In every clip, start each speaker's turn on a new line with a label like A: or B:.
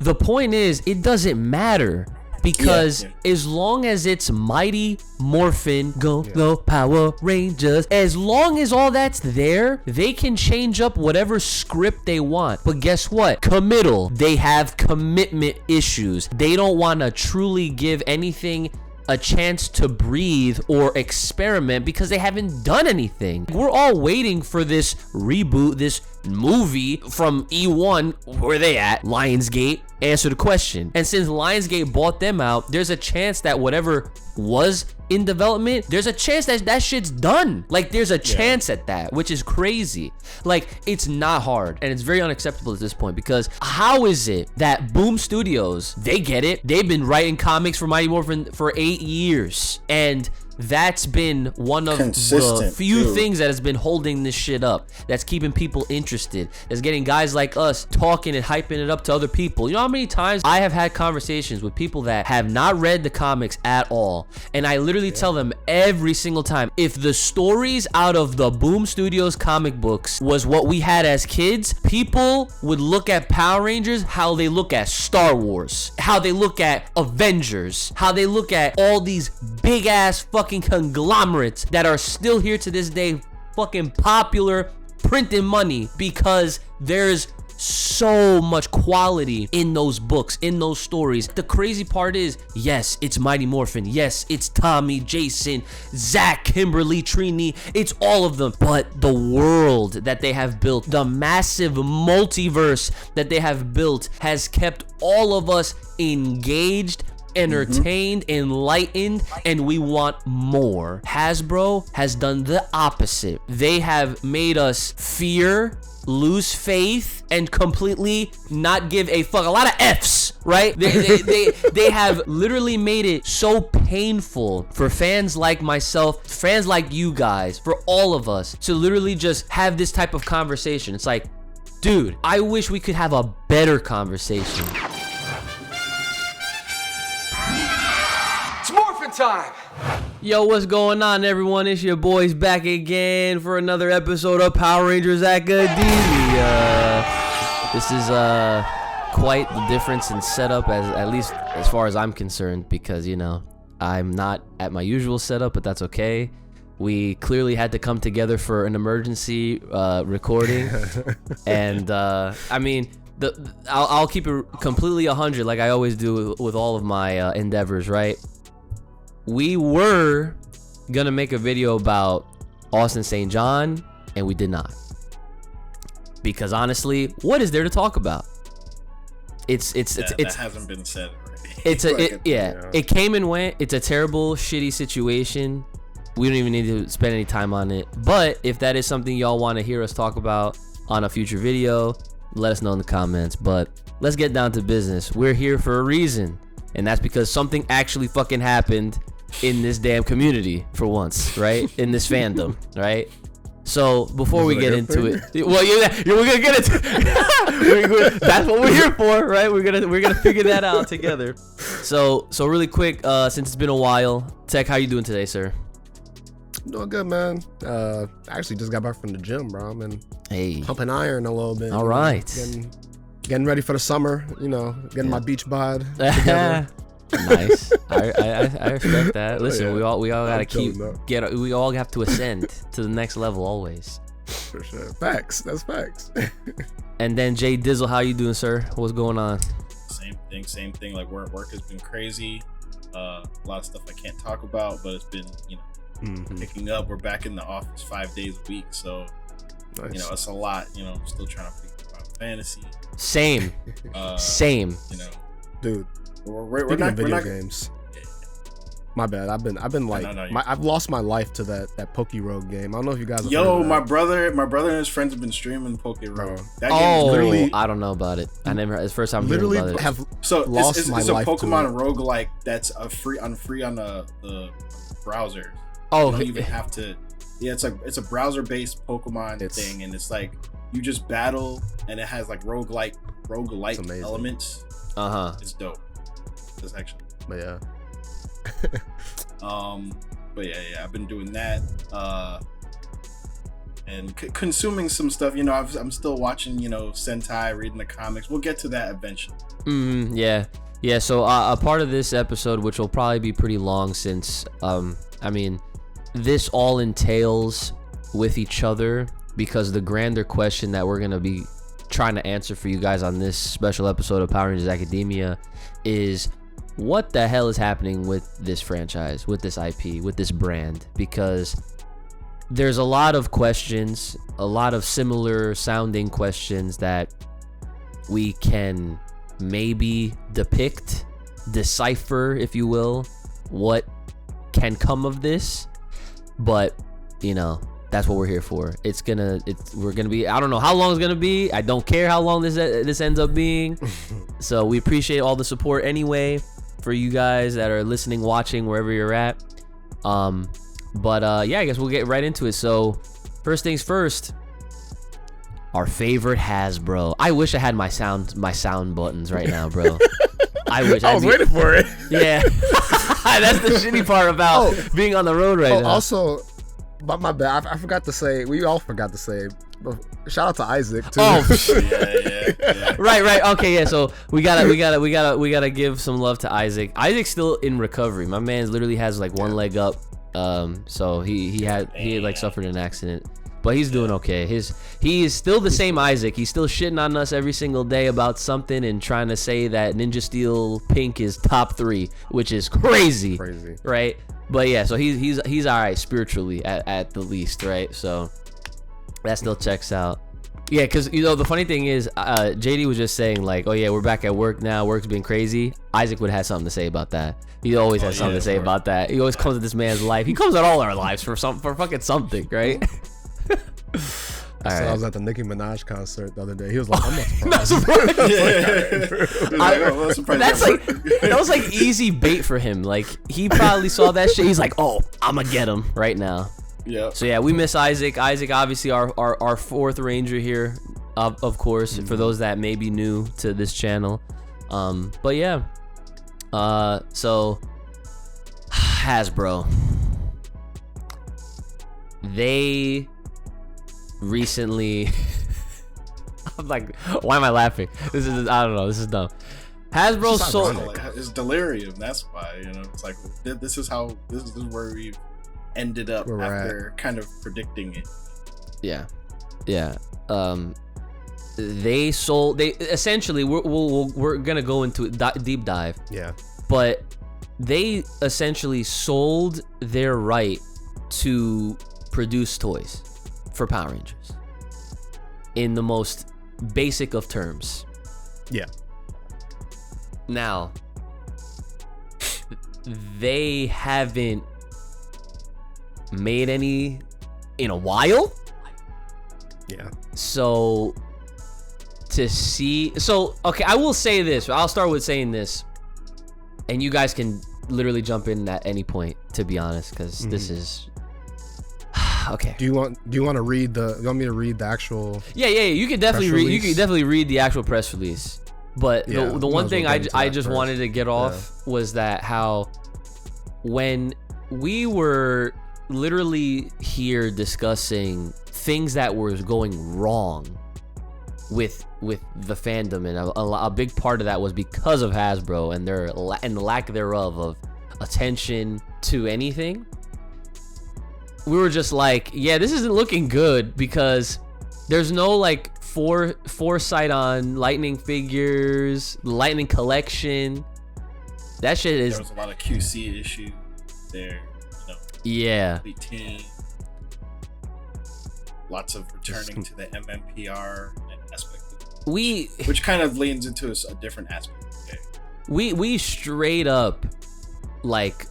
A: The point is, it doesn't matter. Because as long as it's Mighty Morphin Go Power Rangers, as long as all that's there, they can change up whatever script they want. But guess what? Committal. They have commitment issues. They don't want to truly give anything a chance to breathe or experiment because they haven't done anything. We're all waiting for this reboot, this movie from E1. Where are they at? Lionsgate. Answer the question. And since Lionsgate bought them out, there's a chance that whatever was in development, there's a chance that that shit's done. Like, there's a chance at that, which is crazy. Like, it's not hard, and it's very unacceptable at this point, because how is it that Boom Studios, they get it, they've been writing comics for Mighty Morphin for 8 years, and that's been one of the few things that has been holding this shit up, that's keeping people interested, that's getting guys like us talking and hyping it up to other people. You know how many times I have had conversations with people that have not read the comics at all, and I literally tell them every single time, if the stories out of the Boom Studios comic books was what we had as kids, people would look at Power Rangers how they look at Star Wars, how they look at Avengers, how they look at all these big ass fucking conglomerates that are still here to this day, fucking popular, printing money, because there's so much quality in those books, in those stories. The crazy part is, yes, it's Mighty Morphin, yes, it's Tommy, Jason, Zach, Kimberly, Trini, it's all of them, but the world that they have built, the massive multiverse that they have built, has kept all of us engaged, entertained, enlightened, and we want more. Hasbro has done the opposite. They have made us fear, lose faith, and completely not give a fuck. A lot of F's, right? They have literally made it so painful for fans like myself, fans like you guys, for all of us to literally just have this type of conversation. It's like, dude, I wish we could have a better conversation.
B: Time.
A: Yo, what's going on, everyone? It's your boys back again for another episode of Power Rangers Academia. This is quite the difference in setup, at least as far as I'm concerned, because, you know, I'm not at my usual setup, but that's okay. We clearly had to come together for an emergency recording, and I mean, I'll keep it completely 100 like I always do with all of my endeavors, right? We were gonna make a video about Austin St. John, and we did not. Because honestly, what is there to talk about? It's
C: that hasn't been said already.
A: It came and went. It's a terrible, shitty situation. We don't even need to spend any time on it. But if that is something y'all want to hear us talk about on a future video, let us know in the comments. But let's get down to business. We're here for a reason, and that's because something actually fucking happened in this damn community for once, right? In this fandom, right? So before we get into it, well, we're gonna get into that's what we're here for, right? We're gonna figure that out together. So really quick, since it's been a while, Tech, how you doing today, sir?
D: Doing good, man. I actually just got back from the gym, bro. I've been pumping iron a little bit.
A: All right.
D: Getting ready for the summer, you know, getting my beach bod together.
A: Nice. I respect that. Listen, we all gotta we all have to ascend to the next level always.
D: For sure. Facts. That's facts.
A: And then Jay Dizzle, how you doing, sir? What's going on?
C: Same thing. Like work has been crazy. A lot of stuff I can't talk about, but it's been, you know, picking up. We're back in the office 5 days a week, so nice. You know, it's a lot. You know, still trying to figure out fantasy.
A: Same. Same.
C: You know,
D: dude.
C: We're not
D: video games. My bad. I've been like, I've lost my life to that Poke Rogue game. I don't know if you guys. Have
C: my brother and his friends have been streaming Poke Rogue.
A: That game is literally, I don't know about it. I never. It's the first time
D: literally
A: hearing about
D: it.
C: It's a Pokemon roguelike that's free on the browser.
A: Oh,
C: you don't even have to. Yeah, it's a browser based Pokemon thing, and it's like you just battle, and it has like roguelike elements. It's dope. It's actually.
D: But yeah.
C: But yeah, I've been doing that. and consuming some stuff. You know, I'm still watching, you know, Sentai, reading the comics. We'll get to that eventually.
A: Yeah. So a part of this episode, which will probably be pretty long, since I mean, this all entails with each other, because the grander question that we're gonna be trying to answer for you guys on this special episode of Power Rangers Academia is, what the hell is happening with this franchise, with this IP, with this brand? Because there's a lot of questions, a lot of similar sounding questions that we can maybe decipher, if you will, what can come of this. But, you know, that's what we're here for. We're gonna be, I don't know how long it's gonna be. I don't care how long this ends up being. So we appreciate all the support anyway for you guys that are listening, watching, wherever you're at. But yeah, I guess we'll get right into it. So first things first, our favorite Hasbro. I wish I had my sound buttons right now, bro. I was
D: waiting for it.
A: Yeah. That's the shitty part about being on the road right now.
D: Also, but my bad, I forgot to say, we all forgot to say, shout out to Isaac too.
C: Yeah.
A: Right. Okay, yeah. So we gotta give some love to Isaac. Isaac's still in recovery. My man literally has like one leg up. So he had like suffered an accident, but he's doing okay. He is still the same Isaac. He's still shitting on us every single day about something and trying to say that Ninja Steel Pink is top 3, which is crazy. Right? But yeah, so he's all right spiritually at the least, right? So that still checks out. Yeah, because, you know, the funny thing is, JD was just saying, like, oh yeah, we're back at work now, work's been crazy. Isaac would have something to say about that. He always has something to say about that. He always comes at this man's life. He comes at all our lives for fucking something, right?
D: All right. I was at the Nicki Minaj concert the other day. He was like, I'm not surprised.
A: That was like easy bait for him. Like, he probably saw that shit. He's like, oh, I'm gonna get him right now.
C: Yeah.
A: So yeah, we miss Isaac. Isaac, obviously our fourth Ranger here, of course, for those that may be new to this channel. But yeah. So Hasbro, they recently I'm like, why am I laughing? I don't know, this is dumb. Hasbro sold,
C: it's delirium, that's why, you know, it's like this is where we've ended up after kind of predicting it.
A: Yeah. They essentially, we're gonna go into deep dive.
D: Yeah.
A: But they essentially sold their right to produce toys for Power Rangers in the most basic of terms.
D: Yeah.
A: Now, they haven't made any in a while.
D: Yeah.
A: So okay, I will say this. I'll start with saying this, and you guys can literally jump in at any point, to be honest, because this is okay.
D: Do you want to read you want me to read the actual?
A: Yeah. You can definitely read. You can definitely read the actual press release. But the one thing I just wanted to get off was that how when we were literally here discussing things that were going wrong with the fandom, and a big part of that was because of Hasbro and the lack thereof of attention to anything. We were just like, yeah, this isn't looking good, because there's no like foresight on Lightning figures, Lightning collection. That shit is.
C: There was a lot of QC issues there. You know,
A: yeah.
C: Team. Lots of returning to the MMPR aspect. Which kind of leans into a different aspect. Okay.
A: We straight up like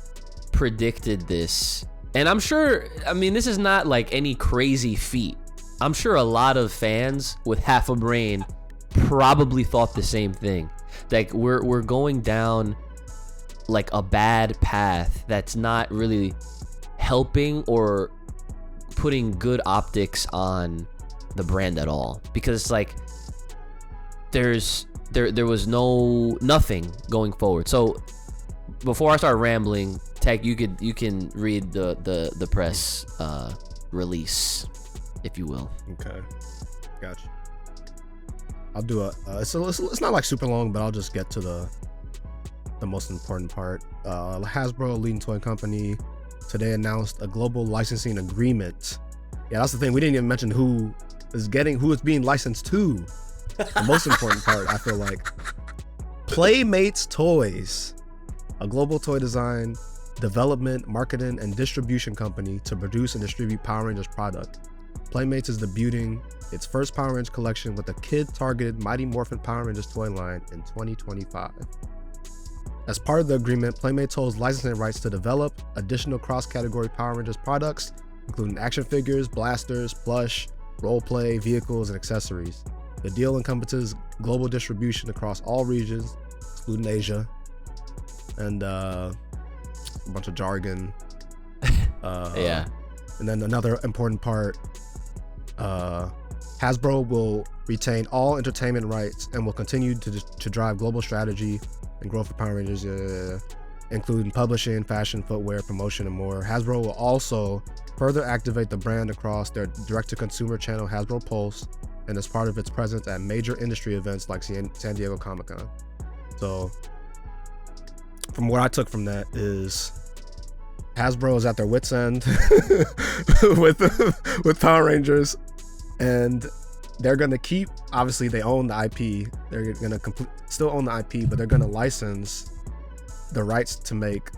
A: predicted this, and I'm sure. I mean, this is not like any crazy feat. I'm sure a lot of fans with half a brain probably thought the same thing. Like we're going down like a bad path that's not really helping or putting good optics on the brand at all, because it's like there was nothing going forward. So before I start rambling, Tech, you can read the press release. if you will.
D: Okay, gotcha. I'll do it's not like super long, but I'll just get to the most important part. Hasbro, a leading toy company, today announced a global licensing agreement. Yeah, that's the thing. We didn't even mention who it's being licensed to. The most important part, I feel like. Playmates Toys, a global toy design, development, marketing, and distribution company to produce and distribute Power Rangers product. Playmates is debuting its first Power Rangers collection with a kid-targeted Mighty Morphin Power Rangers toy line in 2025. As part of the agreement, Playmates holds licensing rights to develop additional cross-category Power Rangers products, including action figures, blasters, plush, role-play, vehicles, and accessories. The deal encompasses global distribution across all regions, excluding Asia, and a bunch of jargon.
A: Yeah.
D: And then another important part, Hasbro will retain all entertainment rights and will continue to drive global strategy and growth for Power Rangers, including publishing, fashion, footwear, promotion, and more. Hasbro will also further activate the brand across their direct-to-consumer channel, Hasbro Pulse, and as part of its presence at major industry events like San Diego Comic-Con. So, from what I took from that is Hasbro is at their wits' end with Power Rangers, and they're gonna keep. Obviously, they own the IP. They're gonna still own the IP, but they're gonna license the rights to make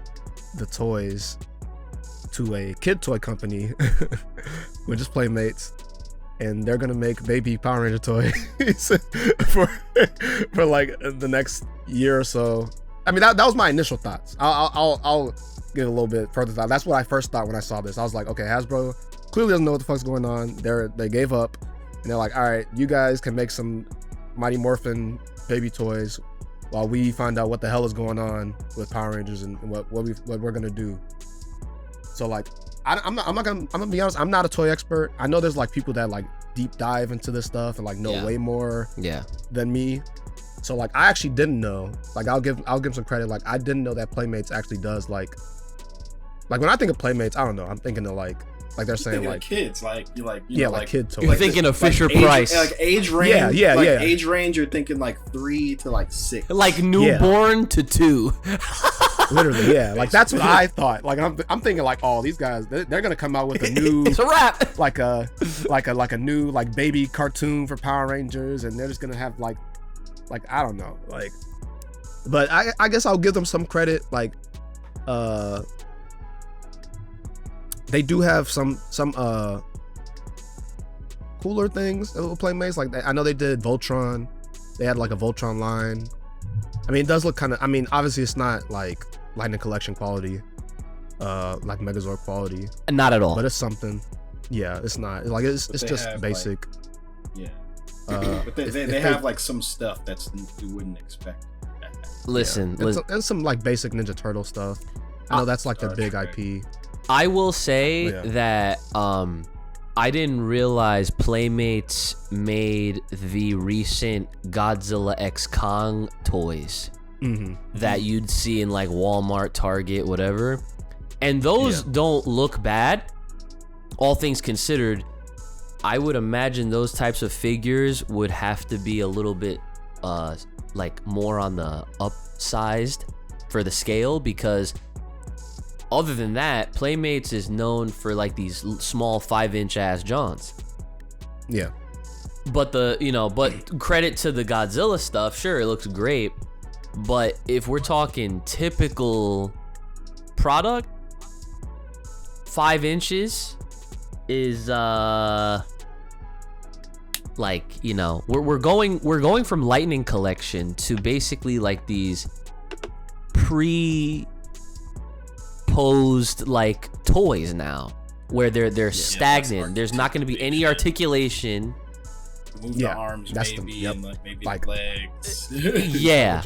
D: the toys to a kid toy company, which is Playmates, and they're gonna make baby Power Ranger toys for like the next year or so. I mean, that was my initial thoughts. I'll get a little bit further thought. That's what I first thought when I saw this. I was like, okay, Hasbro clearly doesn't know what the fuck's going on. They gave up, and they're like, all right, you guys can make some Mighty Morphin baby toys while we find out what the hell is going on with Power Rangers and what we're gonna do. So like, I'm gonna be honest, I'm not a toy expert. I know there's like people that like deep dive into this stuff and like know way more than me. So like, I actually didn't know. Like, I'll give some credit. Like, I didn't know that Playmates actually does like when I think of Playmates, I don't know. I'm thinking of like they're saying like
C: kids, like
D: kid toys.
A: You're thinking of Fisher Price,
C: like age range.
D: Yeah.
C: Age range, you're thinking like 3 to like 6,
A: like newborn to 2.
D: Literally, yeah. Like that's what I thought. Like I'm thinking like, oh, these guys, they're gonna come out with a new,
A: it's a wrap,
D: like a new like baby cartoon for Power Rangers, and they're just gonna have like I don't know, like. But I guess I'll give them some credit. Like, they do have some cooler things with Playmates. Like, I know they did Voltron. They had like a Voltron line. I mean, it does look kind of. I mean, obviously, it's not like Lightning Collection quality, like Megazord quality.
A: Not at all.
D: But it's something. Yeah, it's not. Like, it's just basic.
C: Like, but they have like some stuff that's you wouldn't expect.
A: Listen.
D: And some like basic Ninja Turtle stuff. I know that's like their big IP.
A: I will say that I didn't realize Playmates made the recent Godzilla X Kong toys that you'd see in like Walmart, Target, whatever. And those don't look bad. All things considered, I would imagine those types of figures would have to be a little bit like more on the upsized for the scale, because other than that, Playmates is known for like these small 5-inch ass Johns.
D: Yeah.
A: But but credit to the Godzilla stuff, sure, it looks great. But if we're talking typical product, 5 inches is like, we're going from Lightning Collection to basically like these posed like toys now, where they're stagnant. There's not going to be any articulation.
C: Move the arms, maybe, and maybe like legs.
A: Yeah,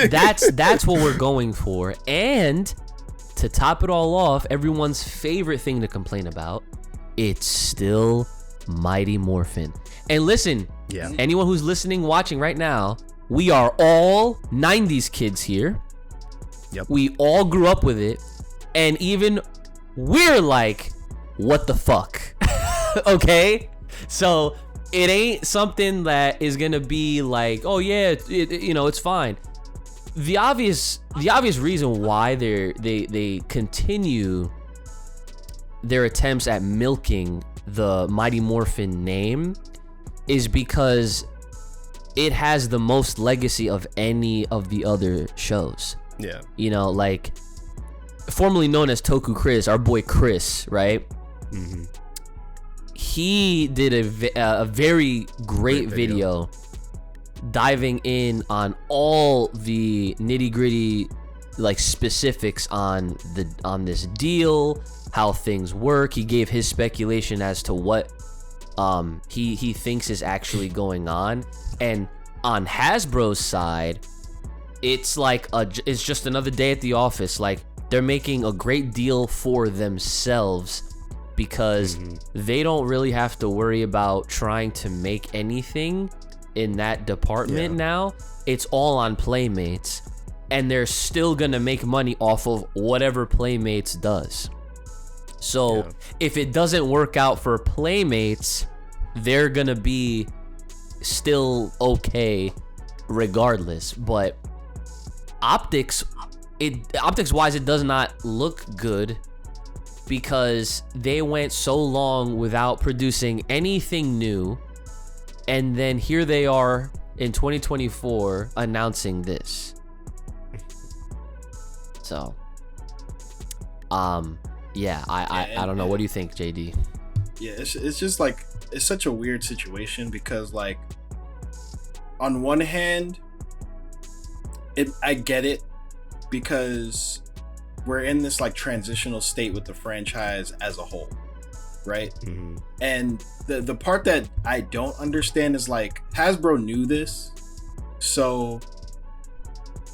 A: that's what we're going for. And to top it all off, everyone's favorite thing to complain about, it's still Mighty Morphin. And listen, anyone who's listening, watching right now, we are all 90s kids here.
D: Yep.
A: We all grew up with it. And even we're like, what the fuck? Okay, so it ain't something that is gonna be like, oh yeah, it's fine. The obvious reason why they continue their attempts at milking the Mighty Morphin name is because it has the most legacy of any of the other shows.
D: Yeah.
A: Like formerly known as Toku Chris, our boy Chris, right?
D: Mm-hmm.
A: He did a very great video diving in on all the nitty-gritty like specifics on this deal, how things work. He gave his speculation as to what he thinks is actually going on. And on Hasbro's side, it's like it's just another day at the office. Like, they're making a great deal for themselves because they don't really have to worry about trying to make anything in that department now. It's all on Playmates, and they're still gonna make money off of whatever Playmates does. So if it doesn't work out for Playmates, they're gonna be still okay regardless. But optics wise, it does not look good because they went so long without producing anything new, and then here they are in 2024 announcing this. So yeah, I don't know. What do you think, JD?
C: Yeah, it's just like, it's such a weird situation because, like, on one hand, I get it because we're in this like transitional state with the franchise as a whole, right? Mm-hmm. And the part that I don't understand is, like, Hasbro knew this, so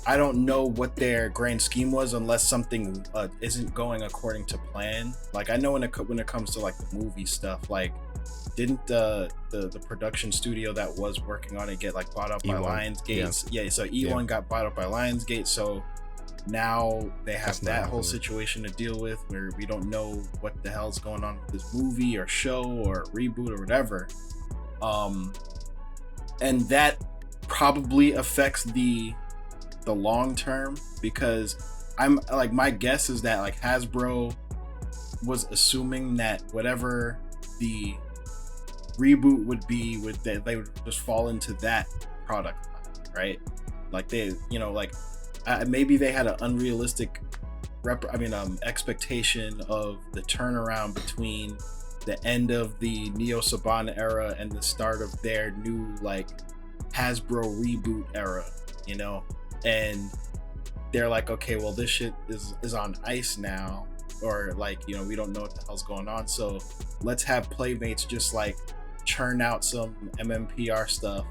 C: I don't know what their grand scheme was unless something isn't going according to plan. Like, I know when it comes to like the movie stuff, like, didn't the production studio that was working on it get like bought up by Lionsgate? Yeah, so E1 got bought up by Lionsgate, so now they have that whole situation to deal with where we don't know what the hell's going on with this movie or show or reboot or whatever. And that probably affects the long term, because I'm like, my guess is that like Hasbro was assuming that whatever the reboot would be, they would just fall into that product line, right? Like, they, like, maybe they had an unrealistic expectation of the turnaround between the end of the Neo Saban era and the start of their new like Hasbro reboot era, and they're like, okay, well, this shit is on ice now, or like, we don't know what the hell's going on, so let's have Playmates just like churn out some MMPR stuff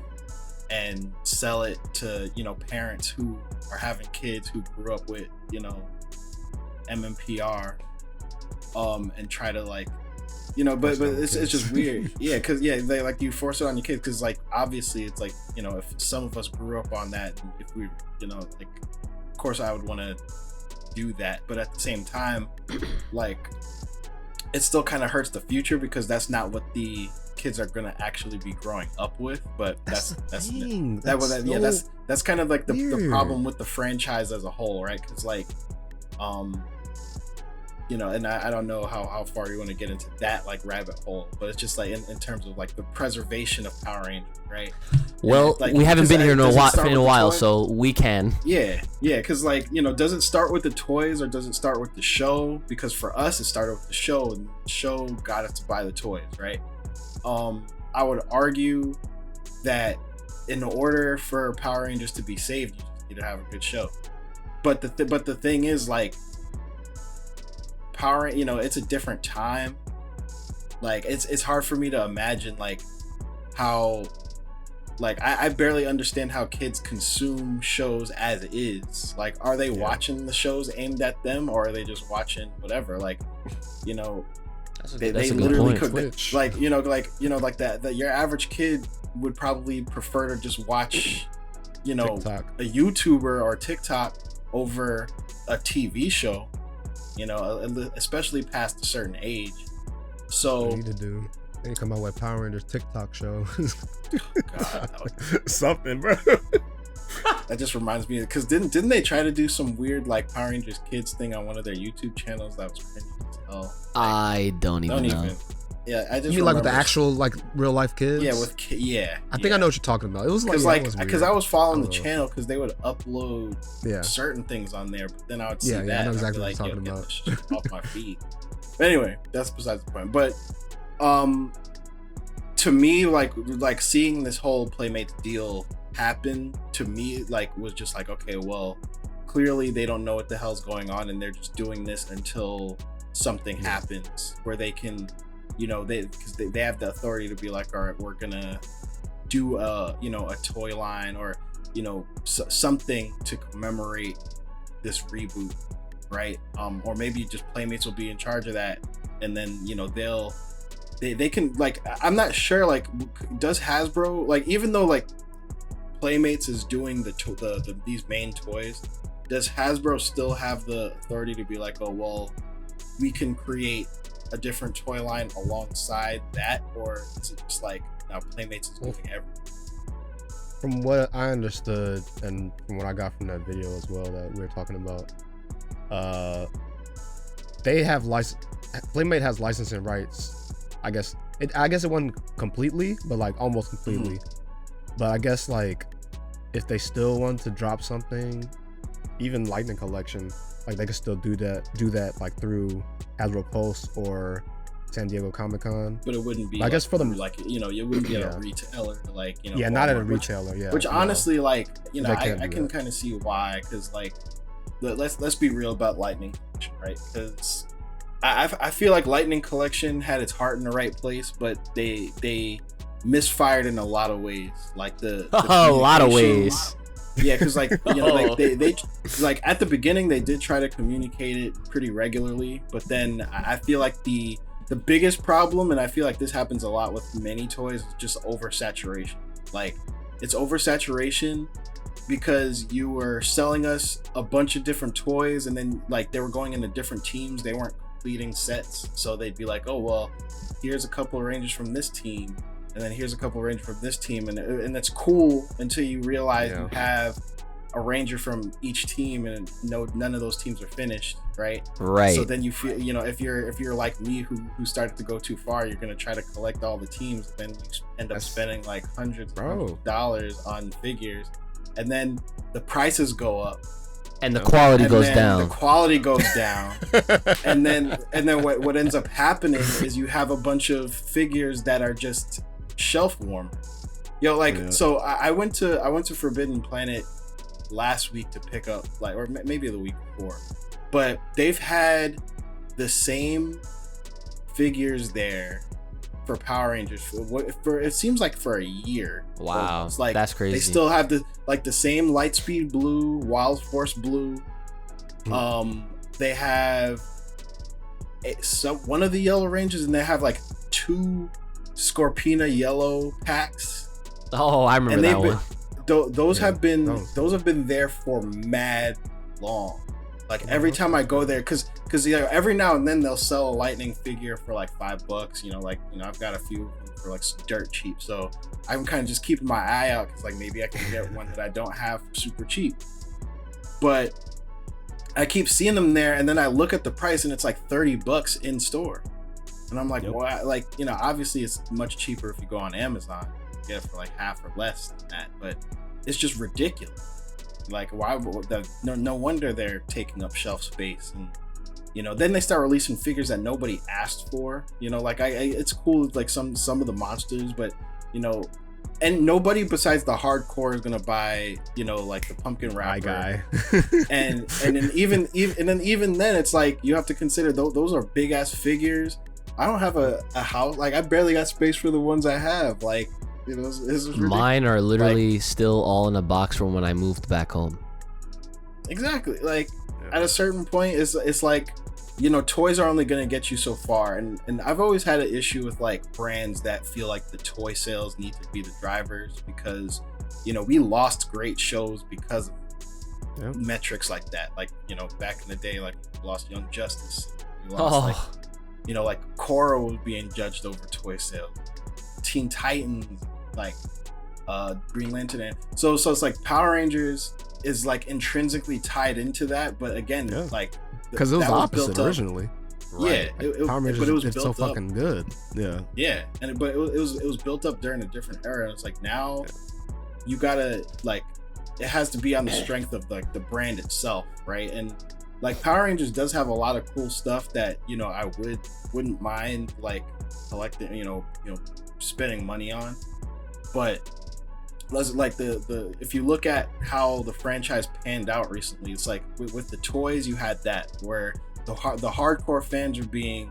C: and sell it to parents who are having kids who grew up with MMPR, and try to like but it's just weird. Because they like, you force it on your kids because like obviously it's like, if some of us grew up on that, if we like, of course I would want to do that, but at the same time, like, it still kind of hurts the future because that's not what the kids are gonna actually be growing up with. But that's kind of like the problem with the franchise as a whole, right? Because like and I don't know how far you want to get into that like rabbit hole, but it's just like in terms of like the preservation of Power Rangers, right?
A: Well,
C: like,
A: we haven't been here in a while, so we can.
C: Yeah, because like, does it start with the toys or does it start with the show? Because for us, it started with the show, and the show got us to buy the toys, right? I would argue that in order for Power Rangers to be saved, you just need to have a good show. But the thing is, like, Power, it's a different time. Like, it's hard for me to imagine like how, like, I barely understand how kids consume shows as is. Like, are they watching the shows aimed at them, or are they just watching whatever? Like, they literally could, like, like that your average kid would probably prefer to just watch TikTok, a YouTuber or TikTok over a TV show, especially past a certain age. So
D: They come out with Power Rangers TikTok show.
C: God,
D: Something, bro.
C: that just reminds me, because didn't they try to do some weird like Power Rangers Kids thing on one of their YouTube channels that was cringy as hell?
A: I don't even know.
C: Yeah, I just
D: You mean like with the actual like real life kids?
C: Yeah, yeah.
D: I think I know what you're talking about. It was
C: because I was following the channel because they would upload
D: yeah
C: certain things on there, but then I would see that.
D: I know exactly
C: what
D: you're talking about.
C: Get this shit off my feed. But anyway, that's besides the point. But to me, like seeing this whole Playmates deal happen to me, like was just like, okay, well, clearly they don't know what the hell's going on, and they're just doing this until something happens where they can. Because they have the authority to be like, all right, we're gonna do a toy line or something to commemorate this reboot, right? Or maybe just Playmates will be in charge of that, and then they can, like, I'm not sure, like, does Hasbro, like, even though like Playmates is doing these main toys, does Hasbro still have the authority to be like, oh well, we can create a different toy line alongside that, or is it just like now Playmates is doing everything?
D: From what I understood and from what I got from that video as well that we were talking about, they have Playmate has licensing rights. I guess it wasn't completely, but like almost completely. But I guess like if they still want to drop something, even Lightning Collection, like they could still do that like through Hasbro Pulse or San Diego Comic-Con.
C: But it wouldn't be,
D: I guess for them,
C: like, it wouldn't be at a retailer, like,
D: not at a retailer,
C: which honestly, like, I can kind of see why, because like let's be real about Lightning Collection, right? Because I feel like Lightning Collection had its heart in the right place, but they misfired in a lot of ways, like the
A: a lot of ways.
C: Yeah, because like like they like at the beginning they did try to communicate it pretty regularly, but then I feel like the biggest problem, and I feel like this happens a lot with many toys, is just oversaturation. Like it's oversaturation because you were selling us a bunch of different toys, and then like they were going into different teams, they weren't completing sets, so they'd be like, oh well, here's a couple of Rangers from this team, and then here's a couple of Rangers from this team, and that's cool until you realize you have a Ranger from each team, and none of those teams are finished, right?
A: Right.
C: So then you feel, if you're like me who started to go too far, you're gonna try to collect all the teams, and then you end up spending like hundreds of dollars on figures, and then the prices go up.
A: And the quality goes down.
C: The quality goes down, and then what ends up happening is you have a bunch of figures that are just shelf warmers. So I went to Forbidden Planet last week to pick up, like, or maybe the week before, but they've had the same figures there for Power Rangers for it seems like for a year.
A: Wow,
C: it's like
A: that's crazy.
C: They still have the same Lightspeed blue, Wild Force blue. They have one of the Yellow Rangers, and they have like 2 Scorpina yellow packs.
A: Oh, I remember that one.
C: Those have been there for mad long. Like every time I go there, because every now and then they'll sell a Lightning figure for like $5. I've got a few for like dirt cheap, so I'm kind of just keeping my eye out, because like maybe I can get one that I don't have for super cheap. But I keep seeing them there, and then I look at the price, and it's like $30 in store, and I'm like, well, like, obviously it's much cheaper if you go on Amazon, you get it for like half or less than that, but it's just ridiculous. Like, why? No wonder they're taking up shelf space, and then they start releasing figures that nobody asked for. It's cool, like some of the monsters, but and nobody besides the hardcore is gonna buy, like the pumpkin wrapper
D: guy.
C: and then even then, it's like you have to consider those are big ass figures. I don't have a house, like I barely got space for the ones I have. Like, it's
A: mine are literally still all in a box from when I moved back home.
C: Exactly. Like at a certain point, it's like, toys are only going to get you so far, and I've always had an issue with like brands that feel like the toy sales need to be the drivers, because we lost great shows because of metrics like that. Like, back in the day, like we lost Young Justice, we lost you know, like Korra was being judged over toy sales, Teen Titans, like Green Lantern, and so it's like Power Rangers is like intrinsically tied into that, but again, like
D: because it was the opposite originally.
C: Right. Yeah,
D: Power Rangers,
C: but it was
D: it's
C: built
D: so
C: up.
D: fucking good. Yeah,
C: but it was built up during a different era. It's like now you gotta like it has to be on the strength of like the brand itself, right? And like Power Rangers does have a lot of cool stuff that, you know, I wouldn't mind like collecting, you know, spending money on, but like the if you look at how the franchise panned out recently, it's like with the toys you had that where the hardcore fans are being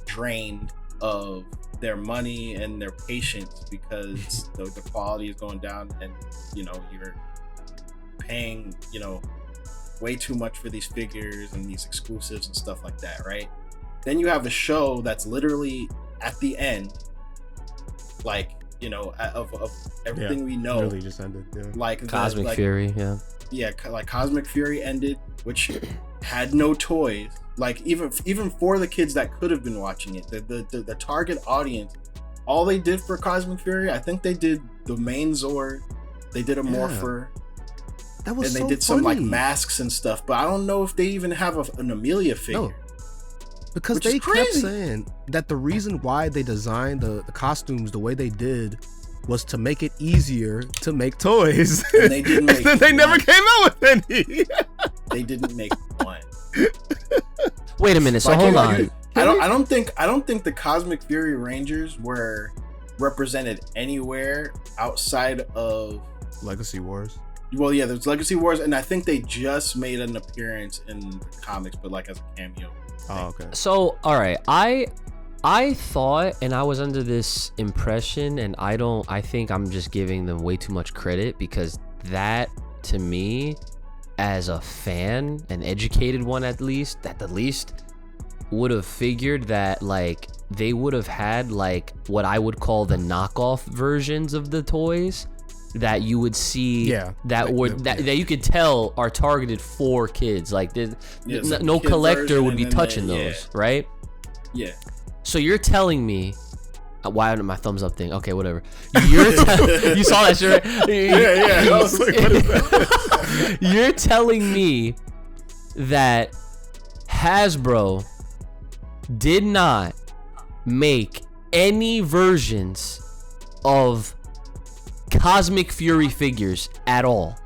C: drained of their money and their patience because the quality is going down, and you know you're paying, you know, way too much for these figures and these exclusives and stuff like that, right? Then you have the show that's literally at the end, like, you know, of everything we know,
D: really just ended.
C: Like
A: Cosmic Fury,
C: like Cosmic Fury ended, which had no toys. Like even for the kids that could have been watching it, the target audience, all they did for Cosmic Fury, I think they did the main Zord, they did a Morpher,
D: that was,
C: and they did some like masks and stuff. But I don't know if they even have an Amelia figure. No.
D: Because they kept saying that the reason why they designed the costumes the way they did was to make it easier to make toys.
C: And they didn't make
D: and they never came out with any.
C: They didn't make one.
A: Wait a minute, so hold on.
C: I don't think the Cosmic Fury Rangers were represented anywhere outside of
D: Legacy Wars.
C: Well, yeah, there's Legacy Wars, and I think they just made an appearance in the comics, but like as a cameo.
D: Oh, okay.
A: So, all right, I thought, and I was under this impression, and I think I'm just giving them way too much credit, because that, to me, as a fan, an educated one at the least, would have figured that, like, they would have had, like, what I would call the knockoff versions of the toys that you would see, that you could tell are targeted for kids. Like, no collector would be touching those, right?
C: Yeah.
A: So you're telling me, why my thumbs up thing? Okay, whatever. You saw that shit, right?
D: Yeah. I was like, what is that?
A: You're telling me that Hasbro did not make any versions of Cosmic Fury figures at all?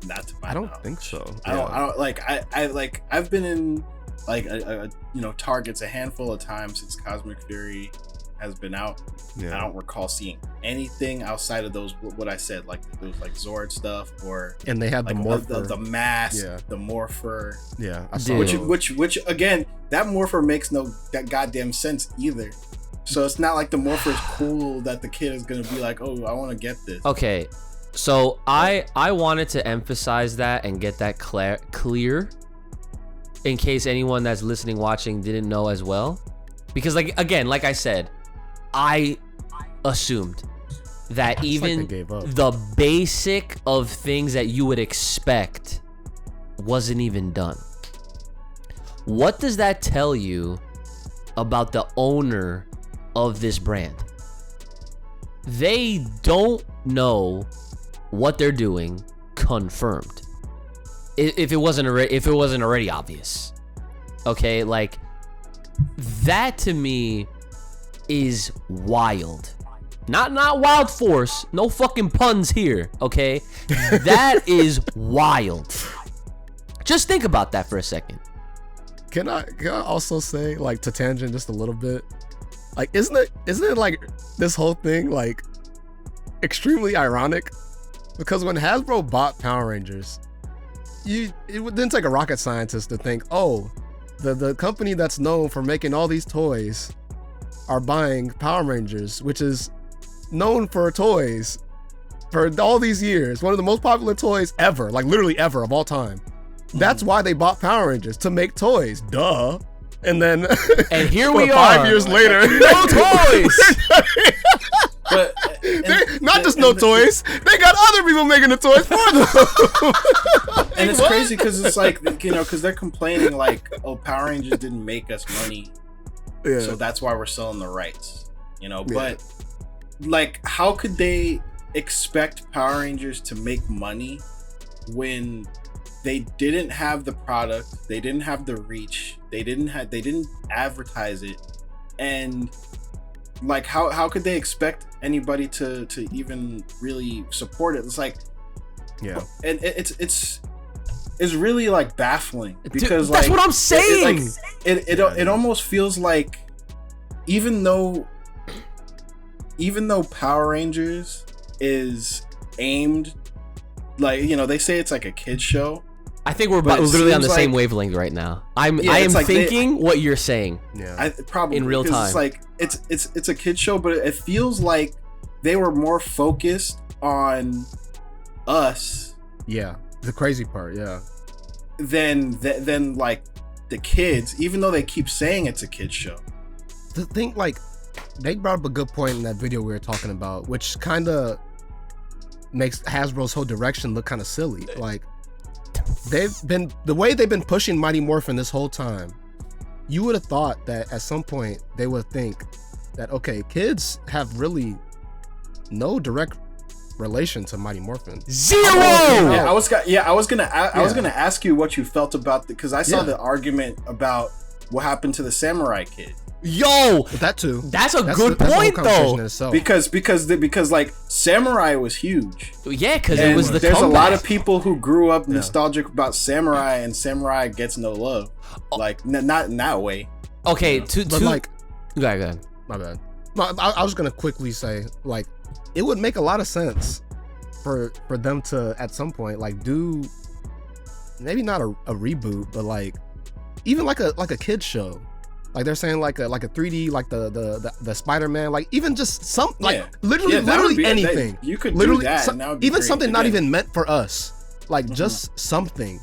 C: Not to my
D: I don't
C: knowledge.
D: think so.
C: I don't like. I've been in like Targets a handful of times since Cosmic Fury has been out. I don't recall seeing anything outside of those, what I said, like those like Zord stuff, or
D: and they had
C: like
D: the Morpher,
C: the mask, the Morpher.
D: Yeah, I saw
C: which again, that Morpher makes no goddamn sense either. So it's not like the Morpher is cool that the kid is gonna be like, oh, I want to get this.
A: Okay, so I wanted to emphasize that and get that clear in case anyone that's listening, watching didn't know as well, because like I said, I assumed that even the basic of things that you would expect wasn't even done. What does that tell you about the owner of this brand? They don't know what they're doing, confirmed. If it wasn't already obvious. Okay, like that to me is wild. Not wild force, no fucking puns here, okay? That is wild. Just think about that for a second.
D: Can I also say, like, to tangent just a little bit, like, isn't it like this whole thing like extremely ironic? Because when Hasbro bought Power Rangers, it didn't take a rocket scientist to think, oh, the company that's known for making all these toys are buying Power Rangers, which is known for toys for all these years, one of the most popular toys ever, like literally ever of all time. That's why they bought Power Rangers, to make toys. Duh. And then
A: and here we
D: 5 years later,
A: no toys.
C: But
D: not just no toys, they got other people making the toys for them.
C: And it's crazy because it's like, because they're complaining like, oh, Power Rangers didn't make us money So that's why we're selling the rights, you know. But like, how could they expect Power Rangers to make money when they didn't have the product, they didn't have the reach, they didn't advertise it, and like how could they expect anybody to even really support it? It's like, and it's really like baffling, because
A: dude, that's
C: like,
A: what I'm saying.
C: It almost feels like, even though Power Rangers is aimed, like, you know, they say it's like a kid's show.
A: I think we're literally on the same wavelength right now. I am like thinking what you're saying.
C: Probably
A: in real time.
C: It's like it's a kid's show, but it feels like they were more focused on us.
D: Yeah, the crazy part. Yeah.
C: Than like the kids, even though they keep saying it's a kid's show.
D: The thing, like, they brought up a good point in that video we were talking about, which kind of makes Hasbro's whole direction look kind of silly. Like, the way they've been pushing Mighty Morphin this whole time, you would have thought that at some point they would think that, okay, kids have really no direct relation to Mighty Morphin.
A: Zero.
C: I was gonna ask you what you felt about because I saw the argument about what happened to the samurai kid.
A: Yo,
D: that too.
A: That's a good point though.
C: Because like Samurai was huge.
A: Yeah, because it was the
C: there's
A: comeback.
C: a lot of people who grew up nostalgic about Samurai, and Samurai gets no love. Like not in that way.
A: Okay,
C: you know?
D: But like,
A: go ahead.
D: My bad. I was gonna quickly say, like, it would make a lot of sense for them to at some point like do maybe not a reboot, but like even like a kids show. Like they're saying like a 3D, like the Spider-Man, like even just some like literally anything.
C: You could
D: literally
C: do that. And that would be
D: even
C: great.
D: something not even meant for us. Like just something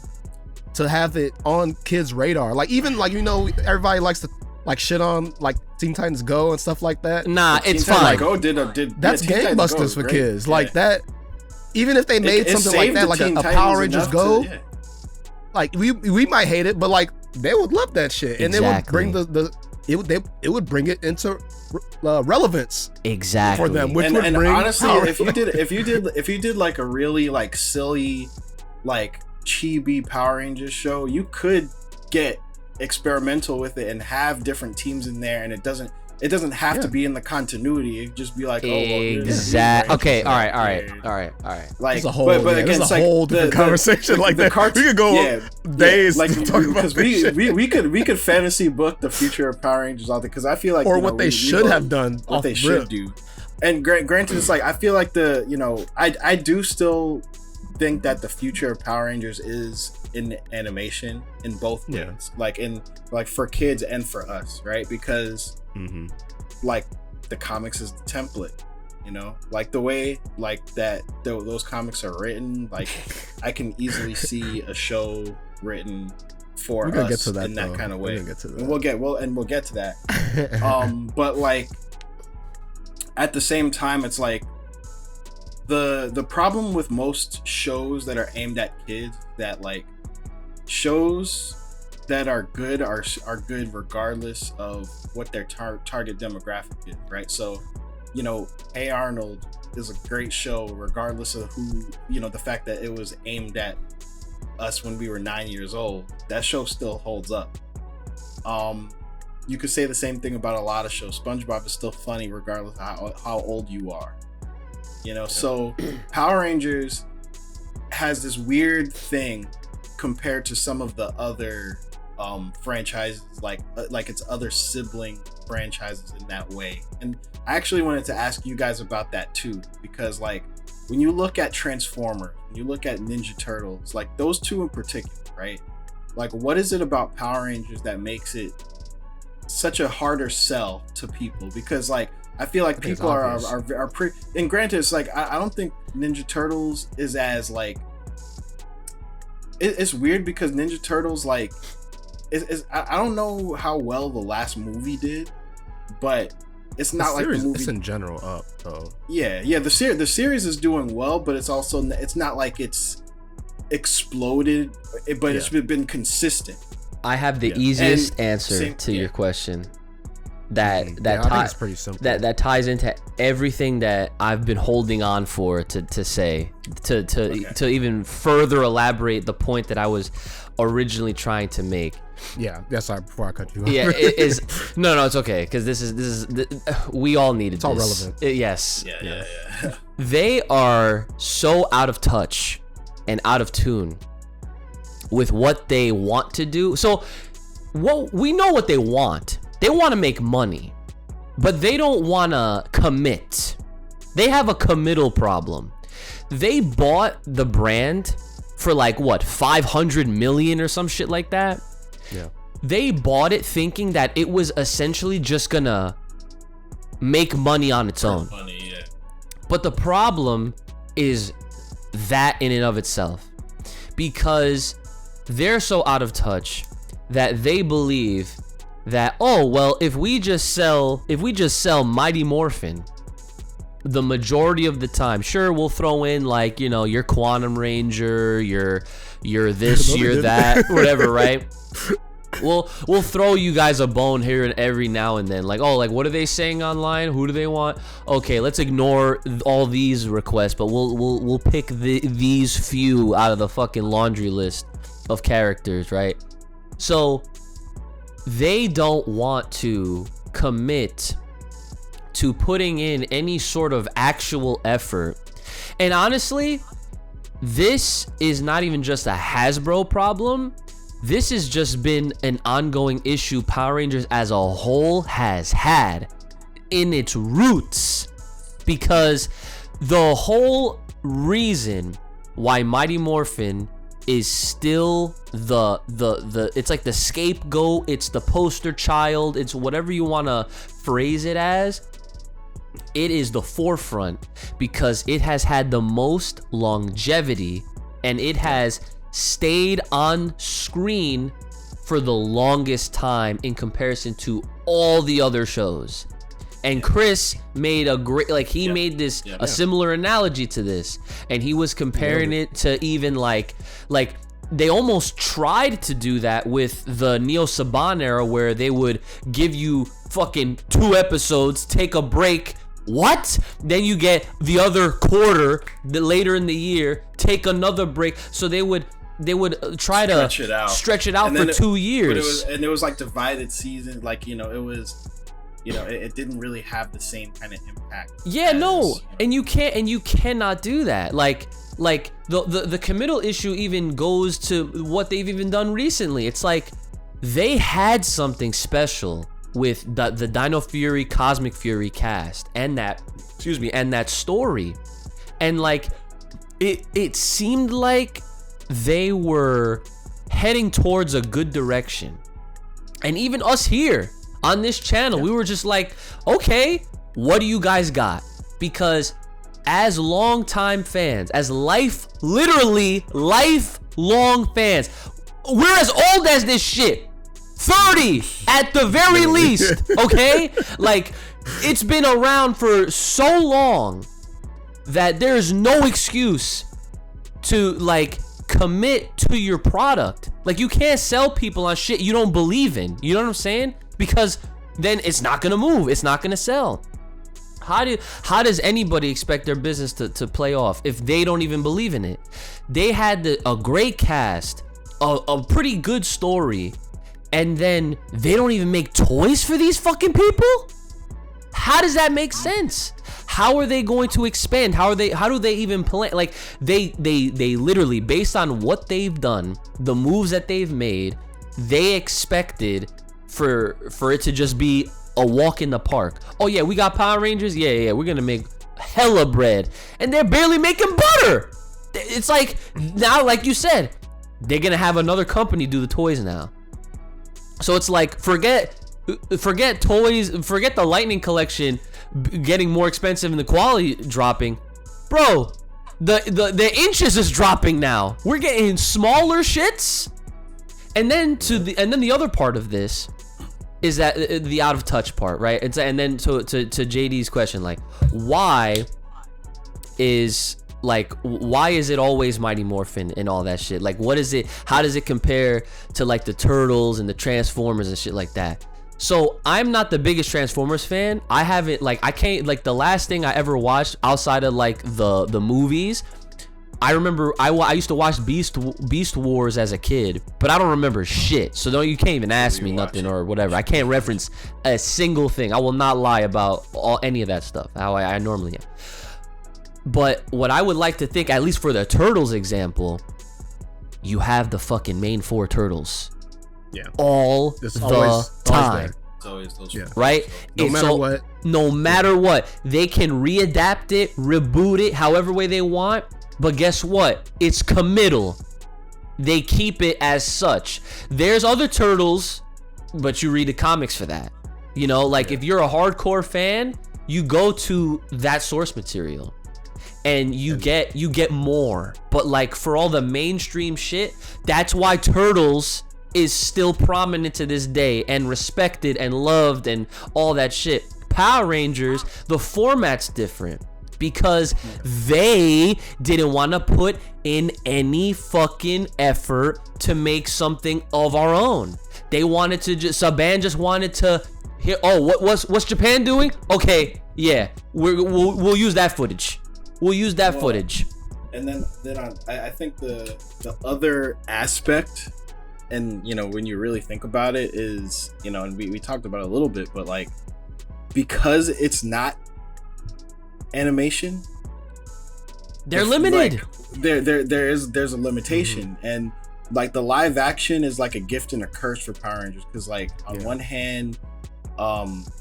D: to have it on kids' radar. Like even like, you know, everybody likes to like shit on like Teen Titans Go and stuff like that.
A: Nah, it's
C: Teen
A: fine.
C: Go
D: that's gangbusters for kids. Like that. Even if they made something like that, like a Power Rangers Go, like we might hate it, but like they would love that shit, and it would bring it would bring it into relevance for them. Which would bring
C: honestly, if you did like a really like silly, like chibi Power Rangers show, you could get experimental with it and have different teams in there, and it doesn't have to be in the continuity. It'd just be like,
A: exactly. Okay, all right.
C: Like,
D: it's a whole, whole different conversation like that. We could go days
C: like
D: talking about this shit.
C: we could fantasy book the future of Power Rangers out there, because I feel like,
D: or what they should have done,
C: what they should do. And granted, it's like I feel like I do still think that the future of Power Rangers is in animation in both ways, like for kids and for us, right? Because like the comics is the template, you know, like the way like that those comics are written, like I can easily see a show written for us in that kind of way. We'll get to that. But like at the same time, it's like the problem with most shows that are aimed at kids, that like shows that are good are good regardless of what their target demographic is, right? So, you know, Hey Arnold is a great show regardless of who, you know, the fact that it was aimed at us when we were 9 years old. That show still holds up. You could say the same thing about a lot of shows. SpongeBob is still funny regardless of how old you are, you know. So Power Rangers has this weird thing compared to some of the other franchises, like its other sibling franchises in that way. And I actually wanted to ask you guys about that too, because like when you look at Transformers, when you look at Ninja Turtles, like those two in particular, right? Like what is it about Power Rangers that makes it such a harder sell to people? Because like I feel like people are pretty, and granted, it's like I don't think Ninja Turtles is as like it's weird, because Ninja Turtles, like, I don't know how well the last movie did, but it's not like the movie.
D: It's in general up though.
C: Yeah. The series is doing well, but it's not like it's exploded, but it's been consistent.
A: I have the easiest answer to your question. that
D: I think it's pretty simple.
A: that ties into everything that I've been holding on for to say to even further elaborate the point that I was originally trying to make.
D: Yeah, sorry, before I cut you off.
A: Yeah, it is. No, it's okay, because this is we all needed
D: it's all
A: this.
D: relevant.
A: Yes.
C: Yeah.
A: They are so out of touch and out of tune with what they want to do. So we know what they want. They want to make money, but they don't want to commit. They have a committal problem. They bought the brand for like what, 500 million or some shit like that.
D: Yeah.
A: They bought it thinking that it was essentially just gonna make money on its own.
C: Money, yeah.
A: But the problem is that in and of itself, because they're so out of touch that they believe that, oh well, if we just sell Mighty Morphin the majority of the time, sure, we'll throw in like, you know, your Quantum Ranger, your this, your that, whatever, right? We'll throw you guys a bone here and every now and then, like, oh, like, what are they saying online? Who do they want? Okay, let's ignore all these requests, but we'll pick these few out of the fucking laundry list of characters, right? So they don't want to commit to putting in any sort of actual effort. And honestly, this is not even just a Hasbro problem. This has just been an ongoing issue Power Rangers as a whole has had in its roots, because the whole reason why Mighty Morphin is still the it's like the scapegoat, it's the poster child, it's whatever you want to phrase it as. It is the forefront because it has had the most longevity and it has stayed on screen for the longest time in comparison to all the other shows. And Chris made a great, like, he made this a similar analogy to this, and he was comparing it to even like they almost tried to do that with the Neo Saban era, where they would give you fucking 2 episodes, take a break. What? Then you get the other quarter later in the year, take another break. So they would try to stretch it out for 2 years.
C: It was like divided seasons. Like, you know, it was, you know, it didn't really have the same kind of impact.
A: Yeah, and you cannot do that. Like the committal issue even goes to what they've even done recently. It's like they had something special with the Dino Fury Cosmic Fury cast and that story, and like it seemed like they were heading towards a good direction. And even us here on this channel, we were just like, okay, what do you guys got? Because as longtime fans, as literally lifelong fans, we're as old as this shit. 30 at the very least, okay? Like, it's been around for so long that there's no excuse to, like, commit to your product. Like, you can't sell people on shit you don't believe in. You know what I'm saying? Because then it's not gonna move. It's not gonna sell. How does anybody expect their business to play off if they don't even believe in it? They had a great cast, a pretty good story, and then they don't even make toys for these fucking people? How does that make sense? How are they going to expand? How do they even plan? Like, they literally, based on what they've done, the moves that they've made, they expected for it to just be a walk in the park. Oh yeah, we got Power Rangers. Yeah, we're gonna make hella bread, and they're barely making butter. It's like, now, like you said, they're gonna have another company do the toys now. So it's like, forget toys, forget the Lightning collection getting more expensive and the quality dropping. Bro, the inches is dropping now. We're getting smaller shits. And then the other part of this is that the out of touch part, right? And then to JD's question, like, why is it always Mighty Morphin and all that shit? Like, what is it? How does it compare to like the Turtles and the Transformers and shit like that? So I'm not the biggest Transformers fan. I haven't I can't the last thing I ever watched outside of the movies. I remember I used to watch Beast Wars as a kid, but I don't remember shit. So you can't even ask me nothing or whatever. I can't reference a single thing. I will not lie about any of that stuff. How I normally am. But what I would like to think, at least for the Turtles example, you have the fucking main 4 turtles.
D: Yeah.
A: All
D: It's
A: the
D: always
A: time.
C: It's always those.
D: Yeah.
A: Right? No matter what, they can readapt it, reboot it, however way they want. But guess what? It's committal. They keep it as such. There's other turtles, but you read the comics for that. If you're a hardcore fan, you go to that source material. And you get more. But for all the mainstream shit, that's why Turtles is still prominent to this day and respected and loved and all that shit. Power Rangers, the format's different because they didn't want to put in any fucking effort to make something of our own. They wanted to Saban just wanted to hear, what's Japan doing? Okay, yeah, we'll use that footage. We'll use that footage.
C: And then I think the other aspect, and when you really think about it, is and we talked about it a little bit, but because it's not animation,
A: they're limited.
C: There's a limitation, and the live action is like a gift and a curse for Power Rangers, because on one hand,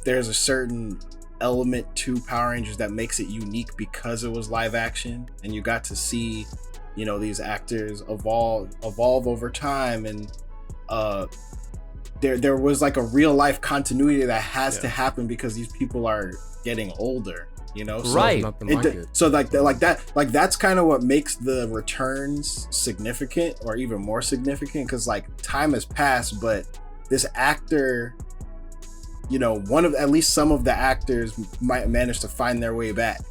C: there's a certain element to Power Rangers that makes it unique because it was live action, and you got to see these actors evolve over time, and there was a real life continuity that has to happen because these people are getting older, so,
A: right?
C: So that's kind of what makes the returns significant, or even more significant, because time has passed, but this actor, at least some of the actors might manage to find their way back,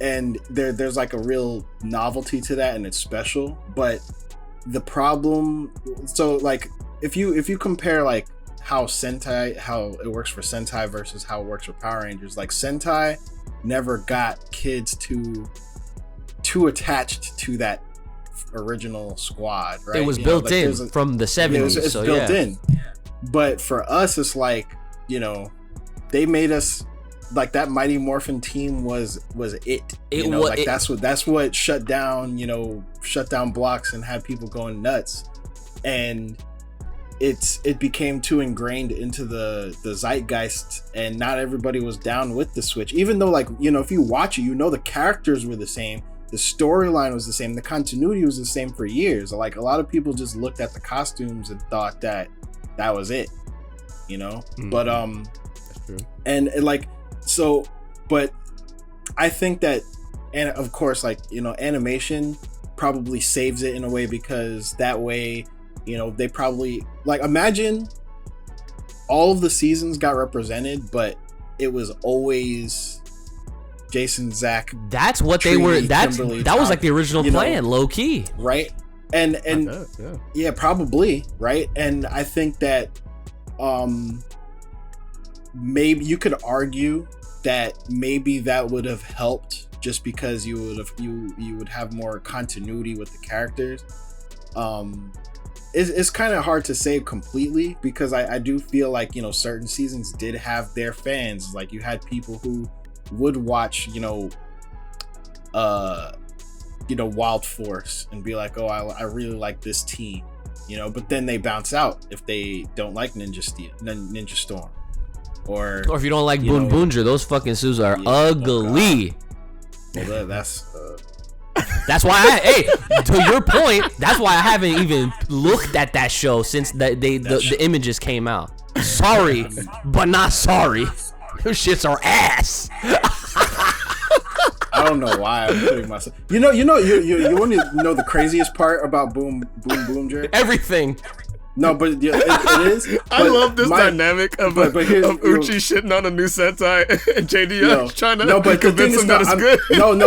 C: and there's a real novelty to that, and it's special. But the problem, so if you compare how it works for Sentai versus how it works for Power Rangers, Sentai never got kids too attached to that original squad, right?
A: It was built in from the 70s.
C: It's built in. But for us, it's they made us that Mighty Morphin team was it. That's what shut down blocks and had people going nuts, and it became too ingrained into the zeitgeist, and not everybody was down with the switch. Even though if you watch it, the characters were the same, the storyline was the same, the continuity was the same for years. A lot of people just looked at the costumes and thought that was it, but
D: that's true.
C: And so, but I think that, and of course, animation probably saves it in a way, because that way, they probably imagine all of the seasons got represented, but it was always Jason, Zach.
A: That's what
C: Tree,
A: they were. That was the original plan, low key,
C: right? And yeah, probably, right? And I think that maybe you could argue that maybe that would have helped, just because you would have more continuity with the characters. It's kind of hard to say completely, because I do feel certain seasons did have their fans. You had people who would watch Wild Force and be like, oh, I really like this team, but then they bounce out if they don't like Ninja Storm, or
A: if you don't like Boon Boonja. Those fucking suits are ugly.
C: Well,
A: that's why to your point, that's why I haven't even looked at that show since the images came out. Sorry, but not sorry. Those shits are ass.
C: I don't know why I'm putting myself. You want to know the craziest part about Boom Boomja?
A: Everything.
C: No, but it is.
B: I love this dynamic of Uchi shitting on a new Sentai and JD trying to convince him that it's good.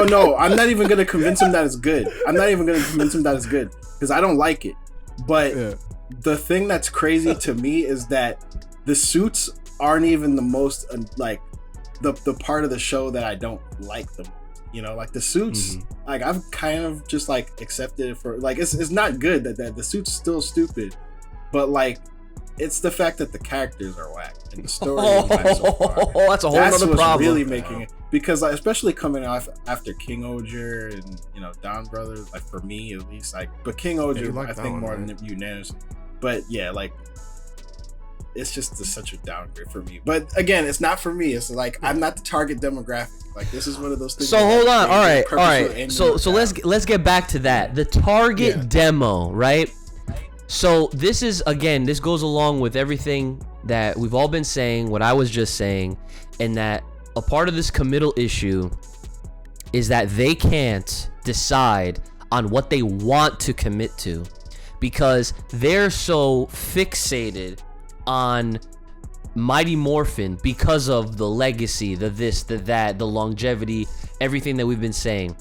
C: No. I'm not even going to convince him that it's good. Because I don't like it. But the thing that's crazy to me is that the suits aren't even the most like the part of the show that I don't like the most. You know, like the suits, like I've kind of just like accepted it for like it's not good that the suit's still stupid, but like it's the fact that the characters are whack and the story is whack so far.
A: That's a whole other problem.
C: Really making it, because like, especially coming off after King Oger and Don Brothers, like for me at least, like but King Oger I think more than unanimously, but yeah, like it's just such a downgrade for me. But again, it's not for me. It's like I'm not the target demographic. Like this is one of those things.
A: So hold on. All right. So let's get back to that. The target demo, right? So this goes along with everything that we've all been saying, what I was just saying, and that a part of this committal issue is that they can't decide on what they want to commit to because they're so fixated on Mighty Morphin because of the legacy, the this, the that, the longevity, everything that we've been saying.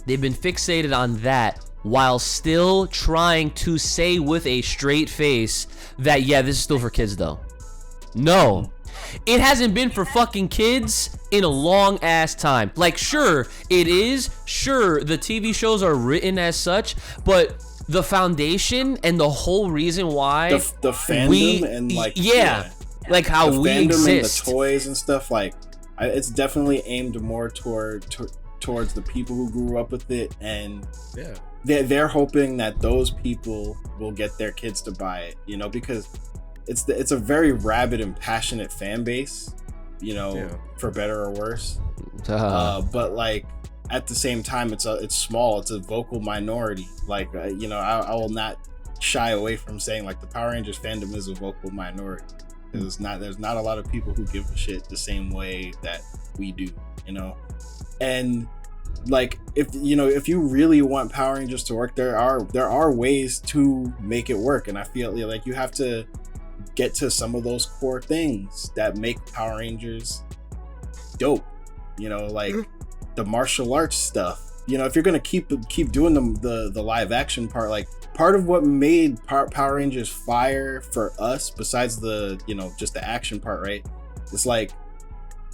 A: They've been fixated on that while still trying to say with a straight face that, yeah, this is still for kids though. No. It hasn't been for fucking kids in a long ass time. Like, sure, it is. Sure, the TV shows are written as such, but the foundation and the whole reason why
C: the fandom and like
A: like how
C: the
A: we
C: fandom
A: exist,
C: and the toys and stuff, like it's definitely aimed more towards the people who grew up with it, and they're hoping that those people will get their kids to buy it, because it's a very rabid and passionate fan base, for better or worse. But like at the same time, it's small. It's a vocal minority. Like I will not shy away from saying like the Power Rangers fandom is a vocal minority. There's not a lot of people who give a shit the same way that we do, and like if you really want Power Rangers to work, there are ways to make it work, and I feel like you have to get to some of those core things that make Power Rangers dope, like the martial arts stuff. If you're gonna keep doing the live action part, like part of what made Power Rangers fire for us, besides the just the action part, right? It's like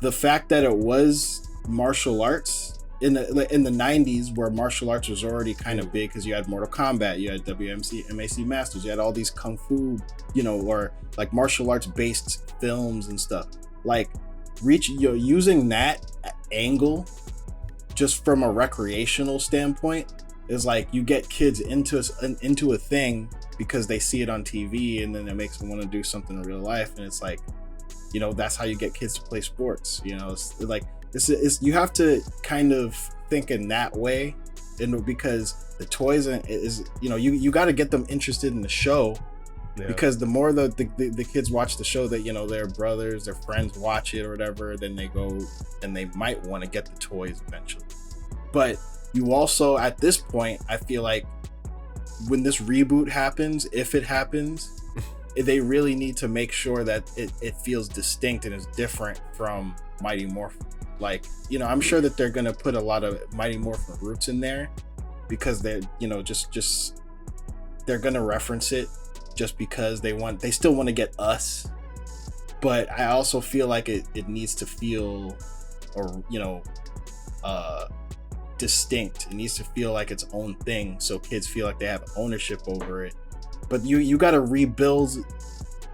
C: the fact that it was martial arts in the 90s, where martial arts was already kind of big, because you had Mortal Kombat, you had MAC Masters, you had all these kung fu, or like martial arts based films and stuff. Like using that angle just from a recreational standpoint is like you get kids into a thing because they see it on TV, and then it makes them want to do something in real life, and it's like that's how you get kids to play sports. It's like it's you have to kind of think in that way, and because the toys is you got to get them interested in the show, because the more the kids watch the show, that their brothers, their friends watch it or whatever, then they go and they might want to get the toys eventually. But you also, at this point, I feel like when this reboot happens, if it happens, they really need to make sure that it feels distinct and is different from Mighty Morphin. Like, I'm sure that they're gonna put a lot of Mighty Morphin roots in there, because they're just they're gonna reference it just because they still want to get us. But I also feel like it needs to feel, or distinct. It needs to feel like its own thing, so kids feel like they have ownership over it. But you got to rebuild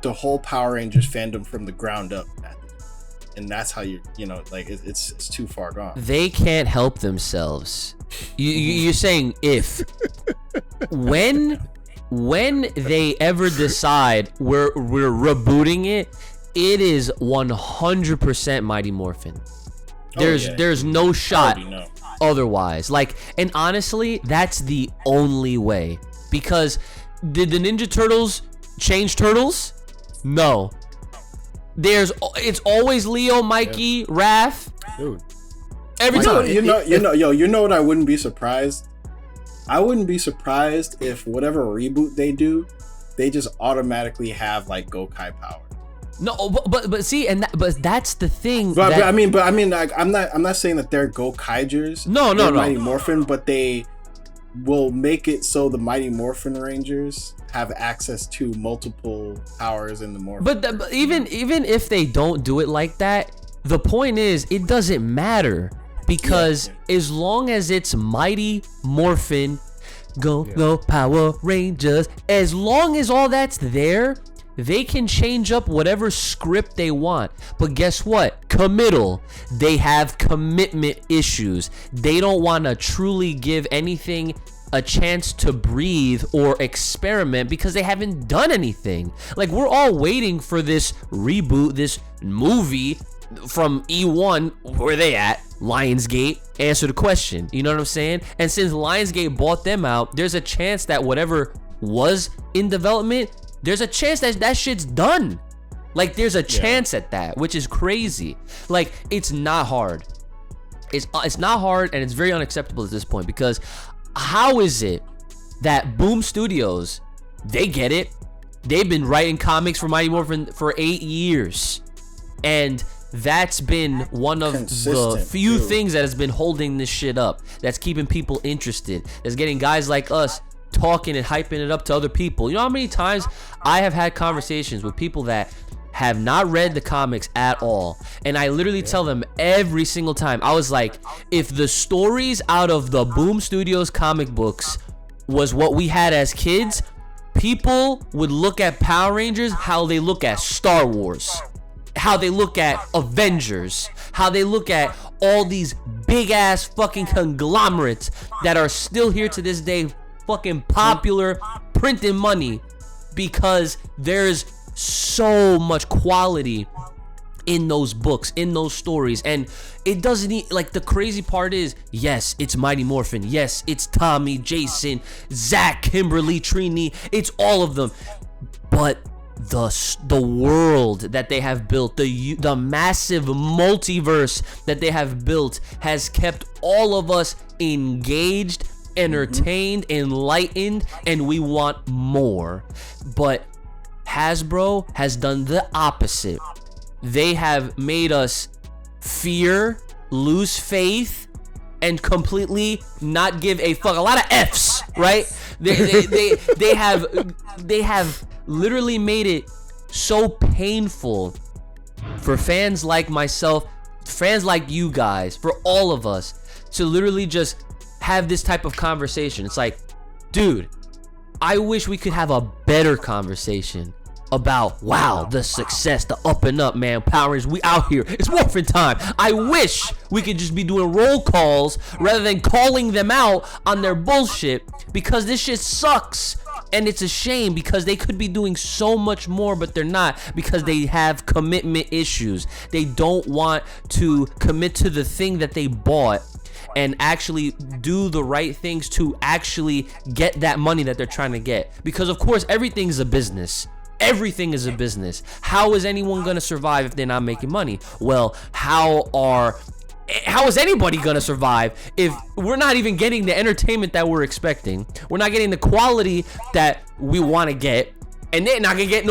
C: the whole Power Rangers fandom from the ground up, and that's how it's too far gone.
A: They can't help themselves. You're saying if when they ever decide we're rebooting it, it is 100% Mighty Morphin. There's no shot otherwise. Like, and honestly, that's the only way. Because did the Ninja Turtles change turtles? No. It's always Leo, Mikey, Raph.
D: Dude.
A: Every time.
C: You know what? I wouldn't be surprised. I wouldn't be surprised if whatever reboot they do, they just automatically have like Gokai power.
A: No, but see, but that's the thing.
C: But I mean, like, I'm not saying that they're Gokaigers.
A: No.
C: Mighty Morphin, but they will make it so the Mighty Morphin Rangers have access to multiple powers in the Morphin.
A: But even if they don't do it like that, the point is it doesn't matter because as long as it's Mighty Morphin Go Power Rangers, as long as all that's there, they can change up whatever script they want. But guess what? Committal. They have commitment issues. They don't want to truly give anything a chance to breathe or experiment because they haven't done anything. Like, we're all waiting for this reboot, this movie from E1. Where they at? Lionsgate. Answer the question. You know what I'm saying? And since Lionsgate bought them out, there's a chance that whatever was in development, there's a chance that that shit's done. Like, there's a chance at that, which is crazy. Like, it's not hard. It's not hard, and it's very unacceptable at this point, because how is it that Boom Studios, they get it? They've been writing comics for Mighty Morphin for 8 years, and that's been one of the few things that has been holding this shit up, that's keeping people interested, that's getting guys like us talking and hyping it up to other people. You know how many times I have had conversations with people that have not read the comics at all, and I literally tell them every single time, I was like, if the stories out of the Boom Studios comic books was what we had as kids, people would look at Power Rangers how they look at Star Wars, how they look at Avengers, how they look at all these big ass fucking conglomerates that are still here to this day, fucking popular, printing money, because there's so much quality in those books, in those stories. And it doesn't like, the crazy part is, yes, it's Mighty Morphin, yes, it's Tommy, Jason, Zach, Kimberly, Trini, it's all of them, but the world that they have built, the massive multiverse that they have built, has kept all of us engaged, entertained, enlightened, and we want more. But Hasbro has done the opposite. They have made us fear, lose faith, and completely not give a fuck. A lot of F's, right? They have literally made it so painful for fans like myself, fans like you guys, for all of us to literally just have this type of conversation. It's like, dude, I wish we could have a better conversation about, wow, the success, the up and up, man. Power Rangers, we out here. It's morphin' time. I wish we could just be doing roll calls rather than calling them out on their bullshit, because this shit sucks. And it's a shame, because they could be doing so much more, but they're not, because they have commitment issues. They don't want to commit to the thing that they bought and actually do the right things to actually get that money that they're trying to get. Because of course, everything's a business. Everything is a business. How is anyone gonna survive if they're not making money? Well, how is anybody gonna survive if we're not even getting the entertainment that we're expecting? We're not getting the quality that we want to get, and they're not gonna get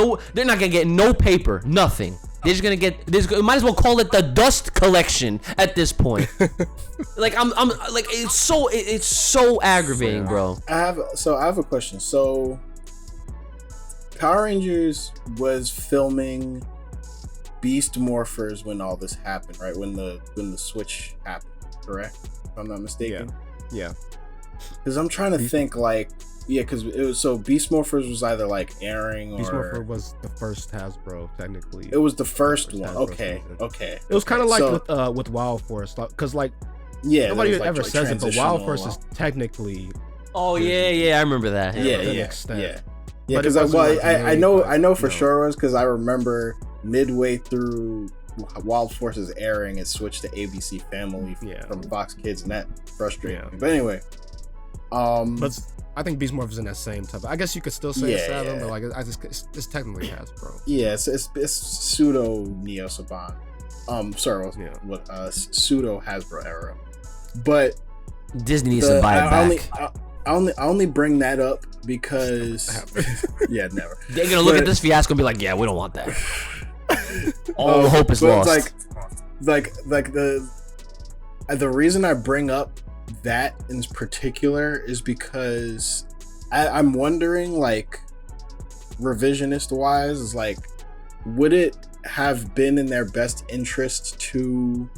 A: no paper, nothing. They're just gonna get this. Might as well call it the Dust Collection at this point. Like, I'm like, it's so aggravating, bro.
C: I have a question. So Power Rangers was filming Beast Morphers when all this happened, right? When the switch happened, correct? If I'm not mistaken.
D: Yeah.
C: Because I'm trying to think, like, because it was, so Beast Morphers was either like airing or
D: Beast Morpher was the first Hasbro, technically.
C: It was the first one. Okay.
D: It was kind of like with Wild Force, because like nobody
C: like,
D: ever says it, but Wild Force is technically.
A: Oh yeah, I remember that.
C: Yeah. Because I know for sure it was, because I remember midway through Wild Force's airing, it switched to ABC Family from Fox Kids, and that frustrated me. But anyway,
D: but I think Beast Morphers in that same type. I guess you could still say it's Saturn, but like it's technically Hasbro.
C: Yeah, it's pseudo Neo Saban. Pseudo Hasbro era. But
A: Disney needs to buy it back.
C: I only bring that up because never.
A: They're gonna look at this fiasco and be like, yeah, we don't want that. All hope is lost.
C: It's like the reason I bring up that in particular is because I'm wondering, like, revisionist wise, is like, would it have been in their best interest to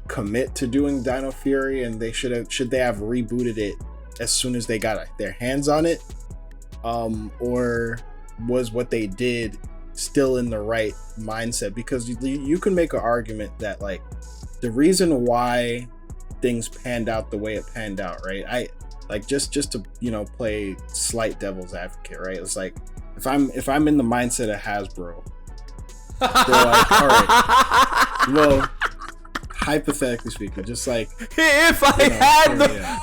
C: commit to doing Dino Fury, and should they have rebooted it as soon as they got their hands on it, or was what they did still in the right mindset? Because you can make an argument that, like, the reason why things panned out the way it panned out, right? I like just to, you know, play slight devil's advocate, right? It's like, if I'm in the mindset of Hasbro, they're like, all right, well, hypothetically speaking, just like,
A: if I had the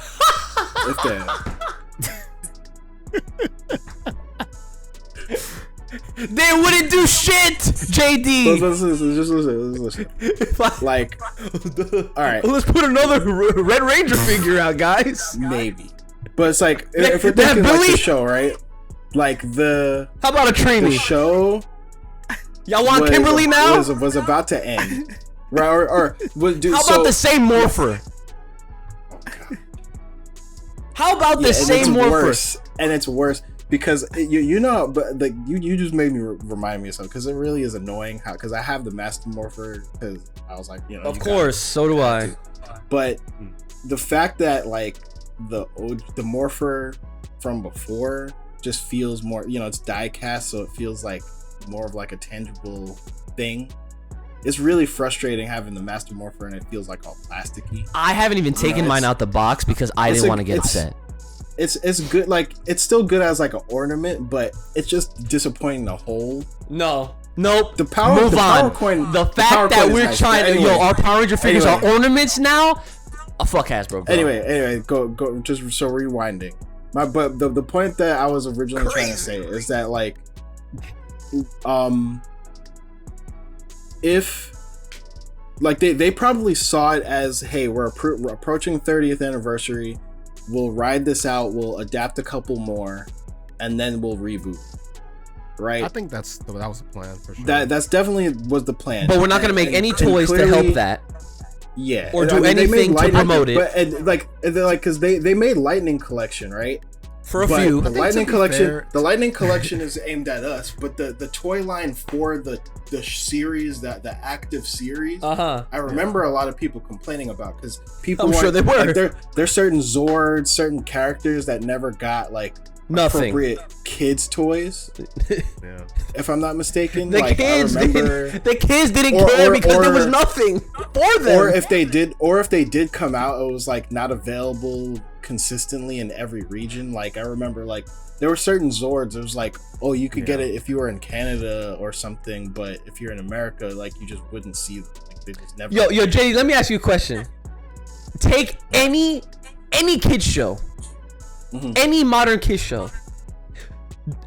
A: they wouldn't do shit, JD.
C: Just listen. Like, all right,
A: let's put another Red Ranger figure out, guys.
C: Maybe, but it's like, if we're thinking like the show, right? Like
A: how about a trainee?
C: The show.
A: Y'all want Kimberly now?
C: Was about to end, right? Or
A: how about the same Morpher? How about the same Morpher?
C: And it's worse. Because you know, but like you just made me remind me of something, because it really is annoying how, because I have the Master Morpher, because I was like, you know,
A: of course, so do I.
C: But the fact that, like, the Morpher from before just feels more, you know, it's die cast, so it feels like more of like a tangible thing. It's really frustrating having the Master Morpher and it feels like all plasticky.
A: I haven't even taken mine out the box because I didn't want to get upset.
C: It's good, like, it's still good as like an ornament, but it's just disappointing to hold.
A: Nope.
C: The power coin.
A: The fact that we're nice. Trying to, anyway, our Power Ranger figures are ornaments now. Fuck Hasbro, bro.
C: Anyway, go. Just so rewinding. But the point that I was originally trying to say is that, like, if, like, they probably saw it as, hey, we're approaching 30th anniversary. We'll ride this out. We'll adapt a couple more, and then we'll reboot. Right?
D: I think that was the plan for sure.
C: That's definitely was the plan.
A: But we're not gonna make any toys to help that.
C: Yeah,
A: or do anything to promote it.
C: But because they made Lightning Collection, right?
A: For a few.
C: The Lightning Collection is aimed at us, but the toy line for the series, the active series, I remember a lot of people complaining about, because people,
A: I'm sure they were.
C: Like, there's certain Zords, certain characters that never got, like,
A: nothing
C: appropriate kids toys.
D: Yeah.
C: If I'm not mistaken,
A: the kids didn't care because there was nothing for them.
C: Or if they did come out, it was like not available consistently in every region. Like, I remember, like, there were certain Zords, it was like, oh, you could get it if you were in Canada or something, but if you're in America, like, you just wouldn't see them. Like, they just never.
A: Yo, Jay, let me ask you a question. Take any kids show, any modern kids show.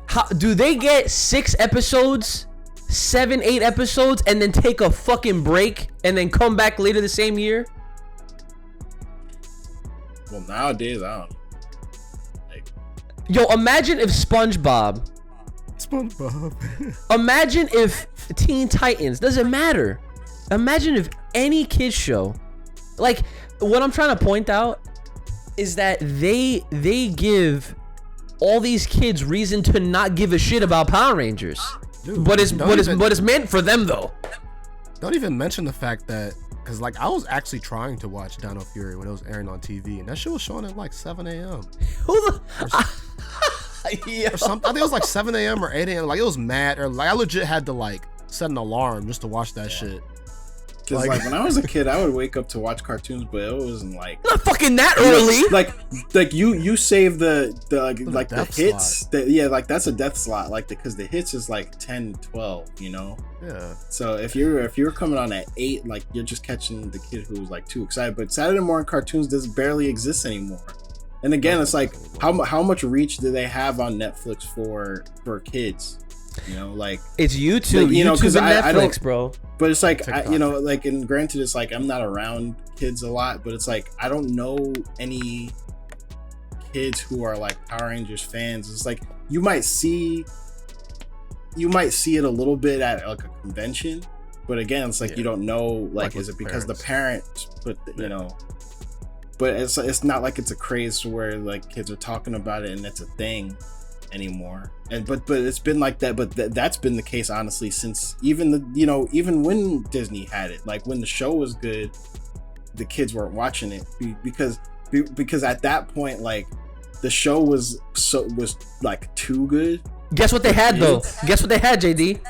A: How do they get 6 episodes, 7, 8 episodes, and then take a fucking break and then come back later the same year?
C: Well, nowadays, I don't know.
A: Yo, imagine if SpongeBob. Imagine if Teen Titans. Doesn't matter. Imagine if any kids show. Like, what I'm trying to point out is that they give all these kids reason to not give a shit about Power Rangers.
D: Dude,
A: what is meant for them, though.
D: Don't even mention the fact that, because, like, I was actually trying to watch Dino Fury when it was airing on TV, and that shit was showing at like 7 a.m.
A: Who the?
D: Or something. I think it was like 7 a.m. or 8 a.m. Like, it was mad, or like I legit had to, like, set an alarm just to watch that shit.
C: Because, like, when I was a kid, I would wake up to watch cartoons, but it wasn't like
A: not fucking that early.
C: Like you save the hits.
D: Slot.
C: Like, that's a death slot. Like, because the hits is like 10, 12. You know.
D: Yeah.
C: So if you're coming on at 8, like, you're just catching the kid who's like too excited. But Saturday morning cartoons barely exists anymore. And again, it's like, how much reach do they have on Netflix for kids? You know, like,
A: it's YouTube.
C: Like, you know,
A: YouTube and Netflix, bro.
C: But it's like, like, and granted, it's like, I'm not around kids a lot, but it's like, I don't know any kids who are like Power Rangers fans. It's like, you might see it a little bit at like a convention, but again, it's like, you don't know, like is it because the parents put, you know, but it's not like it's a craze where like kids are talking about it and it's a thing anymore. And but it's been like that. But that's been the case honestly since even when Disney had it. Like when the show was good, the kids weren't watching it because at that point like the show was like too good.
A: Guess what they had though? Guess what they had, JD?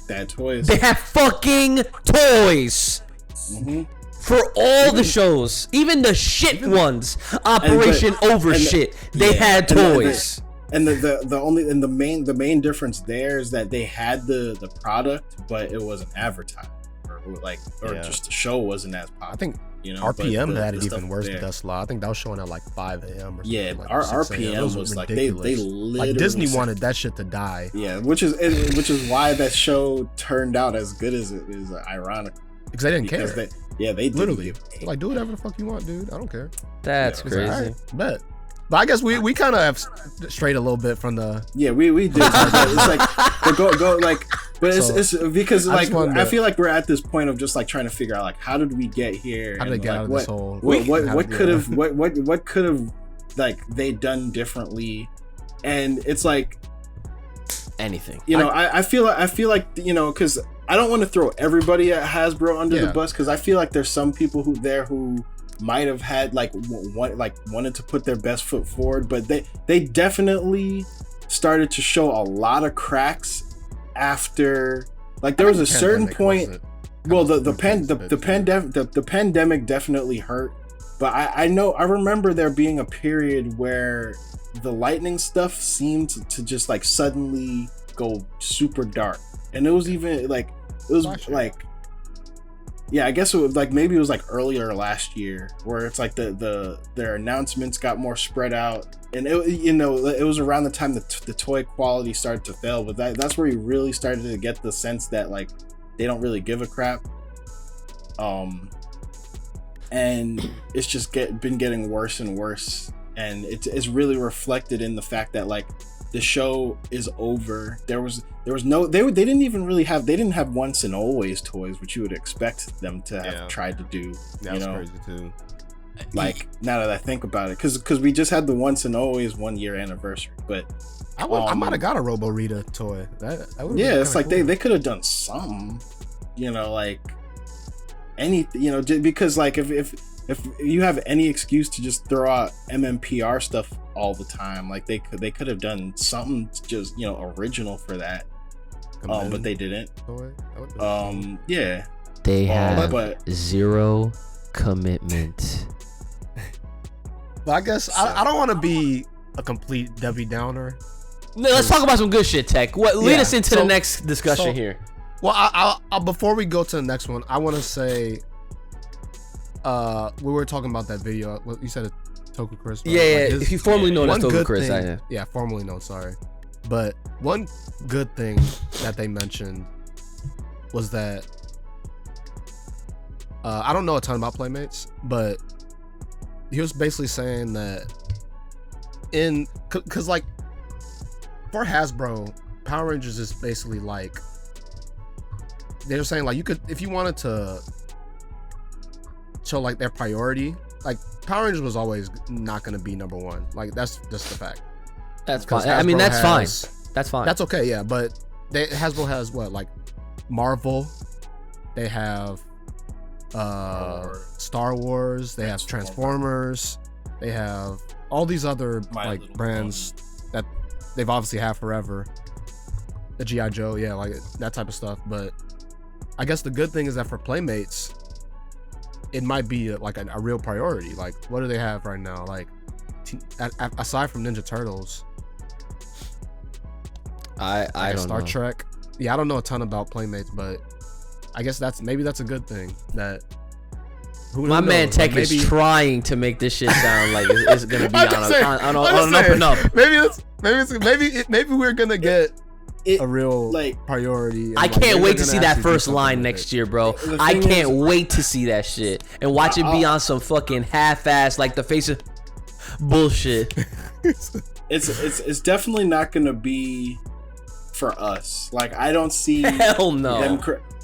C: They had toys.
A: They have fucking toys.
C: Mm-hmm.
A: For all the shows, even the shit ones, Operation Overshit, they had toys.
C: And the main difference there is that they had the product, but it wasn't advertised, or just the show wasn't as popular.
D: I think RPM had it even worse than Tesla. I think that was showing at like 5 a.m. or something.
C: Yeah,
D: like
C: our RPM was like they literally
D: like Disney wanted that shit to die.
C: Yeah, which is why that show turned out as good as it is. Ironic
D: because they didn't care.
C: They
D: literally like do whatever the fuck you want, dude. I don't care.
A: That's crazy.
D: Like, right, bet. But I guess we kind of have strayed a little bit from the.
C: Yeah, we did. It's like go like, but it's because like I feel like we're at this point of just like trying to figure out like how did we get here?
D: How did they get out of this hole?
C: What could have like they done differently? And it's like
A: anything.
C: I feel like because I don't want to throw everybody at Hasbro under the bus because I feel like there's some people who might have had wanted to put their best foot forward, but they definitely started to show a lot of cracks after like there was a certain point. Well, the pandemic definitely hurt, but I remember there being a period where the lightning stuff seemed to just like suddenly go super dark, and it was even like yeah, I guess it was like maybe it was like earlier last year where it's like their announcements got more spread out, and it was around the time the toy quality started to fail. But that's where you really started to get the sense that like they don't really give a crap, and it's just been getting worse and worse, and it's really reflected in the fact that like the show is over. There was no they didn't even really have once and always toys, which you would expect them to have tried to do.
D: That's crazy too.
C: Like now that I think about it, because we just had the once and always 1 year anniversary, but
D: I might have got a Robo Rita toy. That
C: it's like
D: cool.
C: they could have done something, like anything, because like if you have any excuse to just throw out MMPR stuff all the time, like they could have done something just original for that, but they didn't.
A: They have zero commitment.
D: But I guess I don't want to be a complete Debbie Downer.
A: No, let's talk about some good shit, Tech. Lead us into the next discussion here.
D: Well, I'll before we go to the next one, I want to say, we were talking about that video. You said Toku Chris. Right?
A: Yeah. If you formerly known as Toku Chris,
D: formerly known. Sorry, but one good thing that they mentioned was that I don't know a ton about Playmates, but he was basically saying that because like for Hasbro, Power Rangers is basically like they're saying like you could, if you wanted to show like their priority, like Power Rangers was always not going to be number one. Like that's just the fact.
A: That's fine. I mean, that's fine. That's fine.
D: That's okay. Yeah, but Hasbro has what, like Marvel. They have Star Wars. They have Transformers. They have all these other like brands that they've obviously had forever. The G.I. Joe, yeah, like that type of stuff. But I guess the good thing is that for Playmates, it might be like a real priority. Like, what do they have right now? Like, aside from Ninja Turtles,
A: I don't
D: Star
A: know.
D: Trek. Yeah, I don't know a ton about Playmates, but I guess that's a good thing. That
A: my man Tech is trying to make this shit sound like it's gonna be on an up and up.
D: Maybe we're gonna get a real priority.
A: I can't wait to see that first line next year, bro. I can't wait to see that shit and watch it be on some fucking half-ass like the face of bullshit.
C: It's definitely not gonna be for us. Like I don't see
A: hell no.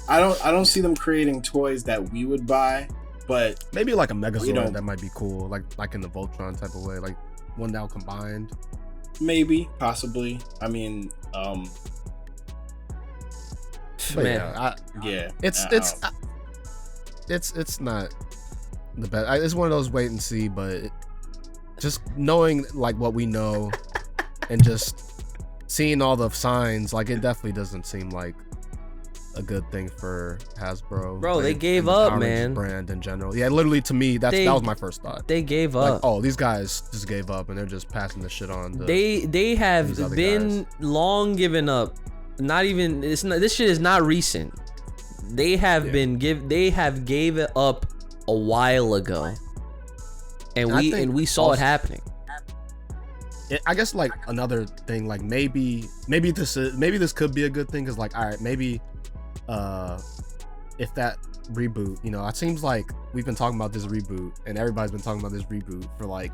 C: I don't see them creating toys that we would buy. But
D: maybe like a Megazord that might be cool, like in the Voltron type of way, like one now combined.
C: Maybe, possibly. I mean,
A: man,
D: it's not the best. It's one of those wait and see, but just knowing like what we know and just seeing all the signs, like it definitely doesn't seem like a good thing for Hasbro.
A: Bro, they gave up, man.
D: Brand in general. Yeah, literally to me, that was my first thought.
A: They gave
D: like,
A: up.
D: Oh, these guys just gave up and they're just passing the shit on.
A: They have been long given up. Not even this shit is not recent. They have gave it up a while ago. And we saw it happening.
D: I guess like another thing, like maybe this could be a good thing, because like, all right, maybe if that reboot, it seems like we've been talking about this reboot and everybody's been talking about this reboot for like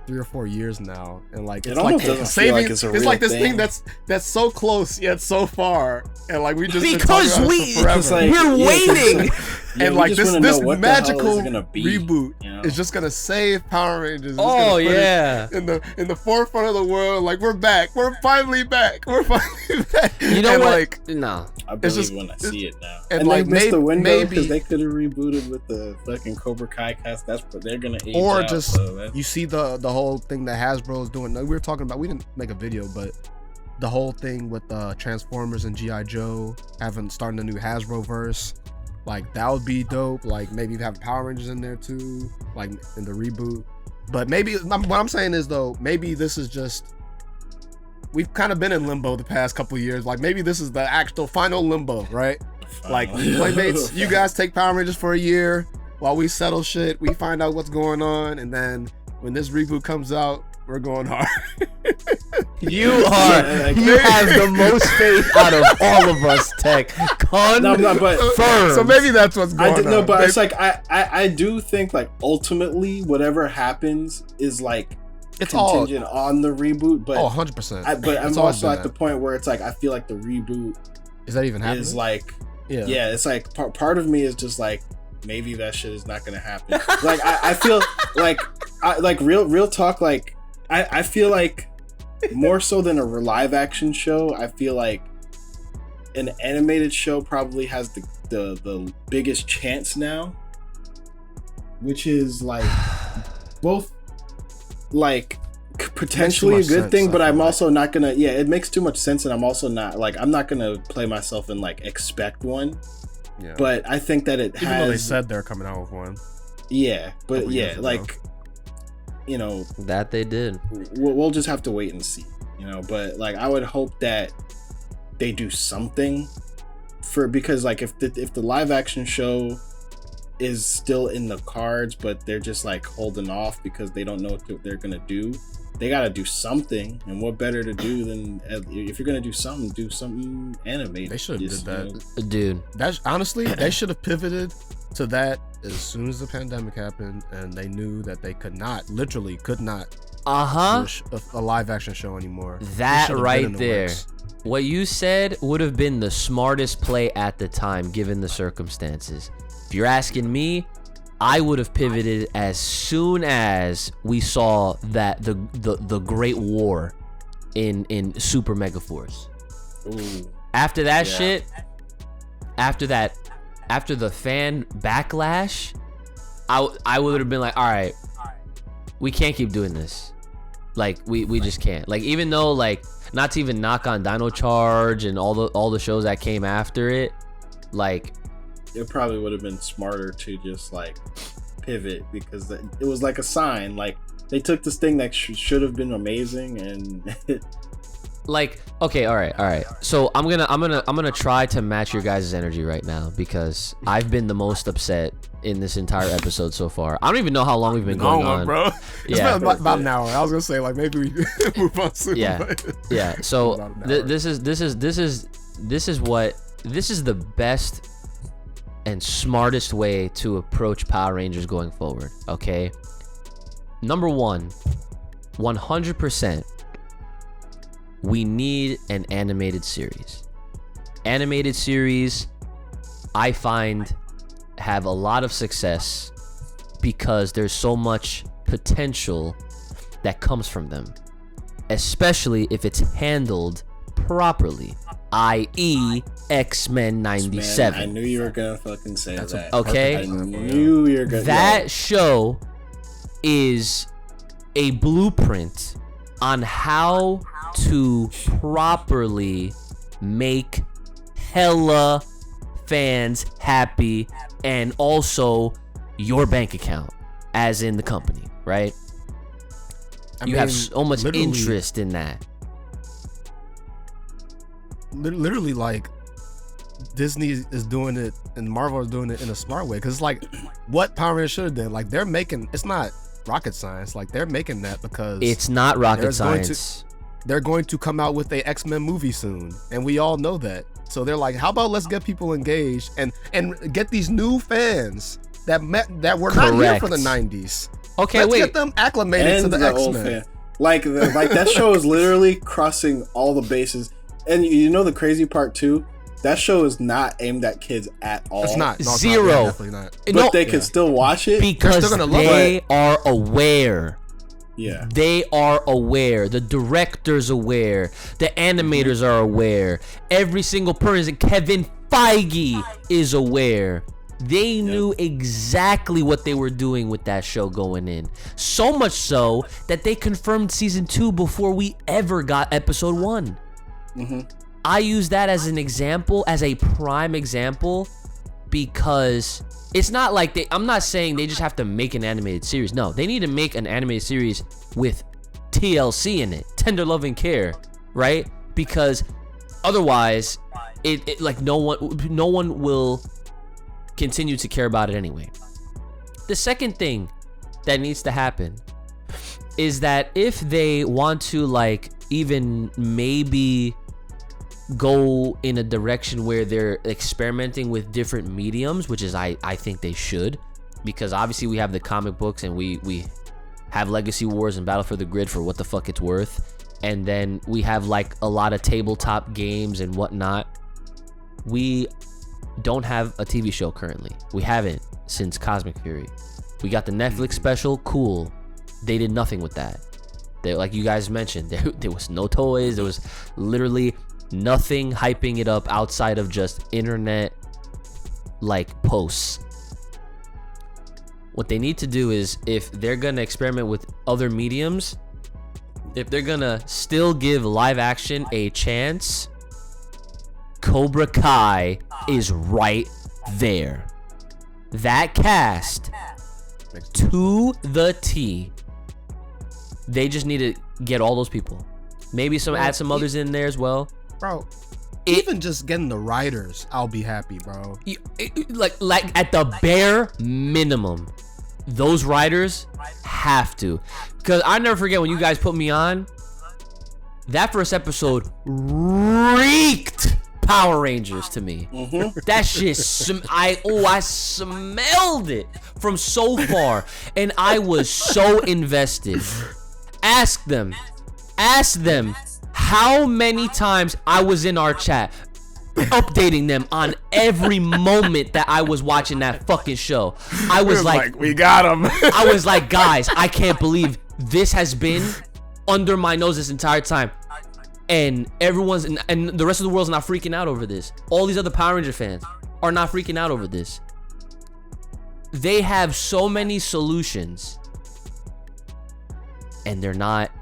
D: 3 or 4 years now, and like it's like saving. It's like this thing that's so close yet so far, and like we just
A: because we're waiting.
C: Yeah,
D: and like this magical reboot is just gonna save Power Rangers.
A: Oh yeah,
D: in the forefront of the world. Like we're back. We're finally back. We're finally back.
A: You know
D: and
A: what?
D: Like,
A: no,
C: I believe when I see it now.
D: And like
C: they missed the window because they could have rebooted with the fucking Cobra Kai cast. That's what they're gonna age
D: or
C: out,
D: just
C: so
D: you see the whole thing that Hasbro is doing. We were talking about. We didn't make a video, but the whole thing with Transformers and GI Joe starting a new Hasbro verse. Like that would be dope. Like maybe have Power Rangers in there too, like in the reboot. But maybe what I'm saying is though, maybe this is just, we've kind of been in limbo the past couple of years. Like maybe this is the actual final limbo, right? Like Playmates, you guys take Power Rangers for a year while we settle shit. We find out what's going on, and then when this reboot comes out, we're going hard.
A: You have the most faith out of all of us, Tech. Confirmed.
D: So maybe that's what's going on.
C: No, but it's like I do think like ultimately whatever happens is like it's contingent on the reboot. But
D: 100%.
C: But I'm also at the point where it's like I feel like the reboot
D: is that even happening?
C: Is like it's like part of me is just like maybe that shit is not gonna happen. Like I feel like real talk, like I feel like more so than a live action show, I feel like an animated show probably has the biggest chance now, which is like both like potentially a good thing, but I'm also not gonna it makes too much sense, and I'm also not like I'm not gonna play myself and like expect one. Yeah. But I think that it
D: even though they said they're coming out with one.
C: Yeah, but like
A: that they did.
C: We'll just have to wait and see, But like, I would hope that they do something because like if the live action show is still in the cards, but they're just like holding off because they don't know what they're gonna do. They gotta do something, and what better to do than if you're gonna do something animated.
D: They should have did that,
A: dude.
D: That's honestly they should have pivoted to that as soon as the pandemic happened, and they knew that they could not push a live action show anymore.
A: That right there, what you said would have been the smartest play at the time, given the circumstances. If you're asking me, I would have pivoted as soon as we saw that the Great War in Super Mega Force.
C: Ooh.
A: After that shit, after the fan backlash, I would have been like, all right, we can't keep doing this. Like we just can't. Like even though like not to even knock on Dino Charge and all the shows that came after it, like.
C: It probably would have been smarter to just like pivot because it was like a sign. Like they took this thing that should have been amazing and
A: like okay, all right. So I'm gonna try to match your guys' energy right now because I've been the most upset in this entire episode so far. I don't even know how long we've been going on,
D: bro. It's been about an hour. I was gonna say like maybe we move on soon.
A: Yeah. So this is the best and smartest way to approach Power Rangers going forward, okay? Number one, 100%, we need an animated series. Animated series, I find, have a lot of success because there's so much potential that comes from them, especially if it's handled properly, i.e. X-Men 97.
C: Man, I knew you were gonna fucking say that.
A: Okay?
C: I knew you were gonna.
A: That show is a blueprint on how to properly make hella fans happy, and also your bank account, as in the company, right? You have so much interest in that.
D: Literally, like, Disney is doing it and Marvel is doing it in a smart way, because it's like what Power Rangers should have done. Like, they're making, it's not rocket science. Like, they're making that because
A: it's not rocket science.
D: They're going to come out with a X-Men movie soon, and we all know that. So they're like, how about let's get people engaged and get these new fans that were not here for the 90s.
A: Okay,
D: let's get them acclimated to the X-Men.
C: Like that show is literally crossing all the bases. And you know the crazy part too? That show is not aimed at kids at all.
D: It's not. No,
A: Zero.
D: It's not. Yeah, definitely not.
C: But they can still watch it
A: because they are aware.
C: Yeah.
A: They are aware. The director's aware. The animators are aware. Every single person, Kevin Feige, is aware. They knew exactly what they were doing with that show going in. So much so that they confirmed season 2 before we ever got episode 1.
C: Mm-hmm.
A: I use that as an example, as a prime example, because it's not like I'm not saying they just have to make an animated series. No, they need to make an animated series with TLC in it, tender loving care, right? Because otherwise, it like no one will continue to care about it anyway. The second thing that needs to happen is that if they want to, like, even maybe go in a direction where they're experimenting with different mediums, which is I think they should, because obviously we have the comic books and we have Legacy Wars and Battle for the Grid for what the fuck it's worth, and then we have like a lot of tabletop games and whatnot. We don't have a TV show currently. We haven't since Cosmic Fury. We got the Netflix special, cool. They did nothing with that. They, like you guys mentioned, there was no toys. There was literally nothing hyping it up outside of just internet like posts. What they need to do is, if they're gonna experiment with other mediums, if they're gonna still give live action a chance, Cobra Kai is right there. That cast to the T. They just need to get all those people. Maybe add some others in there as well.
D: Bro, even just getting the writers, I'll be happy, bro.
A: Like at the bare minimum, those writers have to. Because I never forget when you guys put me on, that first episode reeked Power Rangers to me. Mm-hmm. That shit, I smelled it from so far, and I was so invested. Ask them how many times I was in our chat updating them on every moment that I was watching that fucking show. I was like,
B: we got them.
A: I was like, guys, I can't believe this has been under my nose this entire time. And and the rest of the world's not freaking out over this. All these other Power Ranger fans are not freaking out over this. They have so many solutions, and they're not.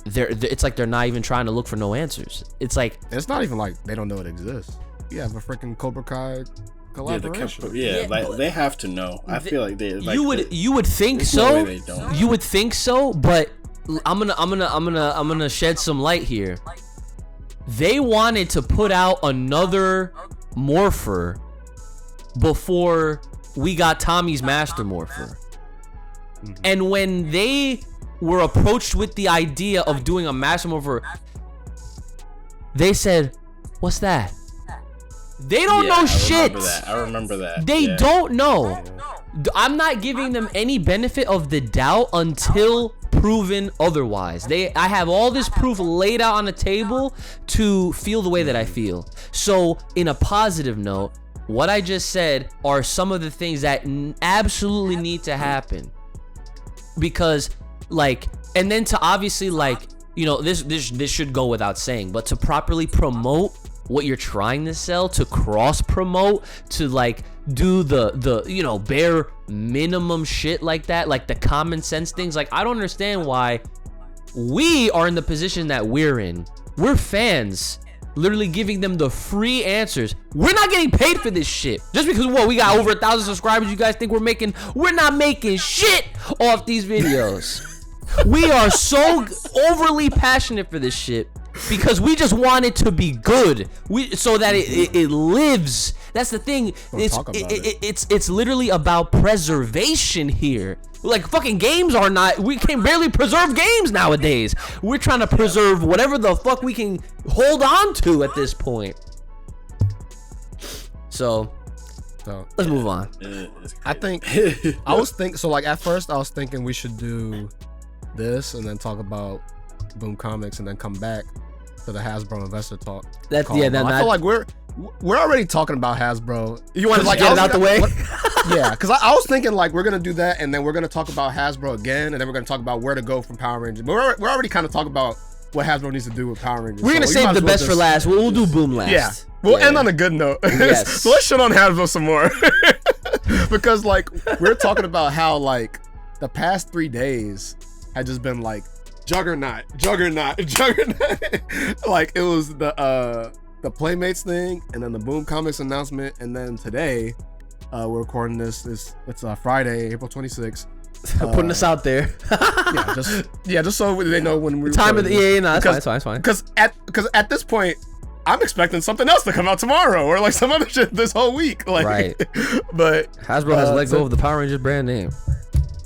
A: It's like they're not even trying to look for no answers. It's like
D: it's not even like they don't know it exists. You have a freaking Cobra Kai collaboration.
C: Like they have to know. I feel like they. Like
A: you would think so. No, you would think so, but I'm gonna shed some light here. They wanted to put out another Morpher before we got Tommy's Master Morpher. Mm-hmm. And when they were approached with the idea of doing a Master Morpher, they said, "What's that?" They don't know shit.
C: I remember that.
A: They don't know. I'm not giving them any benefit of the doubt until proven otherwise. I have all this proof laid out on the table to feel the way that I feel. So, in a positive note, what I just said are some of the things that absolutely need to happen. Because, like, and then to obviously, like, you know, this should go without saying, but to properly promote what you're trying to sell, to cross promote, to like do the you know, bare minimum shit like that, like the common sense things, like I don't understand why we are in the position that we're in. We're fans, literally giving them the free answers. We're not getting paid for this shit. Just because we got over 1,000 subscribers, you guys think we're not making shit off these videos. We are so overly passionate for this shit because we just want it to be good. So that it lives. That's the thing. It's literally about preservation here. Like, fucking games are not, we can barely preserve games nowadays. We're trying to preserve whatever the fuck we can hold on to at this point. So let's move on.
D: I think I was thinking, so like at first I was thinking we should do this and then talk about Boom Comics and then come back to the Hasbro investor talk. I feel like we're already talking about Hasbro.
A: You want to like get it out the way?
D: Yeah, because I was thinking like we're gonna do that and then we're gonna talk about Hasbro again and then we're gonna talk about where to go from Power Rangers. But we're already kind of talking about what Hasbro needs to do with Power Rangers.
A: We're gonna save the best for last. We'll do Boom last.
D: Yeah, we'll end on a good note.
A: Yes.
B: So let's shit on Hasbro some more.
D: Because like we're talking about how like the past 3 days had just been like juggernaut. Like it was the Playmates thing and then the Boom Comics announcement, and then today we're recording this. It's Friday, April 26th.
A: Putting us out there.
D: just so they know when we
A: time of the that's fine.
D: Because at this point, I'm expecting something else to come out tomorrow or like some other shit this whole week. Like,
A: right.
D: But
A: Hasbro has let go of the Power Rangers brand name.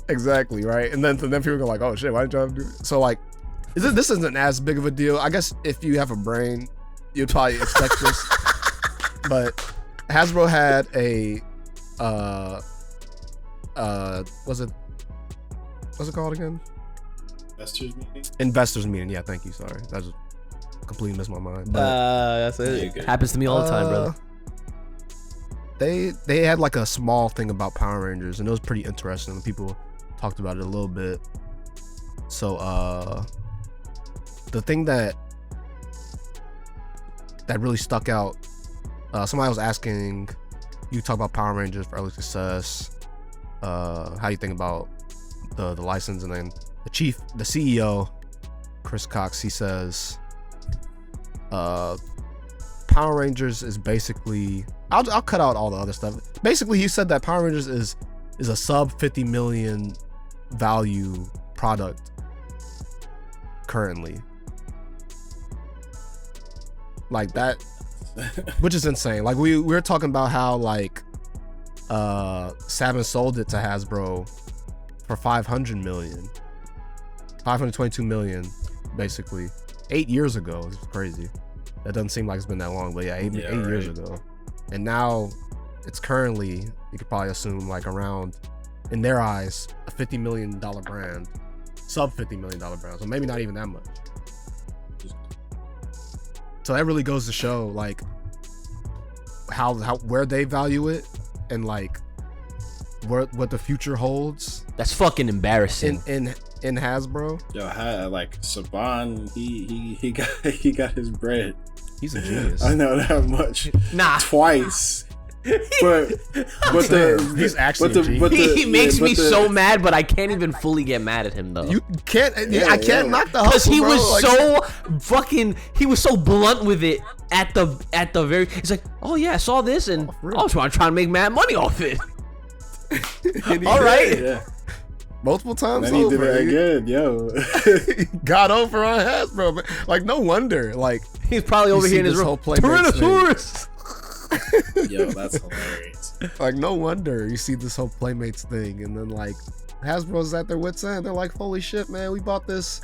D: Exactly, right. And then people go like, "Oh shit, why did y'all do it?" So like, this isn't as big of a deal. I guess if you have a brain, you'd probably expect this. But Hasbro had a what's it called again? Investors meeting. Yeah, thank you. Sorry, that just completely missed my mind. But,
A: that's it. Happens to me all the time, brother.
D: They had like a small thing about Power Rangers, and it was pretty interesting. People talked about it a little bit. So the thing that really stuck out, somebody was asking, you talk about Power Rangers for early success, how you think about the license, and then the CEO, Chris Cox, he says Power Rangers is basically, I'll cut out all the other stuff. Basically, he said that Power Rangers is a sub 50 million value product currently. Like that, which is insane. Like we were talking about how like Saban sold it to Hasbro for 522 million, basically 8 years ago. It's crazy. That doesn't seem like it's been that long, but yeah, eight years ago. And now it's currently, you could probably assume like around, in their eyes, a $50 million brand, sub $50 million brand. So maybe not even that much. So that really goes to show like how where they value it and like what the future holds.
A: That's fucking embarrassing.
D: In Hasbro.
C: Yo, like Saban, he got his bread.
D: He's a genius.
C: I know that much.
A: Nah,
C: twice. But
D: he's actually
A: he makes me so mad, but I can't even fully get mad at him though.
D: You can't. I can't knock the hustle,
A: because he was
D: like,
A: so fucking. He was so blunt with it at the very. He's like, oh yeah, I saw this and I was trying to make mad money off it. All right.
C: Yeah.
D: Multiple times
C: then
D: over.
C: He did it again, yo.
D: Got over on Hasbro, but like no wonder. Like
A: he's probably over here in his room. Tyrannosaurus.
C: Yo, that's hilarious.
D: Like no wonder you see this whole Playmates thing, and then like Hasbro's at their wits end. They're like, holy shit, man, we bought this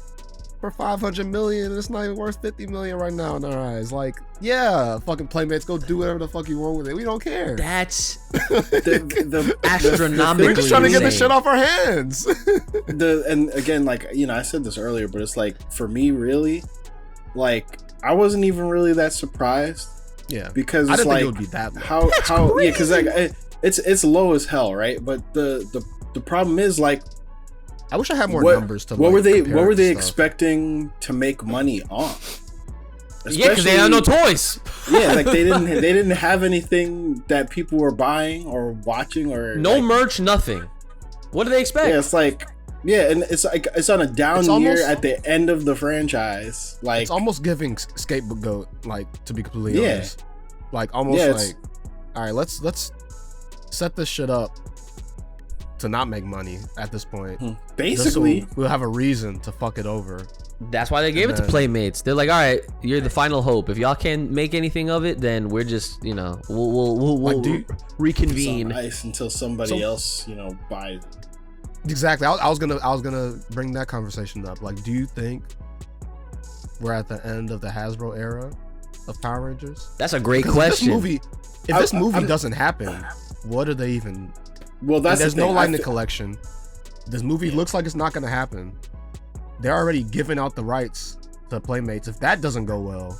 D: for 500 million. It's not even worth 50 million right now in our eyes. Like, yeah, fucking Playmates, go do whatever the fuck you want with it. We don't care.
A: That's the astronomically.
D: We're just trying to get this shit off our hands.
C: And again, like, you know, I said this earlier, but it's like for me, really, like I wasn't even really that surprised
D: Yeah,
C: because
D: I
C: it's
D: didn't
C: like
D: think it would be that low.
C: how yeah, because like it's low as hell, right? But the problem is like,
D: I wish I had more numbers to.
C: What were they
D: stuff.
C: expecting to make money on?
A: Yeah, because they had no toys.
C: Yeah, like they didn't have anything that people were buying or watching or
A: no
C: like,
A: merch, nothing. What do they expect?
C: Yeah, it's like and it's like it's on a down year
D: almost,
C: at the end of the franchise. Like
D: it's almost giving Scapegoat, like, to be completely honest. Like almost like, all right, let's set this shit up to not make money at this point.
C: Basically,
D: we'll have a reason to fuck it over.
A: That's why they gave it to Playmates. They're like, all right, you're the final hope. If y'all can't make anything of it, then we're just, we'll reconvene.
C: It's on ice until somebody else, buys it.
D: Exactly. I was gonna bring that conversation up. Like, do you think we're at the end of the Hasbro era of Power Rangers?
A: That's a great question.
D: If this movie doesn't happen, what are they even?
C: Well, there's
D: no Lightning Collection. This movie looks like it's not gonna happen. They're already giving out the rights to Playmates. If that doesn't go well,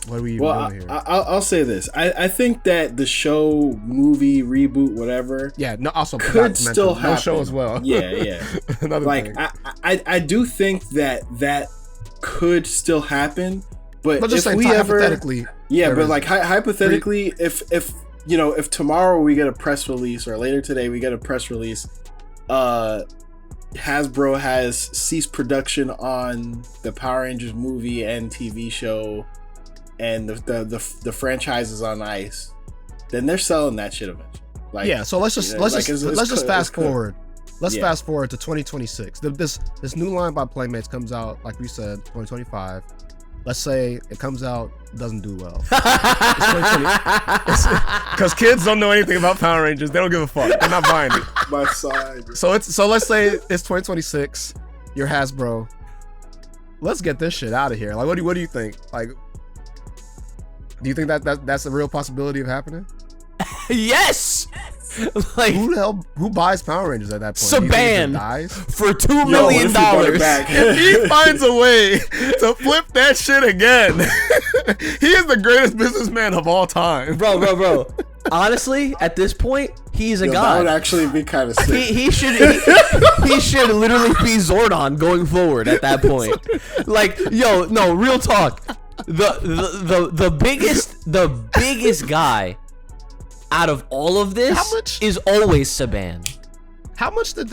D: what are we even doing here?
C: I'll say this. I think that the show, movie, reboot, whatever.
D: Yeah, no. Also,
C: could still happen.
D: No show as well.
C: Yeah.
D: Another
C: like
D: thing.
C: I do think that could still happen. But
D: just
C: if
D: saying, hypothetically.
C: Yeah, but like hypothetically, if tomorrow we get a press release or later today we get a press release, Hasbro has ceased production on the Power Rangers movie and TV show, and the franchise is on ice, then they're selling that shit eventually. Like, yeah,
D: so let's just fast forward. Let's fast forward to 2026. This new line by Playmates comes out, like we said, 2025. Let's say it comes out, doesn't do well. Because kids don't know anything about Power Rangers. They don't give a fuck. They're not buying it.
C: My side.
D: So let's say it's 2026. You're Hasbro. Let's get this shit out of here. Like, what do you think? Like, do you think that's a real possibility of happening?
A: Yes. Like,
D: who buys Power Rangers at that point?
A: Saban for $2 million.
D: If he finds a way to flip that shit again, he is the greatest businessman of all time.
A: Bro. Honestly, at this point, he's a god.
C: That would actually be kind of sick.
A: He should literally be Zordon going forward at that point. Like, no, real talk. The biggest guy out of all of this is always Saban.
D: How much did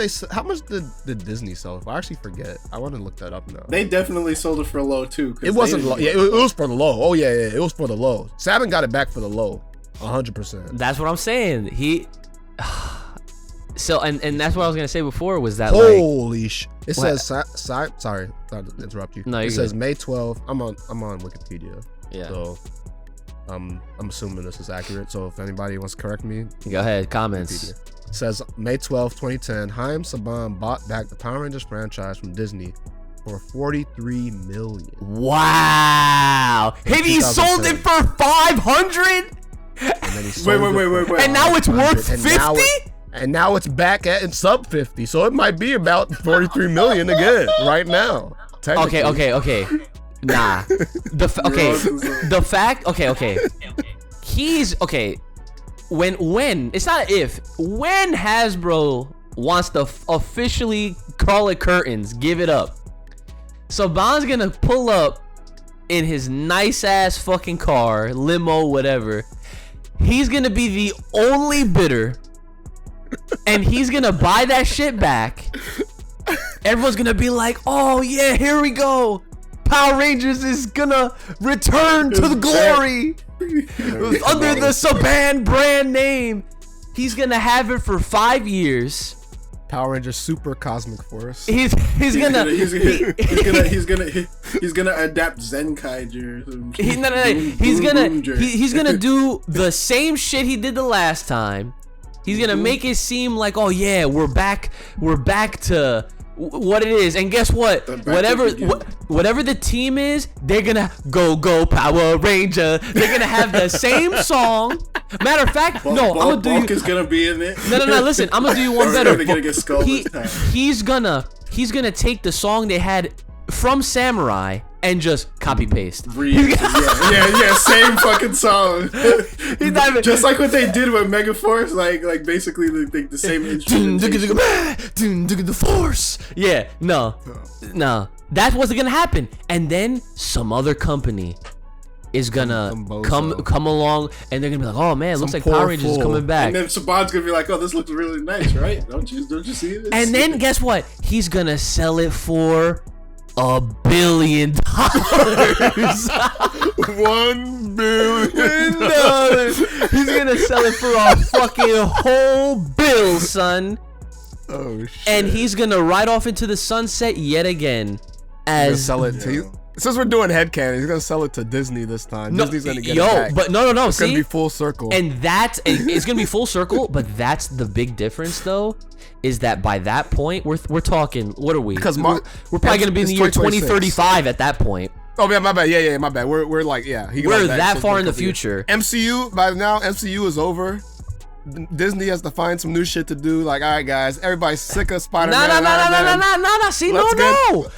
D: Disney sell? I actually forget. I want to look that up now.
C: They definitely sold it for low too.
D: It wasn't low. Yeah, it was for the low. Oh yeah, it was for the low. Saban got it back for the low, 100%.
A: That's what I'm saying. So and that's what I was gonna say before was that
D: holy sh. It says sorry to interrupt you.
A: No,
D: it says May 12th. I'm on Wikipedia.
A: Yeah.
D: So I'm assuming this is accurate. So if anybody wants to correct me,
A: go ahead. Comments.
D: Wikipedia. It says May 12th, 2010. Chaim Saban bought back the Power Rangers franchise from Disney for $43 million.
A: Wow! And he sold it for $500.
D: And then he sold
C: wait.
A: And now it's worth 50.
D: And now it's back at sub 50. So it might be about 43 million again right now.
A: Okay. Nah. The fact. Okay. He's okay. When it's not if. When Hasbro wants to officially call it curtains, give it up. Saban's gonna pull up in his nice ass fucking car, limo, whatever. He's gonna be the only bidder, and he's gonna buy that shit back. Everyone's gonna be like, "Oh yeah, here we go. Power Rangers is gonna return to the glory under the Saban brand name." He's gonna have it for 5 years.
D: Power Rangers Super Cosmic Force.
C: He's gonna adapt Zenkaiger.
A: He's gonna do the same shit he did the last time. He's gonna make it seem like, oh yeah, we're back to what it is. And guess what? Whatever the team is, they're gonna go Power Ranger. They're gonna have the same song. Matter of fact, I'm gonna do
C: Bulk is gonna be in it.
A: No. Listen, I'm gonna do you one better.
C: He's
A: He's gonna take the song they had from Samurai and just copy paste.
C: Yeah, same fucking song.
A: He's not even,
C: just like what they did with Megaforce, like basically the same instrument.
A: The Force. Yeah, no, that wasn't gonna happen. And then some other company is gonna come along, and they're gonna be like, "Oh man, looks like Power Rangers is coming back."
C: And then Saban's gonna be like, "Oh, this looks really nice, right? Don't you see this?"
A: And then guess what? He's gonna sell it for $1 billion.
B: $1 billion.
A: He's gonna sell it for a fucking whole bill, son.
B: Oh shit!
A: And he's gonna ride off into the sunset yet again. As
B: sell it to you. Since we're doing headcanon, he's gonna sell it to Disney this time. Disney's gonna get it back.
A: But no.
B: It's gonna be full circle.
A: And it's gonna be full circle. But that's the big difference, though, is that by that point we're talking. What are we?
B: Because
A: we're probably gonna be in the year 2035 at that point.
B: Oh yeah, my bad. Yeah, my bad. We're like
A: we're that far in the future.
B: MCU by now. MCU is over. Disney has to find some new shit to do. Like, all right, guys, everybody's sick of Spider-Man.
A: No. See, let's get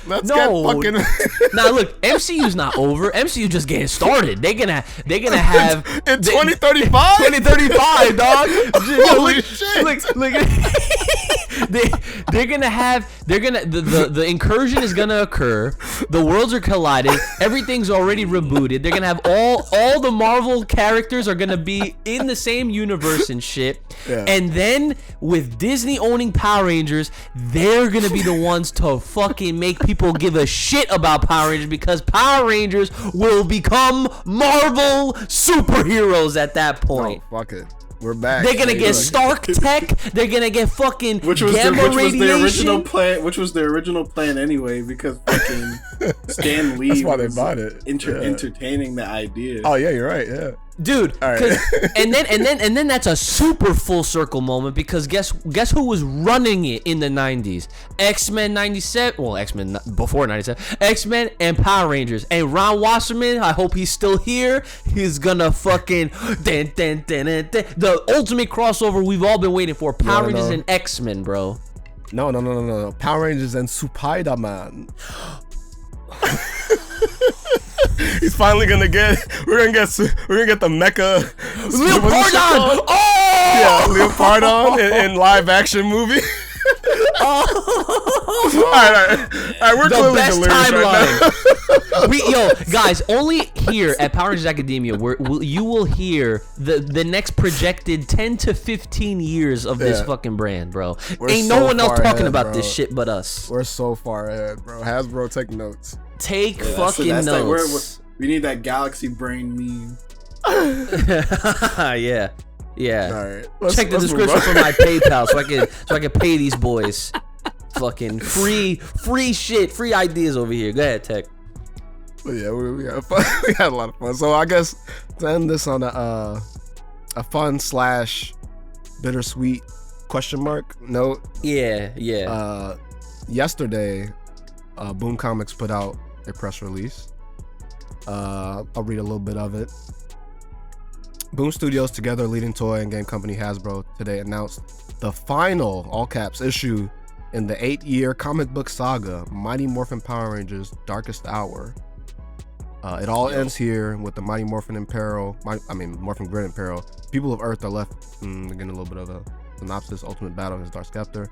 B: fucking.
A: Now, look, MCU's not over. MCU just getting started. They're gonna have
B: in 2035.
A: 2035, dog.
B: Holy shit!
A: Look. They're gonna the incursion is gonna occur. The worlds are colliding. Everything's already rebooted. They're gonna have all the Marvel characters are gonna be in the same universe and shit. Yeah. And then with Disney owning Power Rangers, they're gonna be the ones to fucking make people give a shit about Power Rangers, because Power Rangers will become Marvel superheroes at that point.
B: Oh, fuck it. We're back.
A: They're gonna get Stark Tech. They're gonna get fucking gamma radiation.
C: Which was the original plan anyway, because fucking Stan Lee
B: That's why they bought it.
C: Entertaining the idea.
B: Oh yeah, you're right. Yeah.
A: Dude,
B: right.
A: and then that's a super full circle moment, because guess who was running it in the 90s? X-Men 97, well, X-Men before 97, X-Men and Power Rangers. And Ron Wasserman, I hope he's still here. He's gonna fucking the ultimate crossover we've all been waiting for. Power Rangers and X-Men, bro.
B: No. Power Rangers and Spider-Man. He's finally gonna get. We're gonna get the mecha
A: Leopardon.
B: Yeah, Leopardon in live action movie. All right. We're
A: the best timeline.
B: Right
A: Yo, guys, only here at Power Rangers Academia, you will hear the next projected 10 to 15 years of this fucking brand, bro. Ain't no one else talking about this shit but us.
B: We're so far ahead, bro. Hasbro, take notes.
A: Take fucking notes.
C: We need that galaxy brain meme.
A: Yeah.
B: All right.
A: Check the description for my PayPal so I can pay these boys. Fucking free shit, free ideas over here. Go ahead, Tech.
B: But yeah, we had fun. We had a lot of fun. So I guess to end this on a fun / bittersweet question mark note.
A: Yeah.
B: Yesterday, Boom Comics put out a press release. I'll read a little bit of it. Boom Studios, together leading toy and game company Hasbro, today announced the final, all caps, issue in the 8-year comic book saga, Mighty Morphin Power Rangers Darkest Hour. It all ends here with the Mighty Morphin in peril. Morphin Grid in peril. People of Earth are left. Again, a little bit of a synopsis. Ultimate battle against Dark Scepter.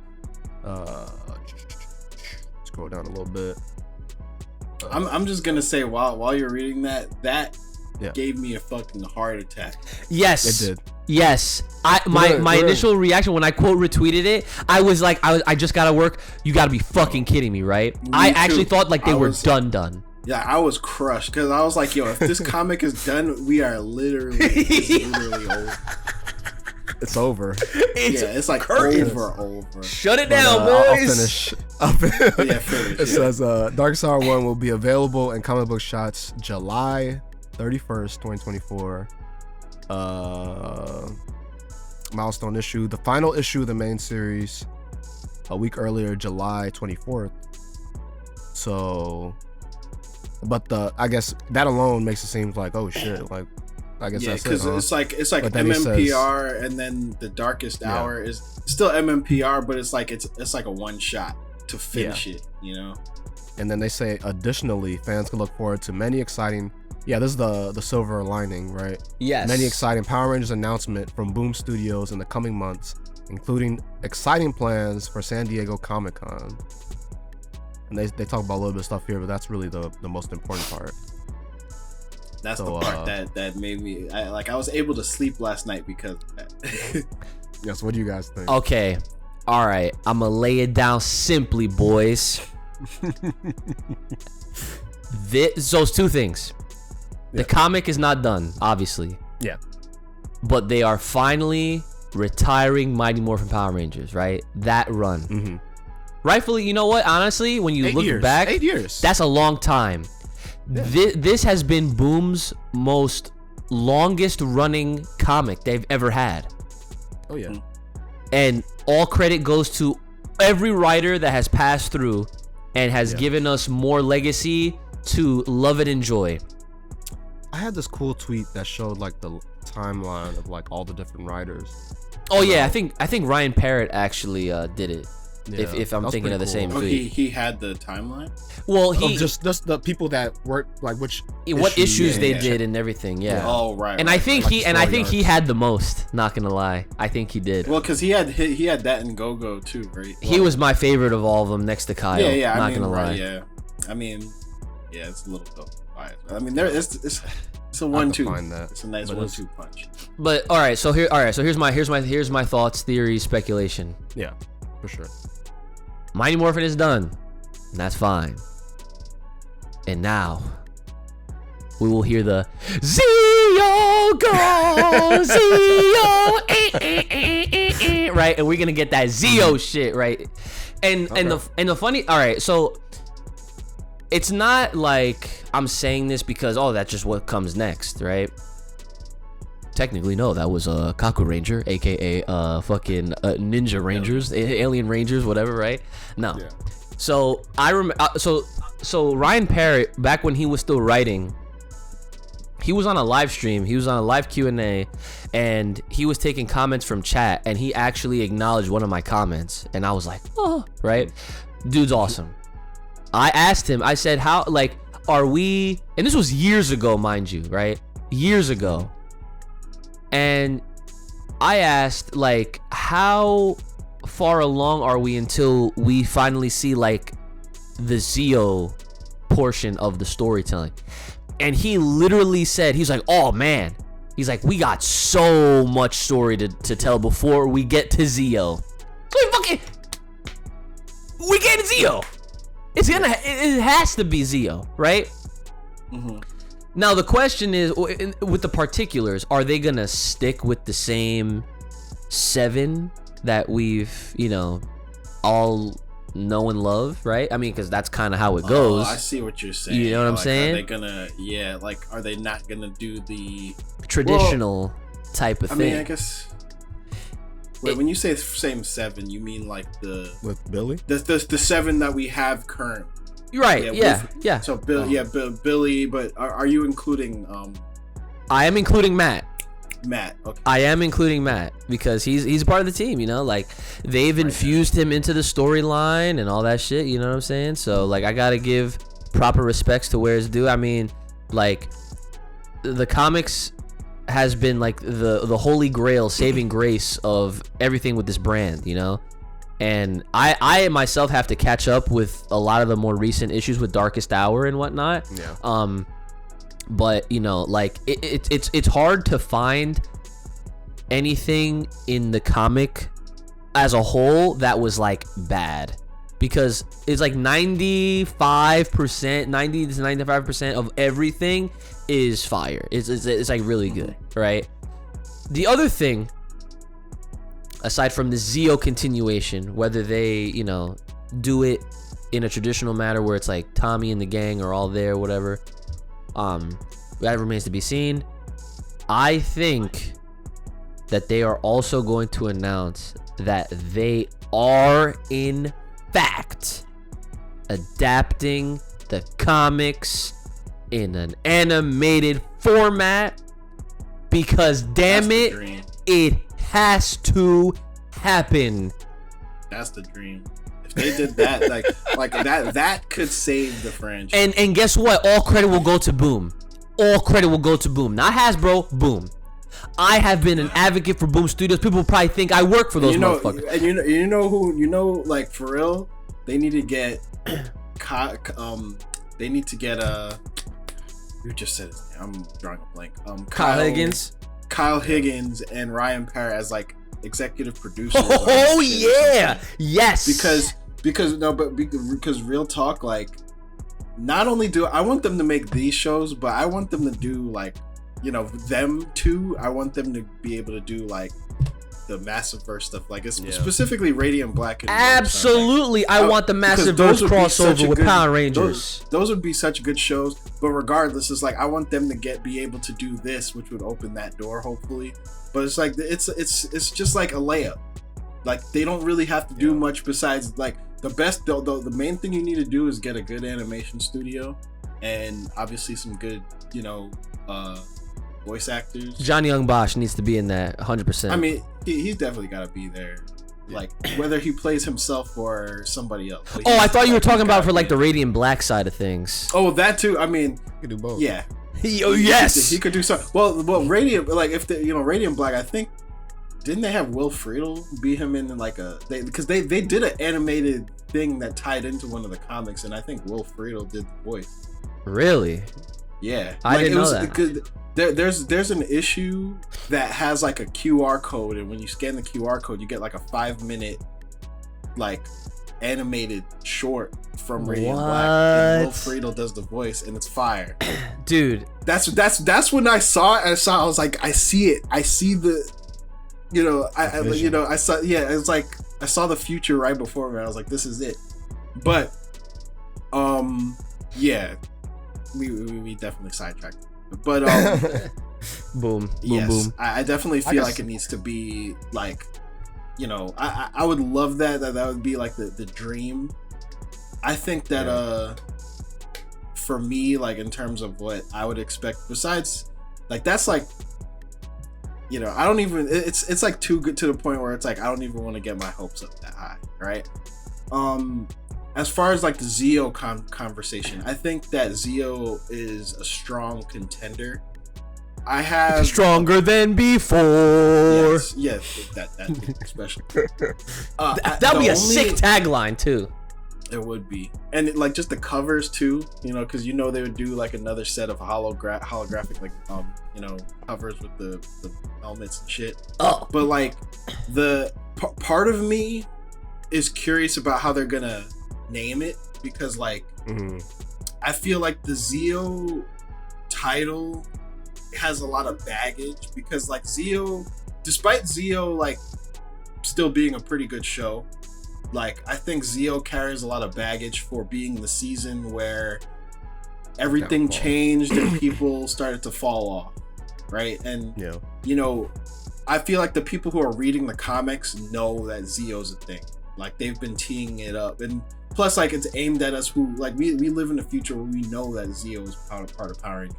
B: Scroll down a little bit.
C: I'm just gonna say while you're reading that gave me a fucking heart attack.
A: Yes,
B: it did.
A: Yes, my initial reaction when I quote retweeted it, I was like, I just gotta work. You gotta be fucking kidding me, right? I actually thought like they were done.
C: Yeah, I was crushed because I was like, yo, if this comic is done, we are literally over.
B: It's over.
C: It's like over.
A: Shut it down, boys.
B: I'll finish.
C: Finish.
B: It says Darkest Hour 1 will be available in comic book shots July 31st, 2024. Milestone issue. The final issue of the main series a week earlier, July 24th. So, but I guess that alone makes it seem like, oh shit, like I guess that's it.
C: Because it's like MMPR, and then the Darkest Hour is still MMPR, but it's like a one shot to finish it, you know.
B: And then they say, additionally, fans can look forward to many exciting. Yeah, this is the silver lining, right?
A: Yes.
B: Many exciting Power Rangers announcement from Boom Studios in the coming months, including exciting plans for San Diego Comic-Con. And they talk about a little bit of stuff here, but that's really the most important part.
C: That's the part that made me I was able to sleep last night because of that.
B: Yes, what do you guys think?
A: Okay. All right. I'm going to lay it down simply, boys. Those two things. The comic is not done, obviously.
B: Yeah.
A: But they are finally retiring Mighty Morphin Power Rangers, right? That run.
B: Mm-hmm.
A: Rightfully, you know what? Honestly, when you look back,
B: 8 years.
A: That's a long time. Yeah. This has been Boom's most longest running comic they've ever had.
B: Oh, yeah.
A: And all credit goes to every writer that has passed through and has given us more legacy to love and enjoy.
B: I had this cool tweet that showed like the timeline of like all the different writers.
A: Oh yeah, I think Ryan Parrott actually did it. Yeah, if I'm thinking of the same tweet.
C: He had the timeline.
A: Well, he
B: just the people that worked like
A: what issues they did and everything. Yeah.
C: Oh right.
A: And
C: right,
A: I think
C: right.
A: he had the most. Not gonna lie, I think he did.
C: Well, because he had that in Go-Go too, right?
A: He was my favorite of all of them, next to Kyle.
C: Yeah.
A: Not gonna lie.
C: Yeah. I mean, yeah, it's a little biased. I mean, it's a 1-2. It's a nice 1-2 punch.
A: But so here's my thoughts, theory, speculation.
B: Yeah, for sure.
A: Mighty Morphin is done, and that's fine. And now we will hear the Zeo go Zeo, right? And we're gonna get that Zeo shit, right? And the funny, all right, so it's not like I'm saying this because that's just what comes next, right? Technically, no, that was a Kaku Ranger, aka fucking Ninja Rangers, Alien Rangers, whatever, right? No. Yeah. So I remember. So Ryan Parrott, back when he was still writing, he was on a live stream. He was on a live Q&A, and he was taking comments from chat, and he actually acknowledged one of my comments, and I was like, oh, right, dude's awesome. I asked him. I said, how, like, are we? And this was years ago, mind you, right? Years ago. And I asked, like, how far along are we until we finally see, like, the Zeo portion of the storytelling? And he literally said, he's like, oh, man. He's like, we got so much story to tell before we get to Zeo. We get Zeo. It has to be Zeo, right? Mm-hmm. Now, the question is, with the particulars, are they going to stick with the same 7 that we've, all know and love, right? I mean, because that's kind of how it goes.
C: Oh, I see what you're saying.
A: You know what I'm saying?
C: Are they going to, are they not going to do the
A: traditional type of thing?
C: I mean, I guess... Wait, when you say same 7, you mean like
B: with Billy?
C: The 7 that we have currently.
A: You're right. Yeah.
C: So Billy, but are you including?
A: I am including Matt.
C: Matt. Okay.
A: I am including Matt because he's part of the team. Like they've infused him into the storyline and all that shit. You know what I'm saying? So like I gotta give proper respects to where it's due. I mean, like the comics has been like the holy grail, saving grace of everything with this brand. And I myself have to catch up with a lot of the more recent issues with Darkest Hour and whatnot.
B: Yeah.
A: But like it's hard to find anything in the comic as a whole that was like bad, because it's like 90 to 95% of everything is fire. It's like really good, right? The other thing, aside from the Zeo continuation, whether they, do it in a traditional manner where it's like Tommy and the gang are all there, whatever, that remains to be seen. I think that they are also going to announce that they are, in fact, adapting the comics in an animated format, because damn it has to happen.
C: That's the dream. they did that, like that could save the franchise.
A: And guess what? All credit will go to Boom. All credit will go to Boom. Not Hasbro, Boom. I have been an advocate for Boom Studios. People probably think I work for those motherfuckers.
C: And you know who, like for real, they need to get they need to get you just said his name. I'm drawing a blank.
A: Kyle Higgins.
C: Kyle Higgins and Ryan Parrott as like executive producers.
A: Oh yeah. Yes. Because real talk, like, not only do I want them to make these shows, but I want them to do like, them too. I want them to be able to do like the Massiveverse stuff, like it's specifically Radiant Black. And absolutely, like, I want the Massiveverse crossover with Power Rangers.
C: Those would be such good shows. But regardless, it's like I want them to be able to do this, which would open that door, hopefully. But it's like it's just like a layup. Like they don't really have to do much besides like the main thing you need to do is get a good animation studio and obviously some good voice actors.
A: Johnny Young Bosch needs to be in that 100%.
C: I mean, he's definitely got to be there. Like whether he plays himself or somebody else.
A: Oh, I thought you were talking about for like the Radiant Black side of things.
C: Oh, that too. I mean,
B: he could do both.
C: Yeah.
A: Yes.
C: He could do something. Well, Radiant, like if the Radiant Black, I think, didn't they have Will Friedle be him in like because they did an animated thing that tied into one of the comics, and I think Will Friedle did the voice.
A: Really?
C: Yeah.
A: I didn't know that.
C: There's an issue that has like a QR code, and when you scan the QR code, you get like a 5-minute like animated short from Radiant Black, and Will Friedle does the voice, and it's fire.
A: Dude,
C: that's when I saw it. I was like, I see it. I see the, I saw. Yeah, it's like I saw the future right before me. I was like, this is it. But, yeah, we definitely sidetracked. But
A: boom,
C: yes,
A: boom.
C: I definitely feel like it needs to be like, I would love that would be like the dream. I think that for me, like in terms of what I would expect, besides like that's like, I don't even, it's like too good to the point where it's like I don't even want to get my hopes up that high, right? As far as like the Zeo conversation, I think that Zeo is a strong contender. I have
A: stronger than before.
C: Yes, that especially.
A: That'd be a sick tagline too.
C: It would be, and like just the covers too, because they would do like another set of holographic like covers with the helmets and shit.
A: Oh,
C: but like the part of me is curious about how they're gonna name it, because like I feel like the Zeo title has a lot of baggage, because like Zeo, despite Zeo like still being a pretty good show, like I think Zeo carries a lot of baggage for being the season where everything changed and people started to fall off, right? And I feel like the people who are reading the comics know that Zeo's a thing. Like they've been teeing it up, and plus like it's aimed at us who like we live in a future where we know that Zeo is part of Power Rangers.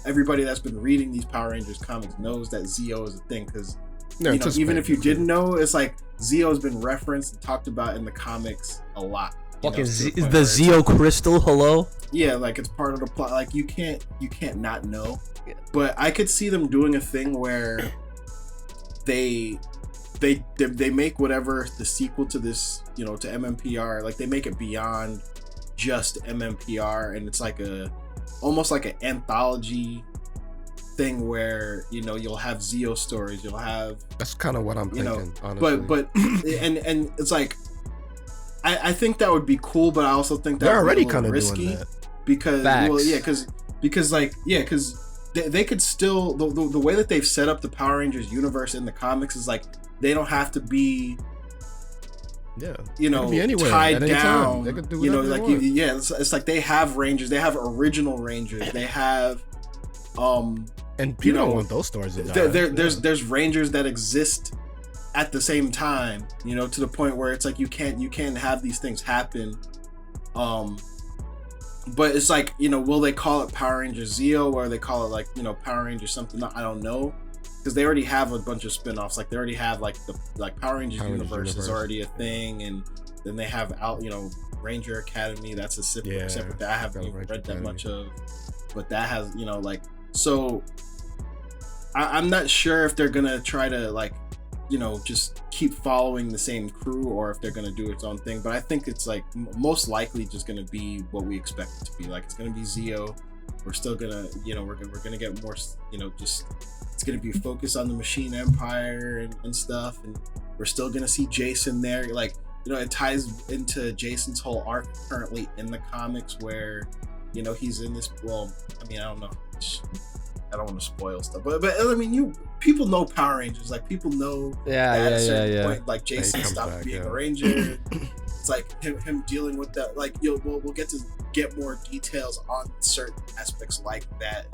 C: Everybody that's been reading these Power Rangers comics knows that Zeo is a thing, because even if you didn't know, it's like Zeo has been referenced and talked about in the comics a lot.
A: Fucking is the Zeo crystal? Hello?
C: Yeah, like it's part of the plot. Like you can't not know. Yeah. But I could see them doing a thing where they make whatever the sequel to this, to MMPR, like they make it beyond just MMPR, and it's like almost like an anthology thing where you'll have Zeo stories, you'll have,
B: that's kind of what I'm thinking, honestly.
C: But and it's like I think that would be cool, but I also think that
B: they're already
C: kind of
B: risky doing that.
C: Because because they could still, the way that they've set up the Power Rangers universe in the comics is like they don't have to be
B: be anywhere,
C: tied down.
B: They could do whatever they want.
C: It's like they have Rangers, they have original Rangers, they have
B: and people don't want those stories to die.
C: There's Rangers that exist at the same time, to the point where it's like you can't have these things happen. But it's like, will they call it Power Rangers Zeo, or they call it like, Power Rangers something? I don't know, because they already have a bunch of spin-offs. Like they already have like the Power Rangers universe is already a thing, and then they have out, Ranger Academy. That's a separate that I haven't even read that much of, but that has, so I'm not sure if they're gonna try to just keep following the same crew or if they're gonna do its own thing. But I think it's most likely just gonna be what we expect it to be. It's gonna be Zeo. We're still gonna, we're gonna get more, just it's gonna be focused on the Machine Empire and stuff, and we're still gonna see Jason there. It ties into Jason's whole arc currently in the comics where, he's in this. Well, I don't know. I don't want to spoil stuff, but people know Power Rangers. People know at a certain point, Jason stopped being a Ranger. It's him dealing with that. We'll get to get more details on certain aspects like that.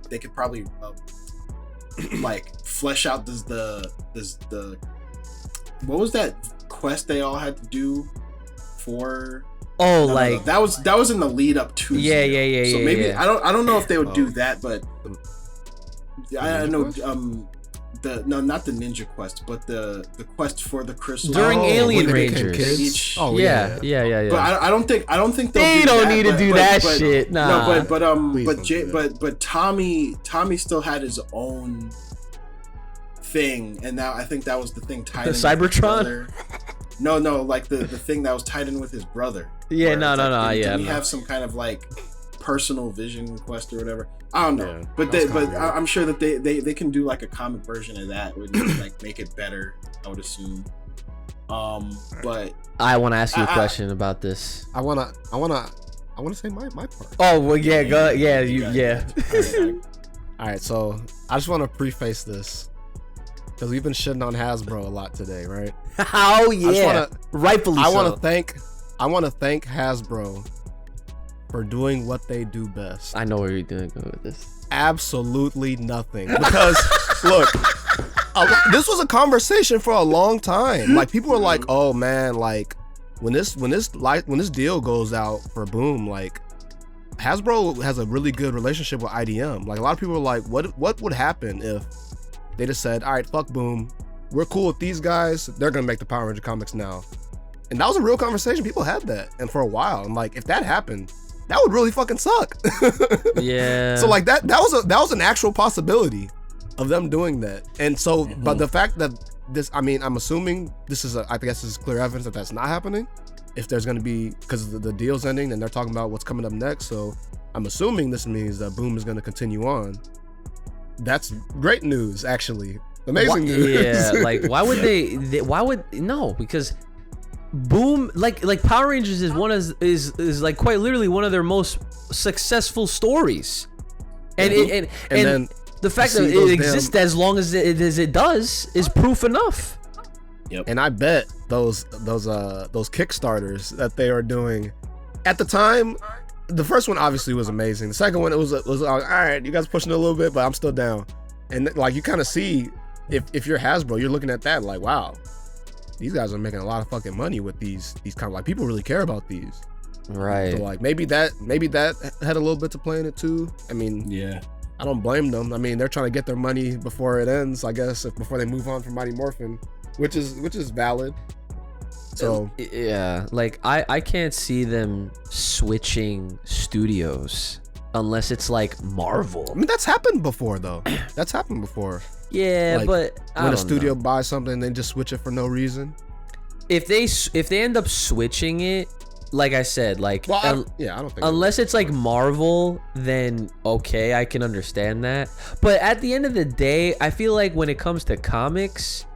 C: They could probably flesh out the what was that quest they all had to do for?
A: Oh,
C: no, that was in the lead up to
A: yeah.
C: So maybe I don't know if they would do that, but I know not the Ninja Quest, but the quest for the crystal
A: during Alien Rangers. Yeah.
C: But I don't think
A: they don't need to do that shit. Nah.
C: No, but Tommy still had his own thing, and now I think that was the thing tied. The
A: Cybertron.
C: No, the thing that was tied in with his brother.
A: Yeah, no.
C: Did he have some kind of personal vision quest or whatever? I don't know, but I'm sure that they can do a comic version of that, would make it better. I would assume. But
A: I want to ask you a question about this.
B: I wanna say my part.
A: Oh well, yeah, go yeah.
B: All right, so I just want to preface this because we've been shitting on Hasbro a lot today, right?
A: Oh yeah, rightfully so.
B: I want to thank Hasbro for doing what they do best.
A: I know where you're gonna go with this.
B: Absolutely nothing. Because look, this was a conversation for a long time. People were like, "Oh man, when this deal goes out for Boom, Hasbro has a really good relationship with IDM." A lot of people were like, "What would happen if they just said, all right, fuck Boom, we're cool with these guys. They're gonna make the Power Ranger comics now." And that was a real conversation. People had that, and for a while, and if that happened, that would really fucking suck.
A: Yeah.
B: So that was an actual possibility of them doing that. And so, but the fact that this, I'm assuming this is I guess this is clear evidence that that's not happening. If there's gonna be, because the deal's ending and they're talking about what's coming up next, so I'm assuming this means that Boom is gonna continue on. That's great news, actually. Amazing news.
A: Yeah, why would they why would no? Because Boom, Power Rangers is quite literally one of their most successful stories, and then the fact that it exists as long as it does is proof enough.
B: Yep. And I bet those Kickstarters that they are doing at the time, the first one obviously was amazing. The second one, it was all right, you guys pushing it a little bit, but I'm still down. And you kind of see, if you're Hasbro, you're looking at that wow, these guys are making a lot of fucking money with these kind of people really care about these.
A: Right.
B: So maybe that had a little bit to play in it too.
C: Yeah.
B: I don't blame them. They're trying to get their money before it ends, I guess, before they move on from Mighty Morphin, which is valid. So
A: yeah, I can't see them switching studios unless it's Marvel.
B: That's happened before though. That's happened before.
A: Yeah, but
B: when a studio buys something, they just switch it for no reason.
A: If they end up switching it, like I said, I don't think unless it's Marvel, then okay, I can understand that. But at the end of the day, I feel when it comes to comics,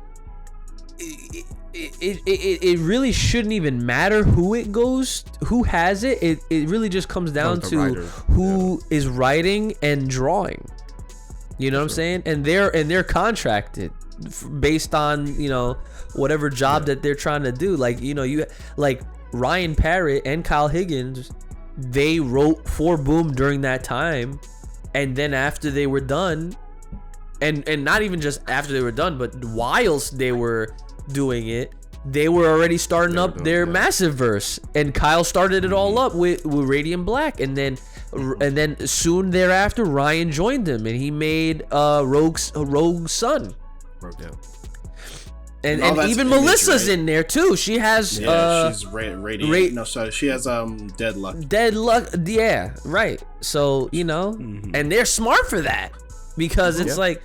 A: it really shouldn't even matter who has it. It really just comes down to who is writing and drawing. You know what I'm saying? And they're contracted based on whatever job that they're trying to do. You Ryan Parrott and Kyle Higgins, they wrote for Boom during that time, and then after they were done, and not even just after they were done, but whilst they were doing it, they were already starting up their massive verse, and Kyle started it all up with Radiant Black, and then soon thereafter Ryan joined him and he made Rogue Sun. And
C: all that's
A: even
C: image,
A: Melissa's
C: right?
A: in there too. She has
C: she's radiant. No, sorry, she has dead luck.
A: dead luck. Yeah, right. So and they're smart for that because it's like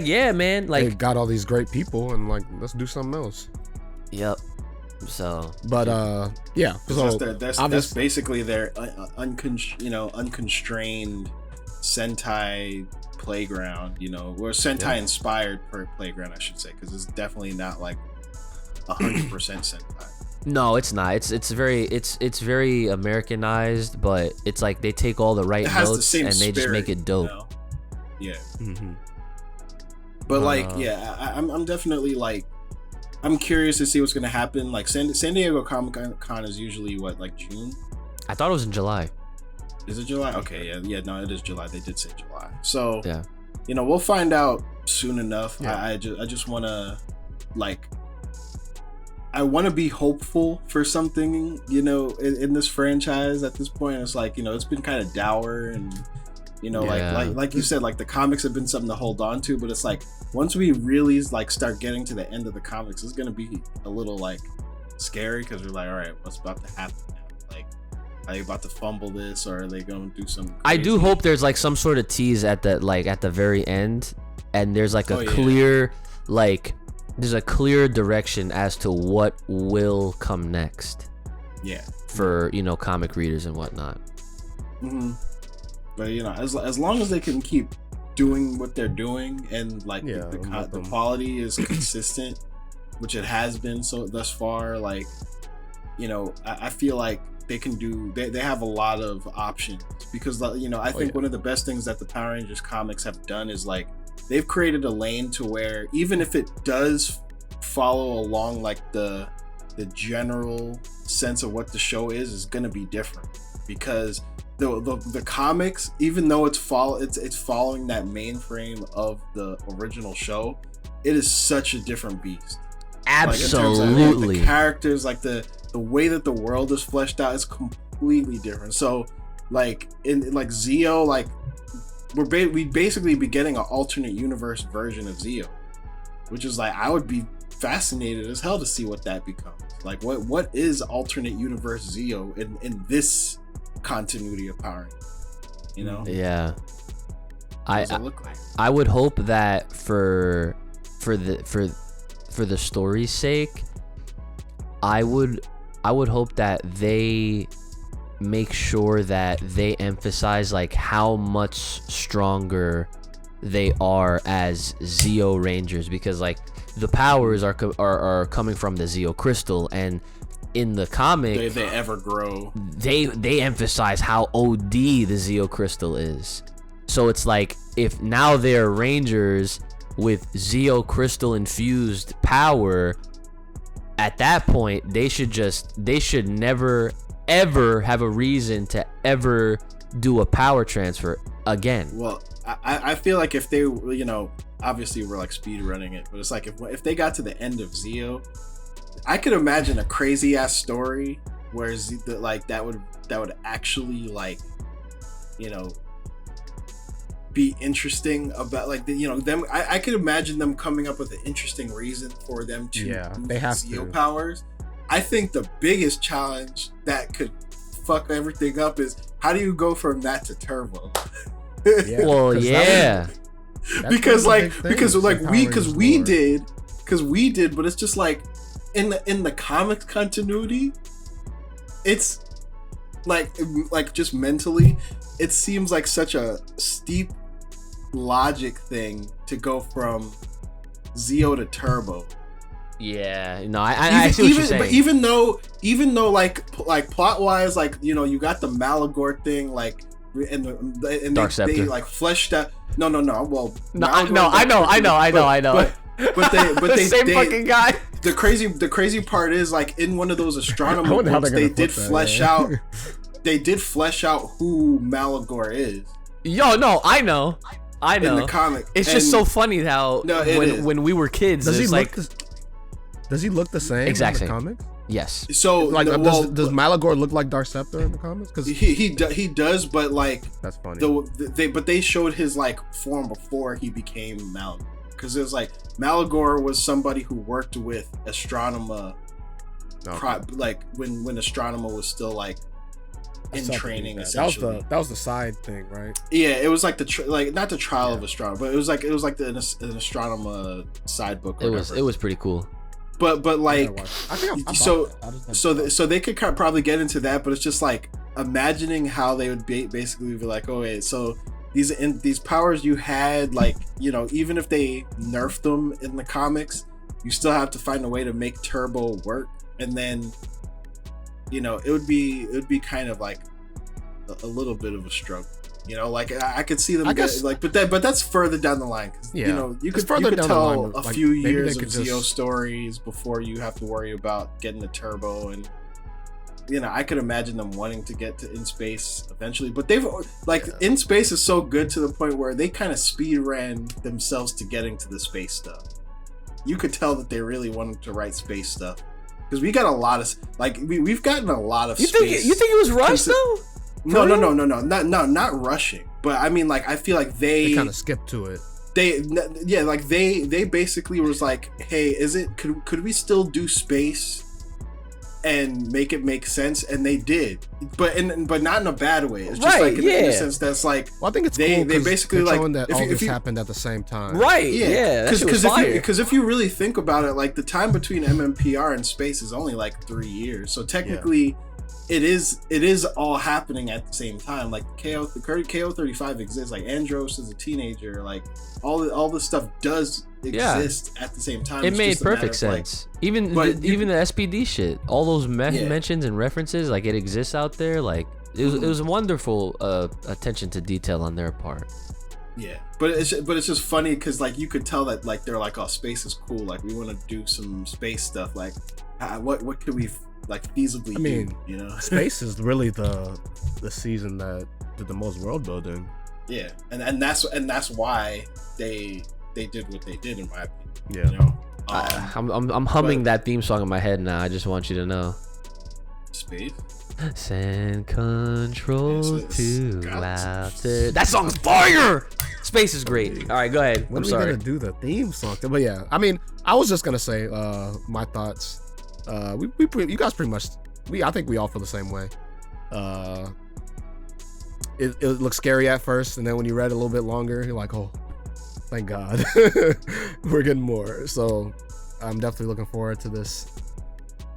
A: yeah, man.
B: They
A: Like,
B: got all these great people, and like, let's do something else.
A: yep. So,
B: But yeah. So
C: That's basically their unconstrained Sentai playground, or Sentai inspired playground, I should say, because it's definitely not like 100% Sentai.
A: no, it's not. It's very Americanized, but it's like they take all the right
C: It has the
A: notes
C: same
A: and they just
C: spirit,
A: make it dope.
C: Yeah.
B: Mhm.
C: But I'm definitely like, I'm curious to see what's gonna happen. Like San Diego Comic Con is usually what, like June?
A: I thought it was in July.
C: Is it July? Okay, yeah, no, it is July. They did say July. So
A: Yeah.
C: we'll find out soon enough.
B: Yeah.
C: I just wanna I want to be hopeful for something, in this franchise at this point. It's like, it's been kind of dour, and like you said, like the comics have been something to hold on to, but it's like once we really like start getting to the end of the comics, it's gonna be a little like scary, because we're like, all right, what's about to happen now? Like, are they about to fumble this, or are they gonna do something crazy?
A: I do hope there's like some sort of tease at the very end, and there's like a clear direction as to what will come next.
C: Yeah.
A: For comic readers and whatnot.
C: Mm-hmm. But as long as they can keep doing what they're doing, and like the quality is consistent, which it has been so thus far, like I feel like they can do. They have a lot of options, because I think one of the best things that the Power Rangers comics have done is like they've created a lane to where even if it does follow along like the general sense of what the show is going to be different, because the comics, even though it's following that mainframe of the original show, it is such a different beast.
A: Absolutely.
C: Like the characters, like the way that the world is fleshed out is completely different. So like in like Zeo, like we'd basically be getting an alternate universe version of Zeo, which is like, I would be fascinated as hell to see what that becomes. Like what is alternate universe Zeo in this continuity of Power Rangers,
A: Yeah.
C: What does it look like?
A: I would hope that for the story's sake, I would hope that they make sure that they emphasize like how much stronger they are as Zeo Rangers, because like the powers are coming from the Zeo Crystal, and in the comic,
C: if they ever grow,
A: they emphasize how OD the Zeo Crystal is. So it's like, if now they're Rangers with Zeo Crystal infused power, at that point they should never ever have a reason to ever do a power transfer again.
C: Well, I feel like if they, obviously we're like speed running it, but it's like if they got to the end of Zeo, I could imagine a crazy ass story where that would actually like, be interesting about like them. I could imagine them coming up with an interesting reason for them to use
B: they have
C: Zeo powers. I think the biggest challenge that could fuck everything up is, how do you go from that to Turbo?
B: Yeah,
A: well, yeah.
C: Because we did, but it's just like in the comics continuity, it's like just mentally, it seems like such a steep logic thing to go from Zeo to Turbo.
A: Yeah, no, I see what you're saying.
C: But even though like plot wise, like you got the Malagor thing, like and they like fleshed out. No. Well,
A: I know.
C: But they
A: same fucking guy.
C: The crazy part is, like, in one of those astronomer books, they did flesh out. They did flesh out who Malagor is.
A: Yo, no, I know. In
C: the comic,
A: it's just so funny how when we were kids,
B: does he look the same
A: exact
B: in the
A: same
B: comics?
A: Yes.
C: So
B: like, does Malagor look like Darceptor in the comics? Because
C: he does, but like
B: that's funny.
C: But they showed his like form before he became Malagor. because it was like Malagor was somebody who worked with Astronema, like when Astronema was still like in training. Essentially,
B: that was the side thing, right?
C: Yeah, it was like like not the trial of Astronema, but it was like an Astronema side book.
A: It was pretty cool.
C: But like,
B: I think
C: so they could probably get into that, but it's just like imagining how they would basically be like, oh wait, so these powers you had, like, you know, even if they nerfed them in the comics, you still have to find a way to make Turbo work, and then, you know, it would be kind of like a little bit of a struggle. You know, like I could see them but that's further down the line. You know, you could tell a few years of Zeo stories before you have to worry about getting the Turbo, and you know, I could imagine them wanting to get to In Space eventually, but they've In Space is so good to the point where they kind of speed ran themselves to getting to the space stuff. You could tell that they really wanted to write space stuff, because we got a lot of we've gotten a lot of.
A: You think it was rushed though?
C: No, not rushing. But I mean, like, I feel like they
B: kind of skipped to it.
C: They basically was like, hey, could we still do space and make it make sense? And they did, but not in a bad way. It's just in a sense that's like,
B: well, I think it's
C: they
B: cool
C: basically like
B: showing that all this happened at the same time,
A: right? Yeah,
C: because if you really think about it, like the time between MMPR and space is only like 3 years, so technically. It is all happening at the same time. Like KO35 exists. Like Andros is a teenager. Like all this stuff does exist at the same time.
A: It made perfect sense. Like, even the SPD shit, all those mentions and references, like it exists out there. Like it was a wonderful attention to detail on their part.
C: Yeah, but it's just funny because like you could tell that like they're like, oh, space is cool. Like we want to do some space stuff. Like what could we like feasibly do, you know?
B: Space is really the season that did the most world building.
C: Yeah, and that's why they did what they did, in my opinion.
B: Yeah,
C: you know?
A: I'm humming that theme song in my head now. I just want you to know.
C: Space.
A: Send control to laughter. That song's fire. Space is great. All right, go ahead.
B: When
A: I'm sorry.
B: Gonna do the theme song, but yeah, I mean, I was just gonna say my thoughts. You guys pretty much. I think we all feel the same way. It looks scary at first, and then when you read it a little bit longer, you're like, oh, thank God, we're getting more. So I'm definitely looking forward to this.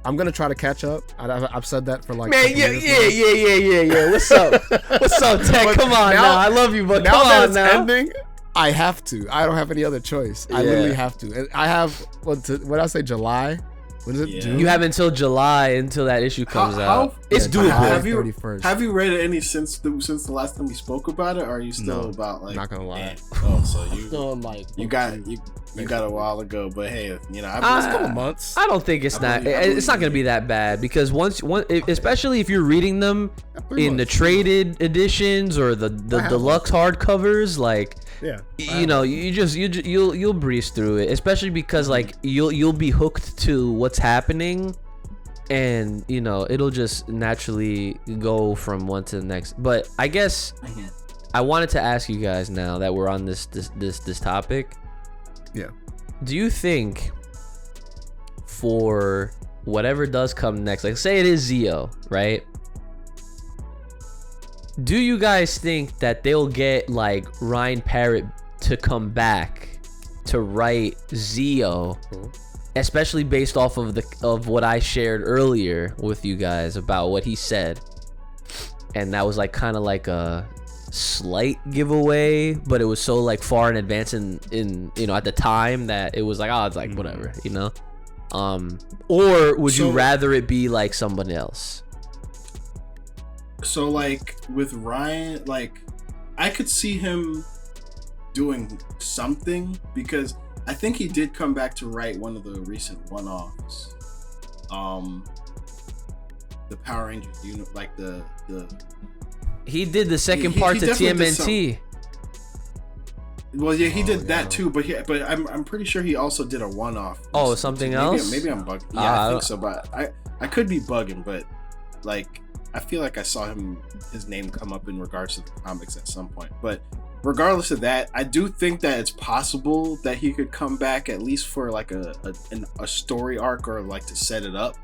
B: I'm gonna try to catch up. I've said that for like.
A: Man, yeah. What's up? What's up, Tech? Come on now. I love you, but
B: now
A: come
B: that
A: on
B: it's
A: now.
B: ending, I have to. I don't have any other choice. I literally have to. And I have what did I say? July. When is it? June?
A: You have until July until that issue comes out. It's doable.
C: Have you read any since the last time we spoke about it? Or are you still about like?
B: Not gonna lie.
C: Oh, so you
B: still like
C: you got a while ago, but hey, you know,
B: a couple months.
A: I don't think it's not gonna be that bad, because once especially if you're reading them in the traded editions or the deluxe hardcovers, like.
B: Yeah,
A: you know, you'll breeze through it, especially because like you'll be hooked to what's happening, and you know it'll just naturally go from one to the next. But I guess I wanted to ask you guys, now that we're on this topic.
B: Yeah.
A: Do you think for whatever does come next, like say it is Zeo, right? Do you guys think that they'll get like Ryan Parrott to come back to write Zeo, especially based off of what I shared earlier with you guys about what he said, and that was like kind of like a slight giveaway, but it was so like far in advance in you know at the time that it was like, oh, it's like whatever, you know. Or would you rather it be like somebody else?
C: So like with Ryan, like I could see him doing something, because I think he did come back to write one of the recent one-offs. The Power Rangers, like the
A: he did the second part to TMNT.
C: Well, yeah, he did that too, but I'm pretty sure he also did a one-off.
A: Oh, something else?
C: Maybe I'm bugging. Yeah, I think so, but I could be bugging, but like I feel like I saw his name come up in regards to the comics at some point. But regardless of that, I do think that it's possible that he could come back at least for like a story arc or like to set it up.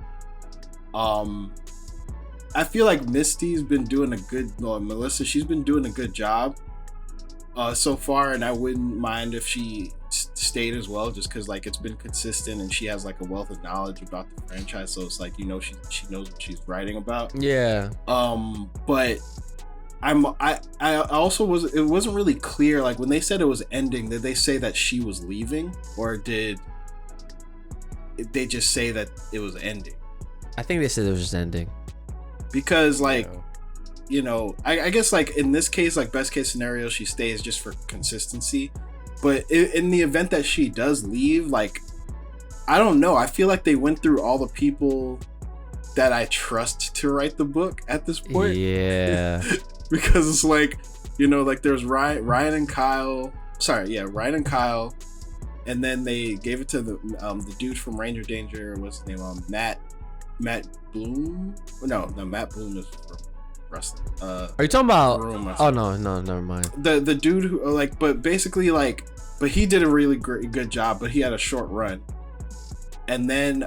C: I feel like Misty's been doing Melissa, she's been doing a good job so far, and I wouldn't mind if she stayed as well, just because like it's been consistent and she has like a wealth of knowledge about the franchise, so it's like, you know, she knows what she's writing about.
A: Yeah.
C: But I also it wasn't really clear, like when they said it was ending, did they say that she was leaving, or did they just say that it was ending?
A: I think they said it was just ending.
C: Because like, you know, I guess like in this case, like best case scenario, she stays just for consistency. But in the event that she does leave, like, I don't know. I feel like they went through all the people that I trust to write the book at this point.
A: Yeah.
C: Because it's like, you know, like there's Ryan and Kyle. Ryan and Kyle. And then they gave it to the dude from Ranger Danger. What's his name? Matt Bloom? No, Matt Bloom is from wrestling.
A: Are you talking about? Oh no, never mind.
C: The dude who like, but basically like, but he did a really good job, but he had a short run. And then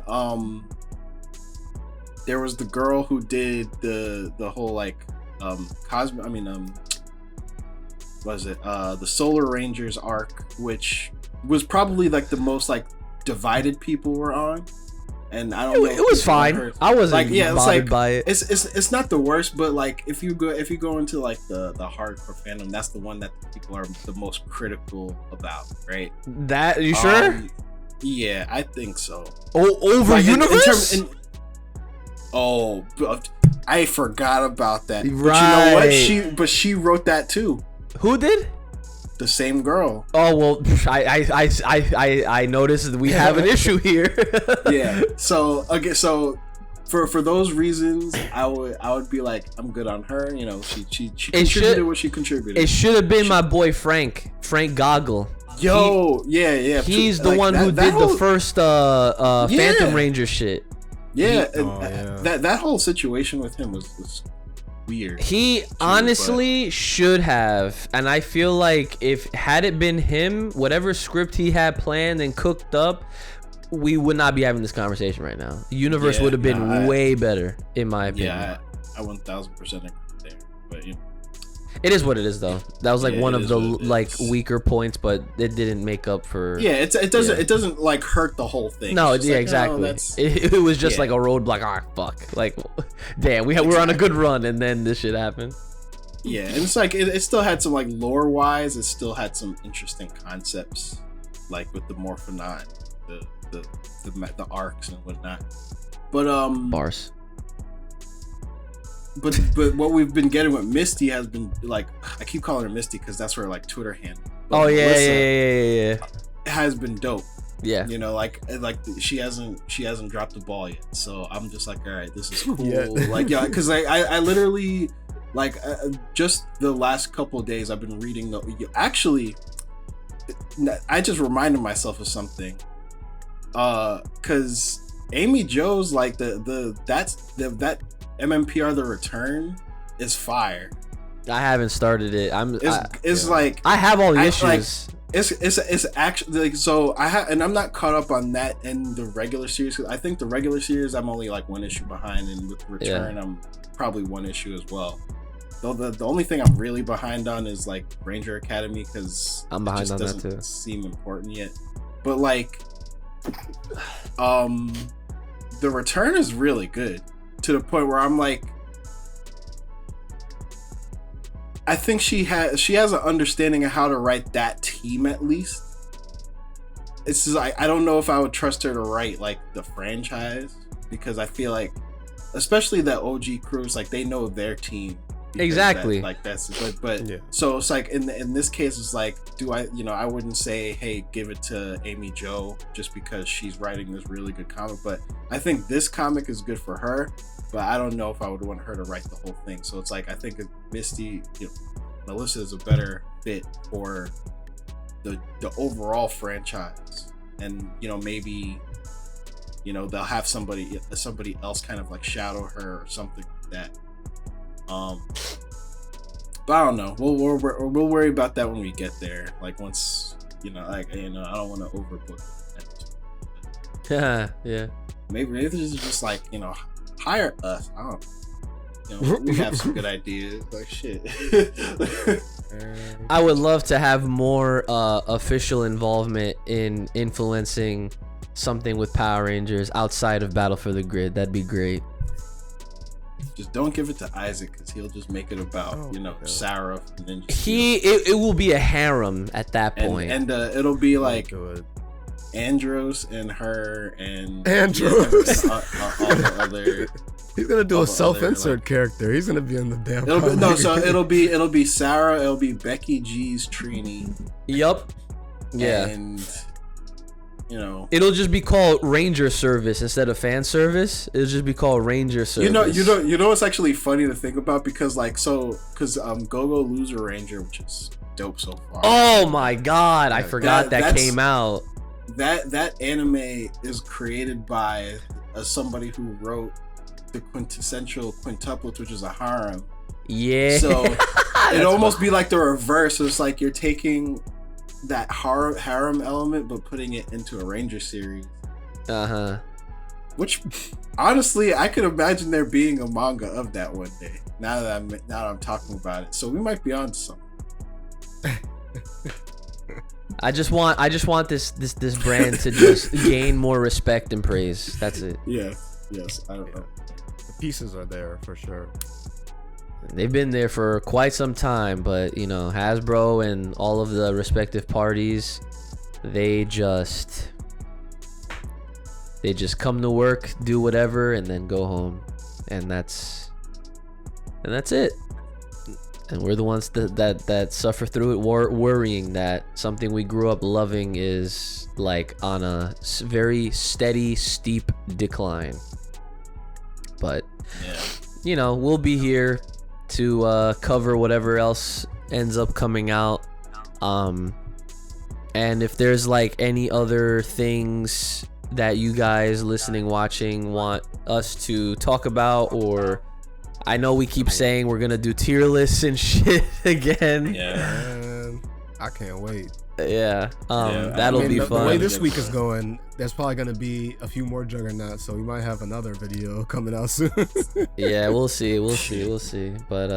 C: there was the girl who did the whole like was it the Solar Rangers arc, which was probably like the most like divided people were on. And I don't know. It
A: was fine. I wasn't like, bothered by it.
C: It's not the worst, but like if you go into like the hardcore fandom, that's the one that people are the most critical about, right?
A: That you sure?
C: Yeah, I think so.
A: Over like, Universe?
C: I forgot about that.
A: Right.
C: But you know what? She wrote that too.
A: Who did?
C: The same girl.
A: Oh well, I noticed that we have an issue here.
C: Yeah. So okay. So for those reasons, I would be like, I'm good on her. You know, she contributed what she contributed.
A: It should have been my boy Frank Goggle.
C: Yo, yeah.
A: He's the one who did the first Phantom Ranger shit.
C: Yeah, that whole situation with him was weird.
A: He honestly should have, and I feel like had it been him, whatever script he had planned and cooked up, we would not be having this conversation right now. The universe would have been way better, in my opinion.
C: Yeah, I 1000% agree there. But you know,
A: it is what it is, though. That was like one of the like weaker points, but it didn't make up for.
C: Yeah, it doesn't like hurt the whole thing.
A: No, yeah, like, exactly. It was just like a roadblock. Ah, fuck. Like, damn, we're on a good run, and then this shit happened.
C: Yeah, and it's like it still had some like lore wise, it still had some interesting concepts, like with the Morphonaut, the arcs and whatnot. But
A: bars.
C: But what we've been getting with Misty has been like, I keep calling her Misty because that's her like Twitter handle. But
A: yeah.
C: Has been dope.
A: Yeah.
C: You know, like she hasn't dropped the ball yet. So I'm just like, all right, this is cool.
B: Yeah.
C: Like, yeah, because I literally like just the last couple of days I've been reading actually. I just reminded myself of something. Because Amy Jo's like that MMPR The Return is fire.
A: I haven't started it.
C: I
A: have all the issues.
C: Like, it's actually like, so and I'm not caught up on that in the regular series. I think the regular series I'm only like one issue behind, and with Return I'm probably one issue as well. Though the only thing I'm really behind on is like Ranger Academy, because
A: I'm behind on that too.
C: Doesn't seem important yet. But like, the Return is really good, to the point where I'm like, I think she has an understanding of how to write that team at least. It's just, I don't know if I would trust her to write like the franchise, because I feel like, especially the OG crews, like they know their team.
A: Exactly.
C: But yeah. So it's like in this case, it's like, I wouldn't say, hey, give it to Amy Jo just because she's writing this really good comic. But I think this comic is good for her. But I don't know if I would want her to write the whole thing. So it's like, I think Misty, Melissa is a better fit for the overall franchise. And maybe they'll have somebody else kind of like shadow her or something like that. But I don't know. We'll worry about that when we get there. Like once I don't want to overbook.
A: Yeah.
C: Maybe this is just like hire us. I don't. We have some good ideas. Like shit.
A: I would love to have more official involvement in influencing something with Power Rangers outside of Battle for the Grid. That'd be great.
C: Just don't give it to Isaac because he'll just make it about Sarah. And then just,
A: it will be a harem at that point,
C: and it'll be like Andros and her and
B: Andros.
C: all the other.
B: He's gonna do a self-insert character. He's gonna be in the damn.
C: It'll be Sarah. It'll be Becky G's Trini.
A: Yup. Yeah.
C: And
A: it'll just be called Ranger Service instead of Fan Service. It'll just be called Ranger Service.
C: You know what's actually funny to think about because Go-Go Loser Ranger, which is dope so far.
A: Oh my god, I forgot that came out.
C: That anime is created by somebody who wrote the quintessential quintuplets, which is a harem.
A: Yeah.
C: So it'd almost be like the reverse. So it's like you're taking that harem element but putting it into a Ranger series. Which honestly I could imagine there being a manga of that one day. Now that I'm talking about it. So we might be on something.
A: I just want this brand to just gain more respect and praise. That's it.
C: Yeah. Yes. I don't know.
B: The pieces are there for sure.
A: They've been there for quite some time, but Hasbro and all of the respective parties, they just come to work, do whatever, and then go home, and that's it. And we're the ones that suffer through it, worrying that something we grew up loving is like on a very steady, steep decline. But we'll be here to cover whatever else ends up coming out, and if there's like any other things that you guys listening, watching want us to talk about, or I know we keep saying we're gonna do tier lists and shit again.
C: Yeah,
B: man, I can't wait.
A: Yeah, that'll be fun.
B: The way this week is going, there's probably gonna be a few more juggernauts, so we might have another video coming out soon.
A: Yeah, we'll see. But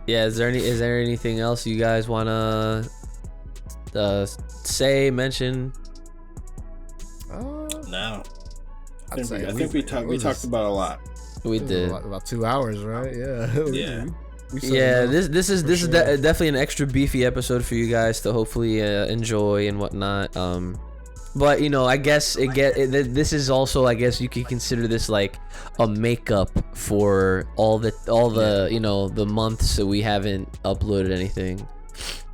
A: yeah, is there anything else you guys wanna mention?
C: No. I think we talked about a lot.
A: We did
B: about 2 hours, right? Yeah.
C: Yeah.
A: This is definitely an extra beefy episode for you guys to hopefully enjoy and whatnot. But I guess this is also, I guess you could consider this like a makeup for all the the months that we haven't uploaded anything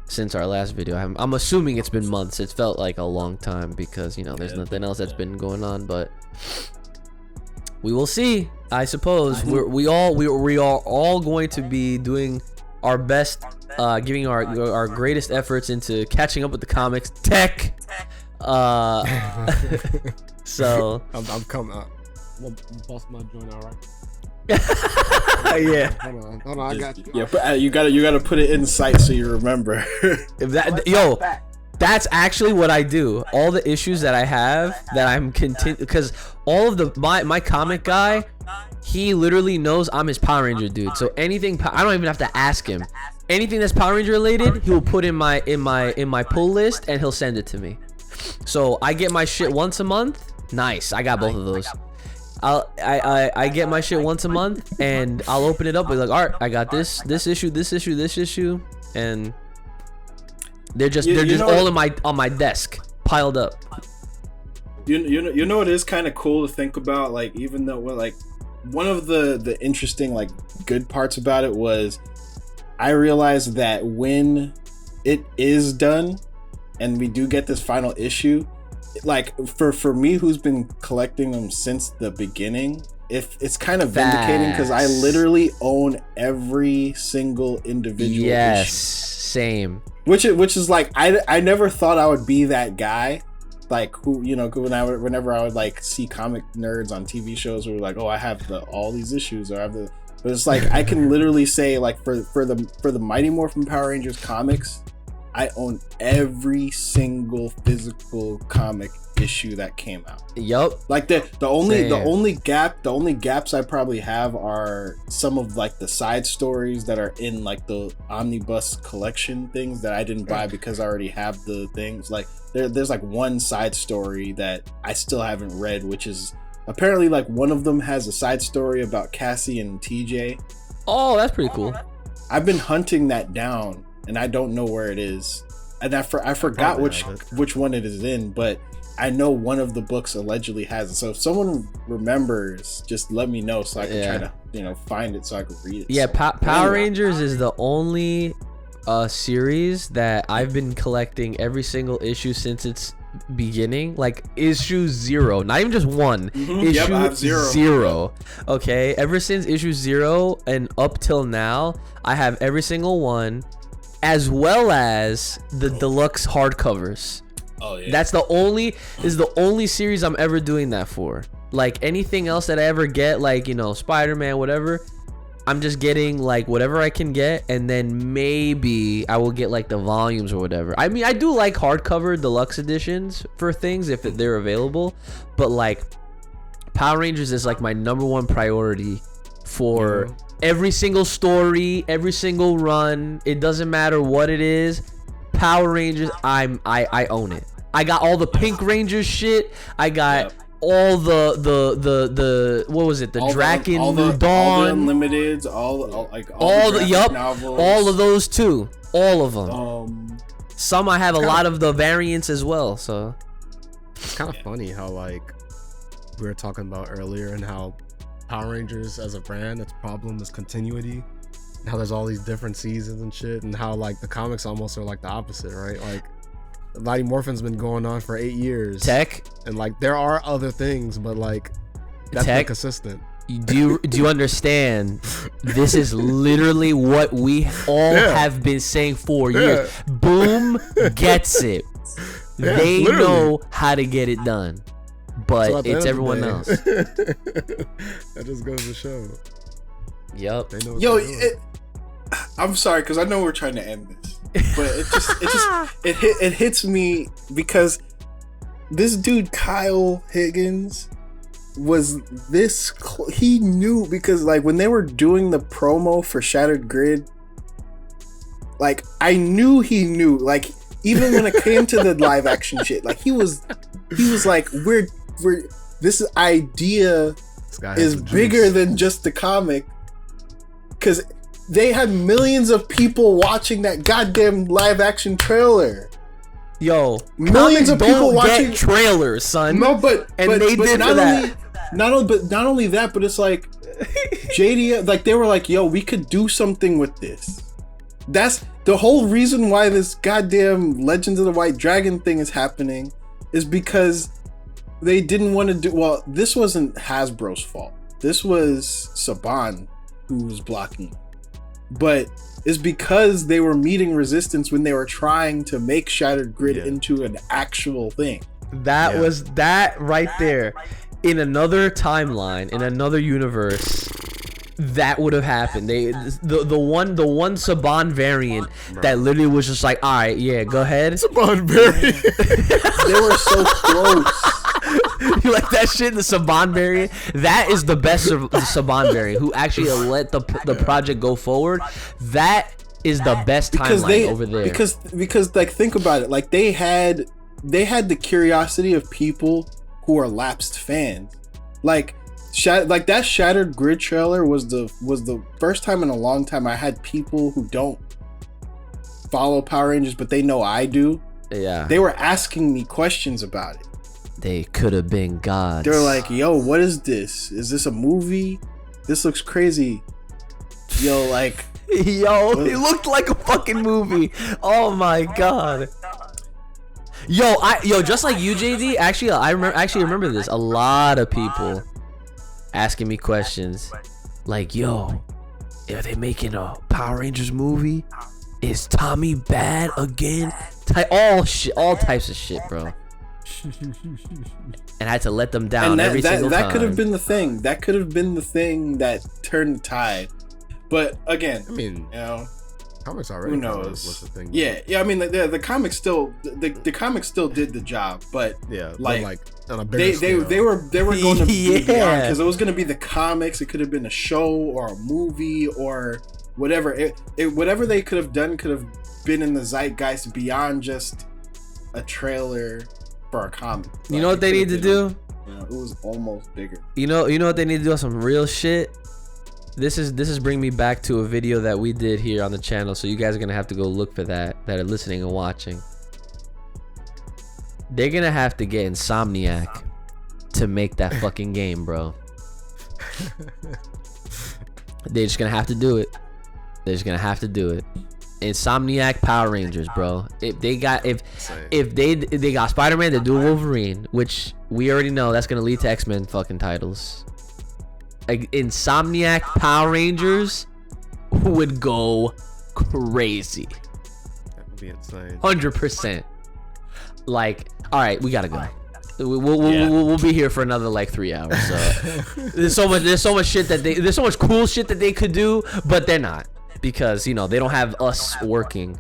A: since our last video. I'm assuming it's been months. It's felt like a long time because there's nothing else that's been going on, but we will see. I suppose we are all going to be doing our best, giving our greatest efforts into catching up with the comics tech. So
B: I'm coming. I'm bust my joint out right.
A: Yeah.
B: Hold on, I got you.
C: Yeah, but you gotta put it in sight so you remember.
A: That's actually what I do. All the issues that I have that I'm because all of my comic guy, he literally knows I'm his Power Ranger dude. So anything, I don't even have to ask him. Anything that's Power Ranger related, he will put in my pull list and he'll send it to me. So I get my shit once a month. Nice, I got both of those. I get my shit once a month and I'll open it up and be like, all right, I got this issue, and they're just all on my desk piled up.
C: You know it is kind of cool to think about, like, even though one of the interesting like good parts about it was I realized that when it is done and we do get this final issue, like for me who's been collecting them since the beginning, if it's kind of vindicating because I literally own every single individual issue.
A: Same.
C: Which is like I never thought I would be that guy, like who whenever I would like see comic nerds on TV shows who were like, oh, I have all these issues, or I have But it's like I can literally say like for the Mighty Morphin Power Rangers comics, I own every single physical comic issue that came out.
A: Yup.
C: Like the only gaps I probably have are some of like the side stories that are in like the omnibus collection things that I didn't buy because I already have the things. Like there's like one side story that I still haven't read, which is apparently like one of them has a side story about Cassie and TJ.
A: Oh, that's pretty cool.
C: I've been hunting that down and I don't know where it is. And I forgot which one it is in, but I know one of the books allegedly has it. So if someone remembers, just let me know so I can try to, find it so I can read it.
A: Yeah, Power Rangers is the only series that I've been collecting every single issue since its beginning. Like issue 0, not even just 1. Issue
C: I have
A: 0. Okay, ever since issue 0 and up till now, I have every single one, as well as the deluxe hardcovers.
C: Oh yeah.
A: This is the only series I'm ever doing that for. Like anything else that I ever get, like, Spider-Man, whatever, I'm just getting like whatever I can get, and then maybe I will get like the volumes or whatever. I mean, I do like hardcover deluxe editions for things if they're available, but like Power Rangers is like my number one priority for every single story, every single run. It doesn't matter what it is. Power Rangers, I own it. I got all the Pink Rangers shit. I got all the what was it? The Draken, New Dawn,
C: all the Unlimiteds, all the novels.
A: All of those too. All of them. Some I have a lot of the variants as well. So
D: it's kind of funny how like we were talking about earlier, and how Power Rangers as a brand, its problem is continuity. How there's all these different seasons and shit, and how like the comics almost are like the opposite, right? Like Mighty Morphin's been going on for 8 years.
A: Tech,
D: and like there are other things, but like that's not consistent.
A: Do you understand? This is literally what we all have been saying for years. Boom gets it. They know how to get it done, but so it's everyone else.
D: That just goes to show.
A: Yep.
C: Yo, I'm sorry because I know we're trying to end this, but it hits me because this dude Kyle Higgins was he knew, because like when they were doing the promo for Shattered Grid, like I knew he knew, like even when it came to the live action shit, like he was like we're this idea is bigger than just the comic, because they had millions of people watching that goddamn live action trailer.
A: Yo,
C: millions of people watching
A: trailers, son.
C: No, but
A: they did
C: not
A: for that.
C: Not only that, but it's like JD, like they were like, yo, we could do something with this. That's the whole reason why this goddamn Legends of the White Dragon thing is happening, is because they didn't want to do. Well, this wasn't Hasbro's fault. This was Saban who was blocking it. But it's because they were meeting resistance when they were trying to make Shattered Grid into an actual thing.
A: That was that right there. In another timeline, in another universe, that would have happened. The one Saban variant that literally was just like, all right, yeah, go ahead.
D: Saban variant.
C: They were so close.
A: You like that shit, the Saban variant? That is the best Saban variant, who actually let the project go forward. That is the best timeline over there.
C: Because like think about it, like they had the curiosity of people who are lapsed fans. Like that Shattered Grid trailer was the first time in a long time I had people who don't follow Power Rangers, but they know I do.
A: Yeah.
C: They were asking me questions about it.
A: They could have been gods.
C: They're like, yo, what is this? Is this a movie? This looks crazy. Yo, like...
A: Yo, it looked like a fucking movie. Oh my god. Yo, just like you, JD, actually, I remember this. A lot of people asking me questions. Like, yo, are they making a Power Rangers movie? Is Tommy bad again? All types of shit, bro. and I had to let them down every single time.
C: That could have been the thing. That could have been the thing that turned the tide. But again,
B: I mean,
C: you know,
B: comics already.
C: who knows?
B: Was the thing.
C: Yeah. I mean, the comics still the comics still did the job, but
B: Yeah,
C: like
B: on a bigger scale.
C: they were going to be
A: Yeah.
C: beyond, because it was going to be the comics. It could have been a show or a movie or whatever. Whatever they could have done could have been in the zeitgeist beyond just a trailer for a comic.
A: You know what they need to do?
C: You know, it was almost bigger.
A: You know what they need to do on some real shit? This is bringing me back to a video that we did here on the channel, so you guys are gonna have to go look for that are listening and watching. They're gonna have to get Insomniac to make that fucking game, bro. They're just gonna have to do it. They're just gonna have to do it. Insomniac Power Rangers, bro. If they got they got Spider-Man, they do Wolverine, which we already know that's gonna lead to X-Men fucking titles. Like Insomniac Power Rangers would go crazy.
B: That would be insane.
A: 100%. Like, all right, we gotta go. We'll be here for another like 3 hours. So there's so much shit that there's so much cool shit that they could do, but they're not, because you know they don't have us working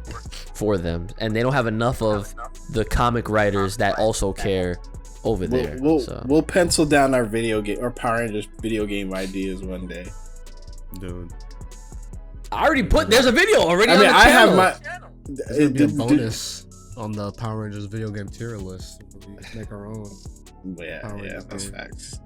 A: for them, and they don't have enough of the comic writers that also care over there.
C: We'll pencil down our video game or Power Rangers video game ideas one day,
B: dude.
A: I already there's a video already on the channel.
C: I have my
B: There's gonna be a bonus on the Power Rangers video game tier list. We make our own.
C: Yeah, that's facts.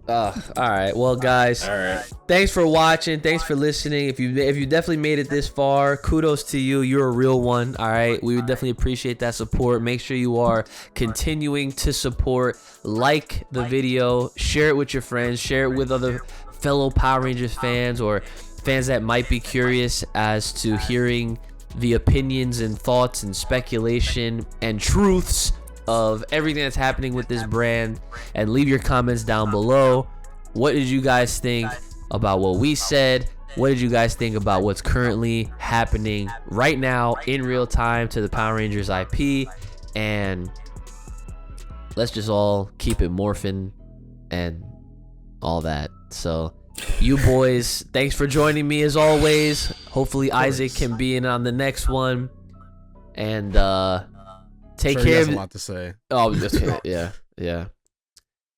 A: All right, well guys,
C: All right.
A: thanks for watching, thanks for listening. If you definitely made it this far, kudos to you. You're a real one. All right, we would definitely appreciate that support. Make sure you are continuing to support, like the video, share it with your friends, share it with other fellow Power Rangers fans or fans that might be curious as to hearing the opinions and thoughts and speculation and truths of everything that's happening with this brand, and leave your comments down below. What did you guys think about what we said? What did you guys think about what's currently happening right now in real time to the Power Rangers IP? And let's just all keep it morphing and all that. So you boys, thanks for joining me as always. Hopefully Isaac can be in on the next one. And take care of
B: a lot to say.
A: Oh, yeah.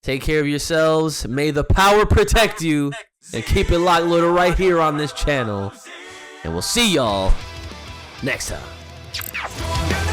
A: Take care of yourselves. May the power protect you, and keep it locked, little, right here on this channel. And we'll see y'all next time.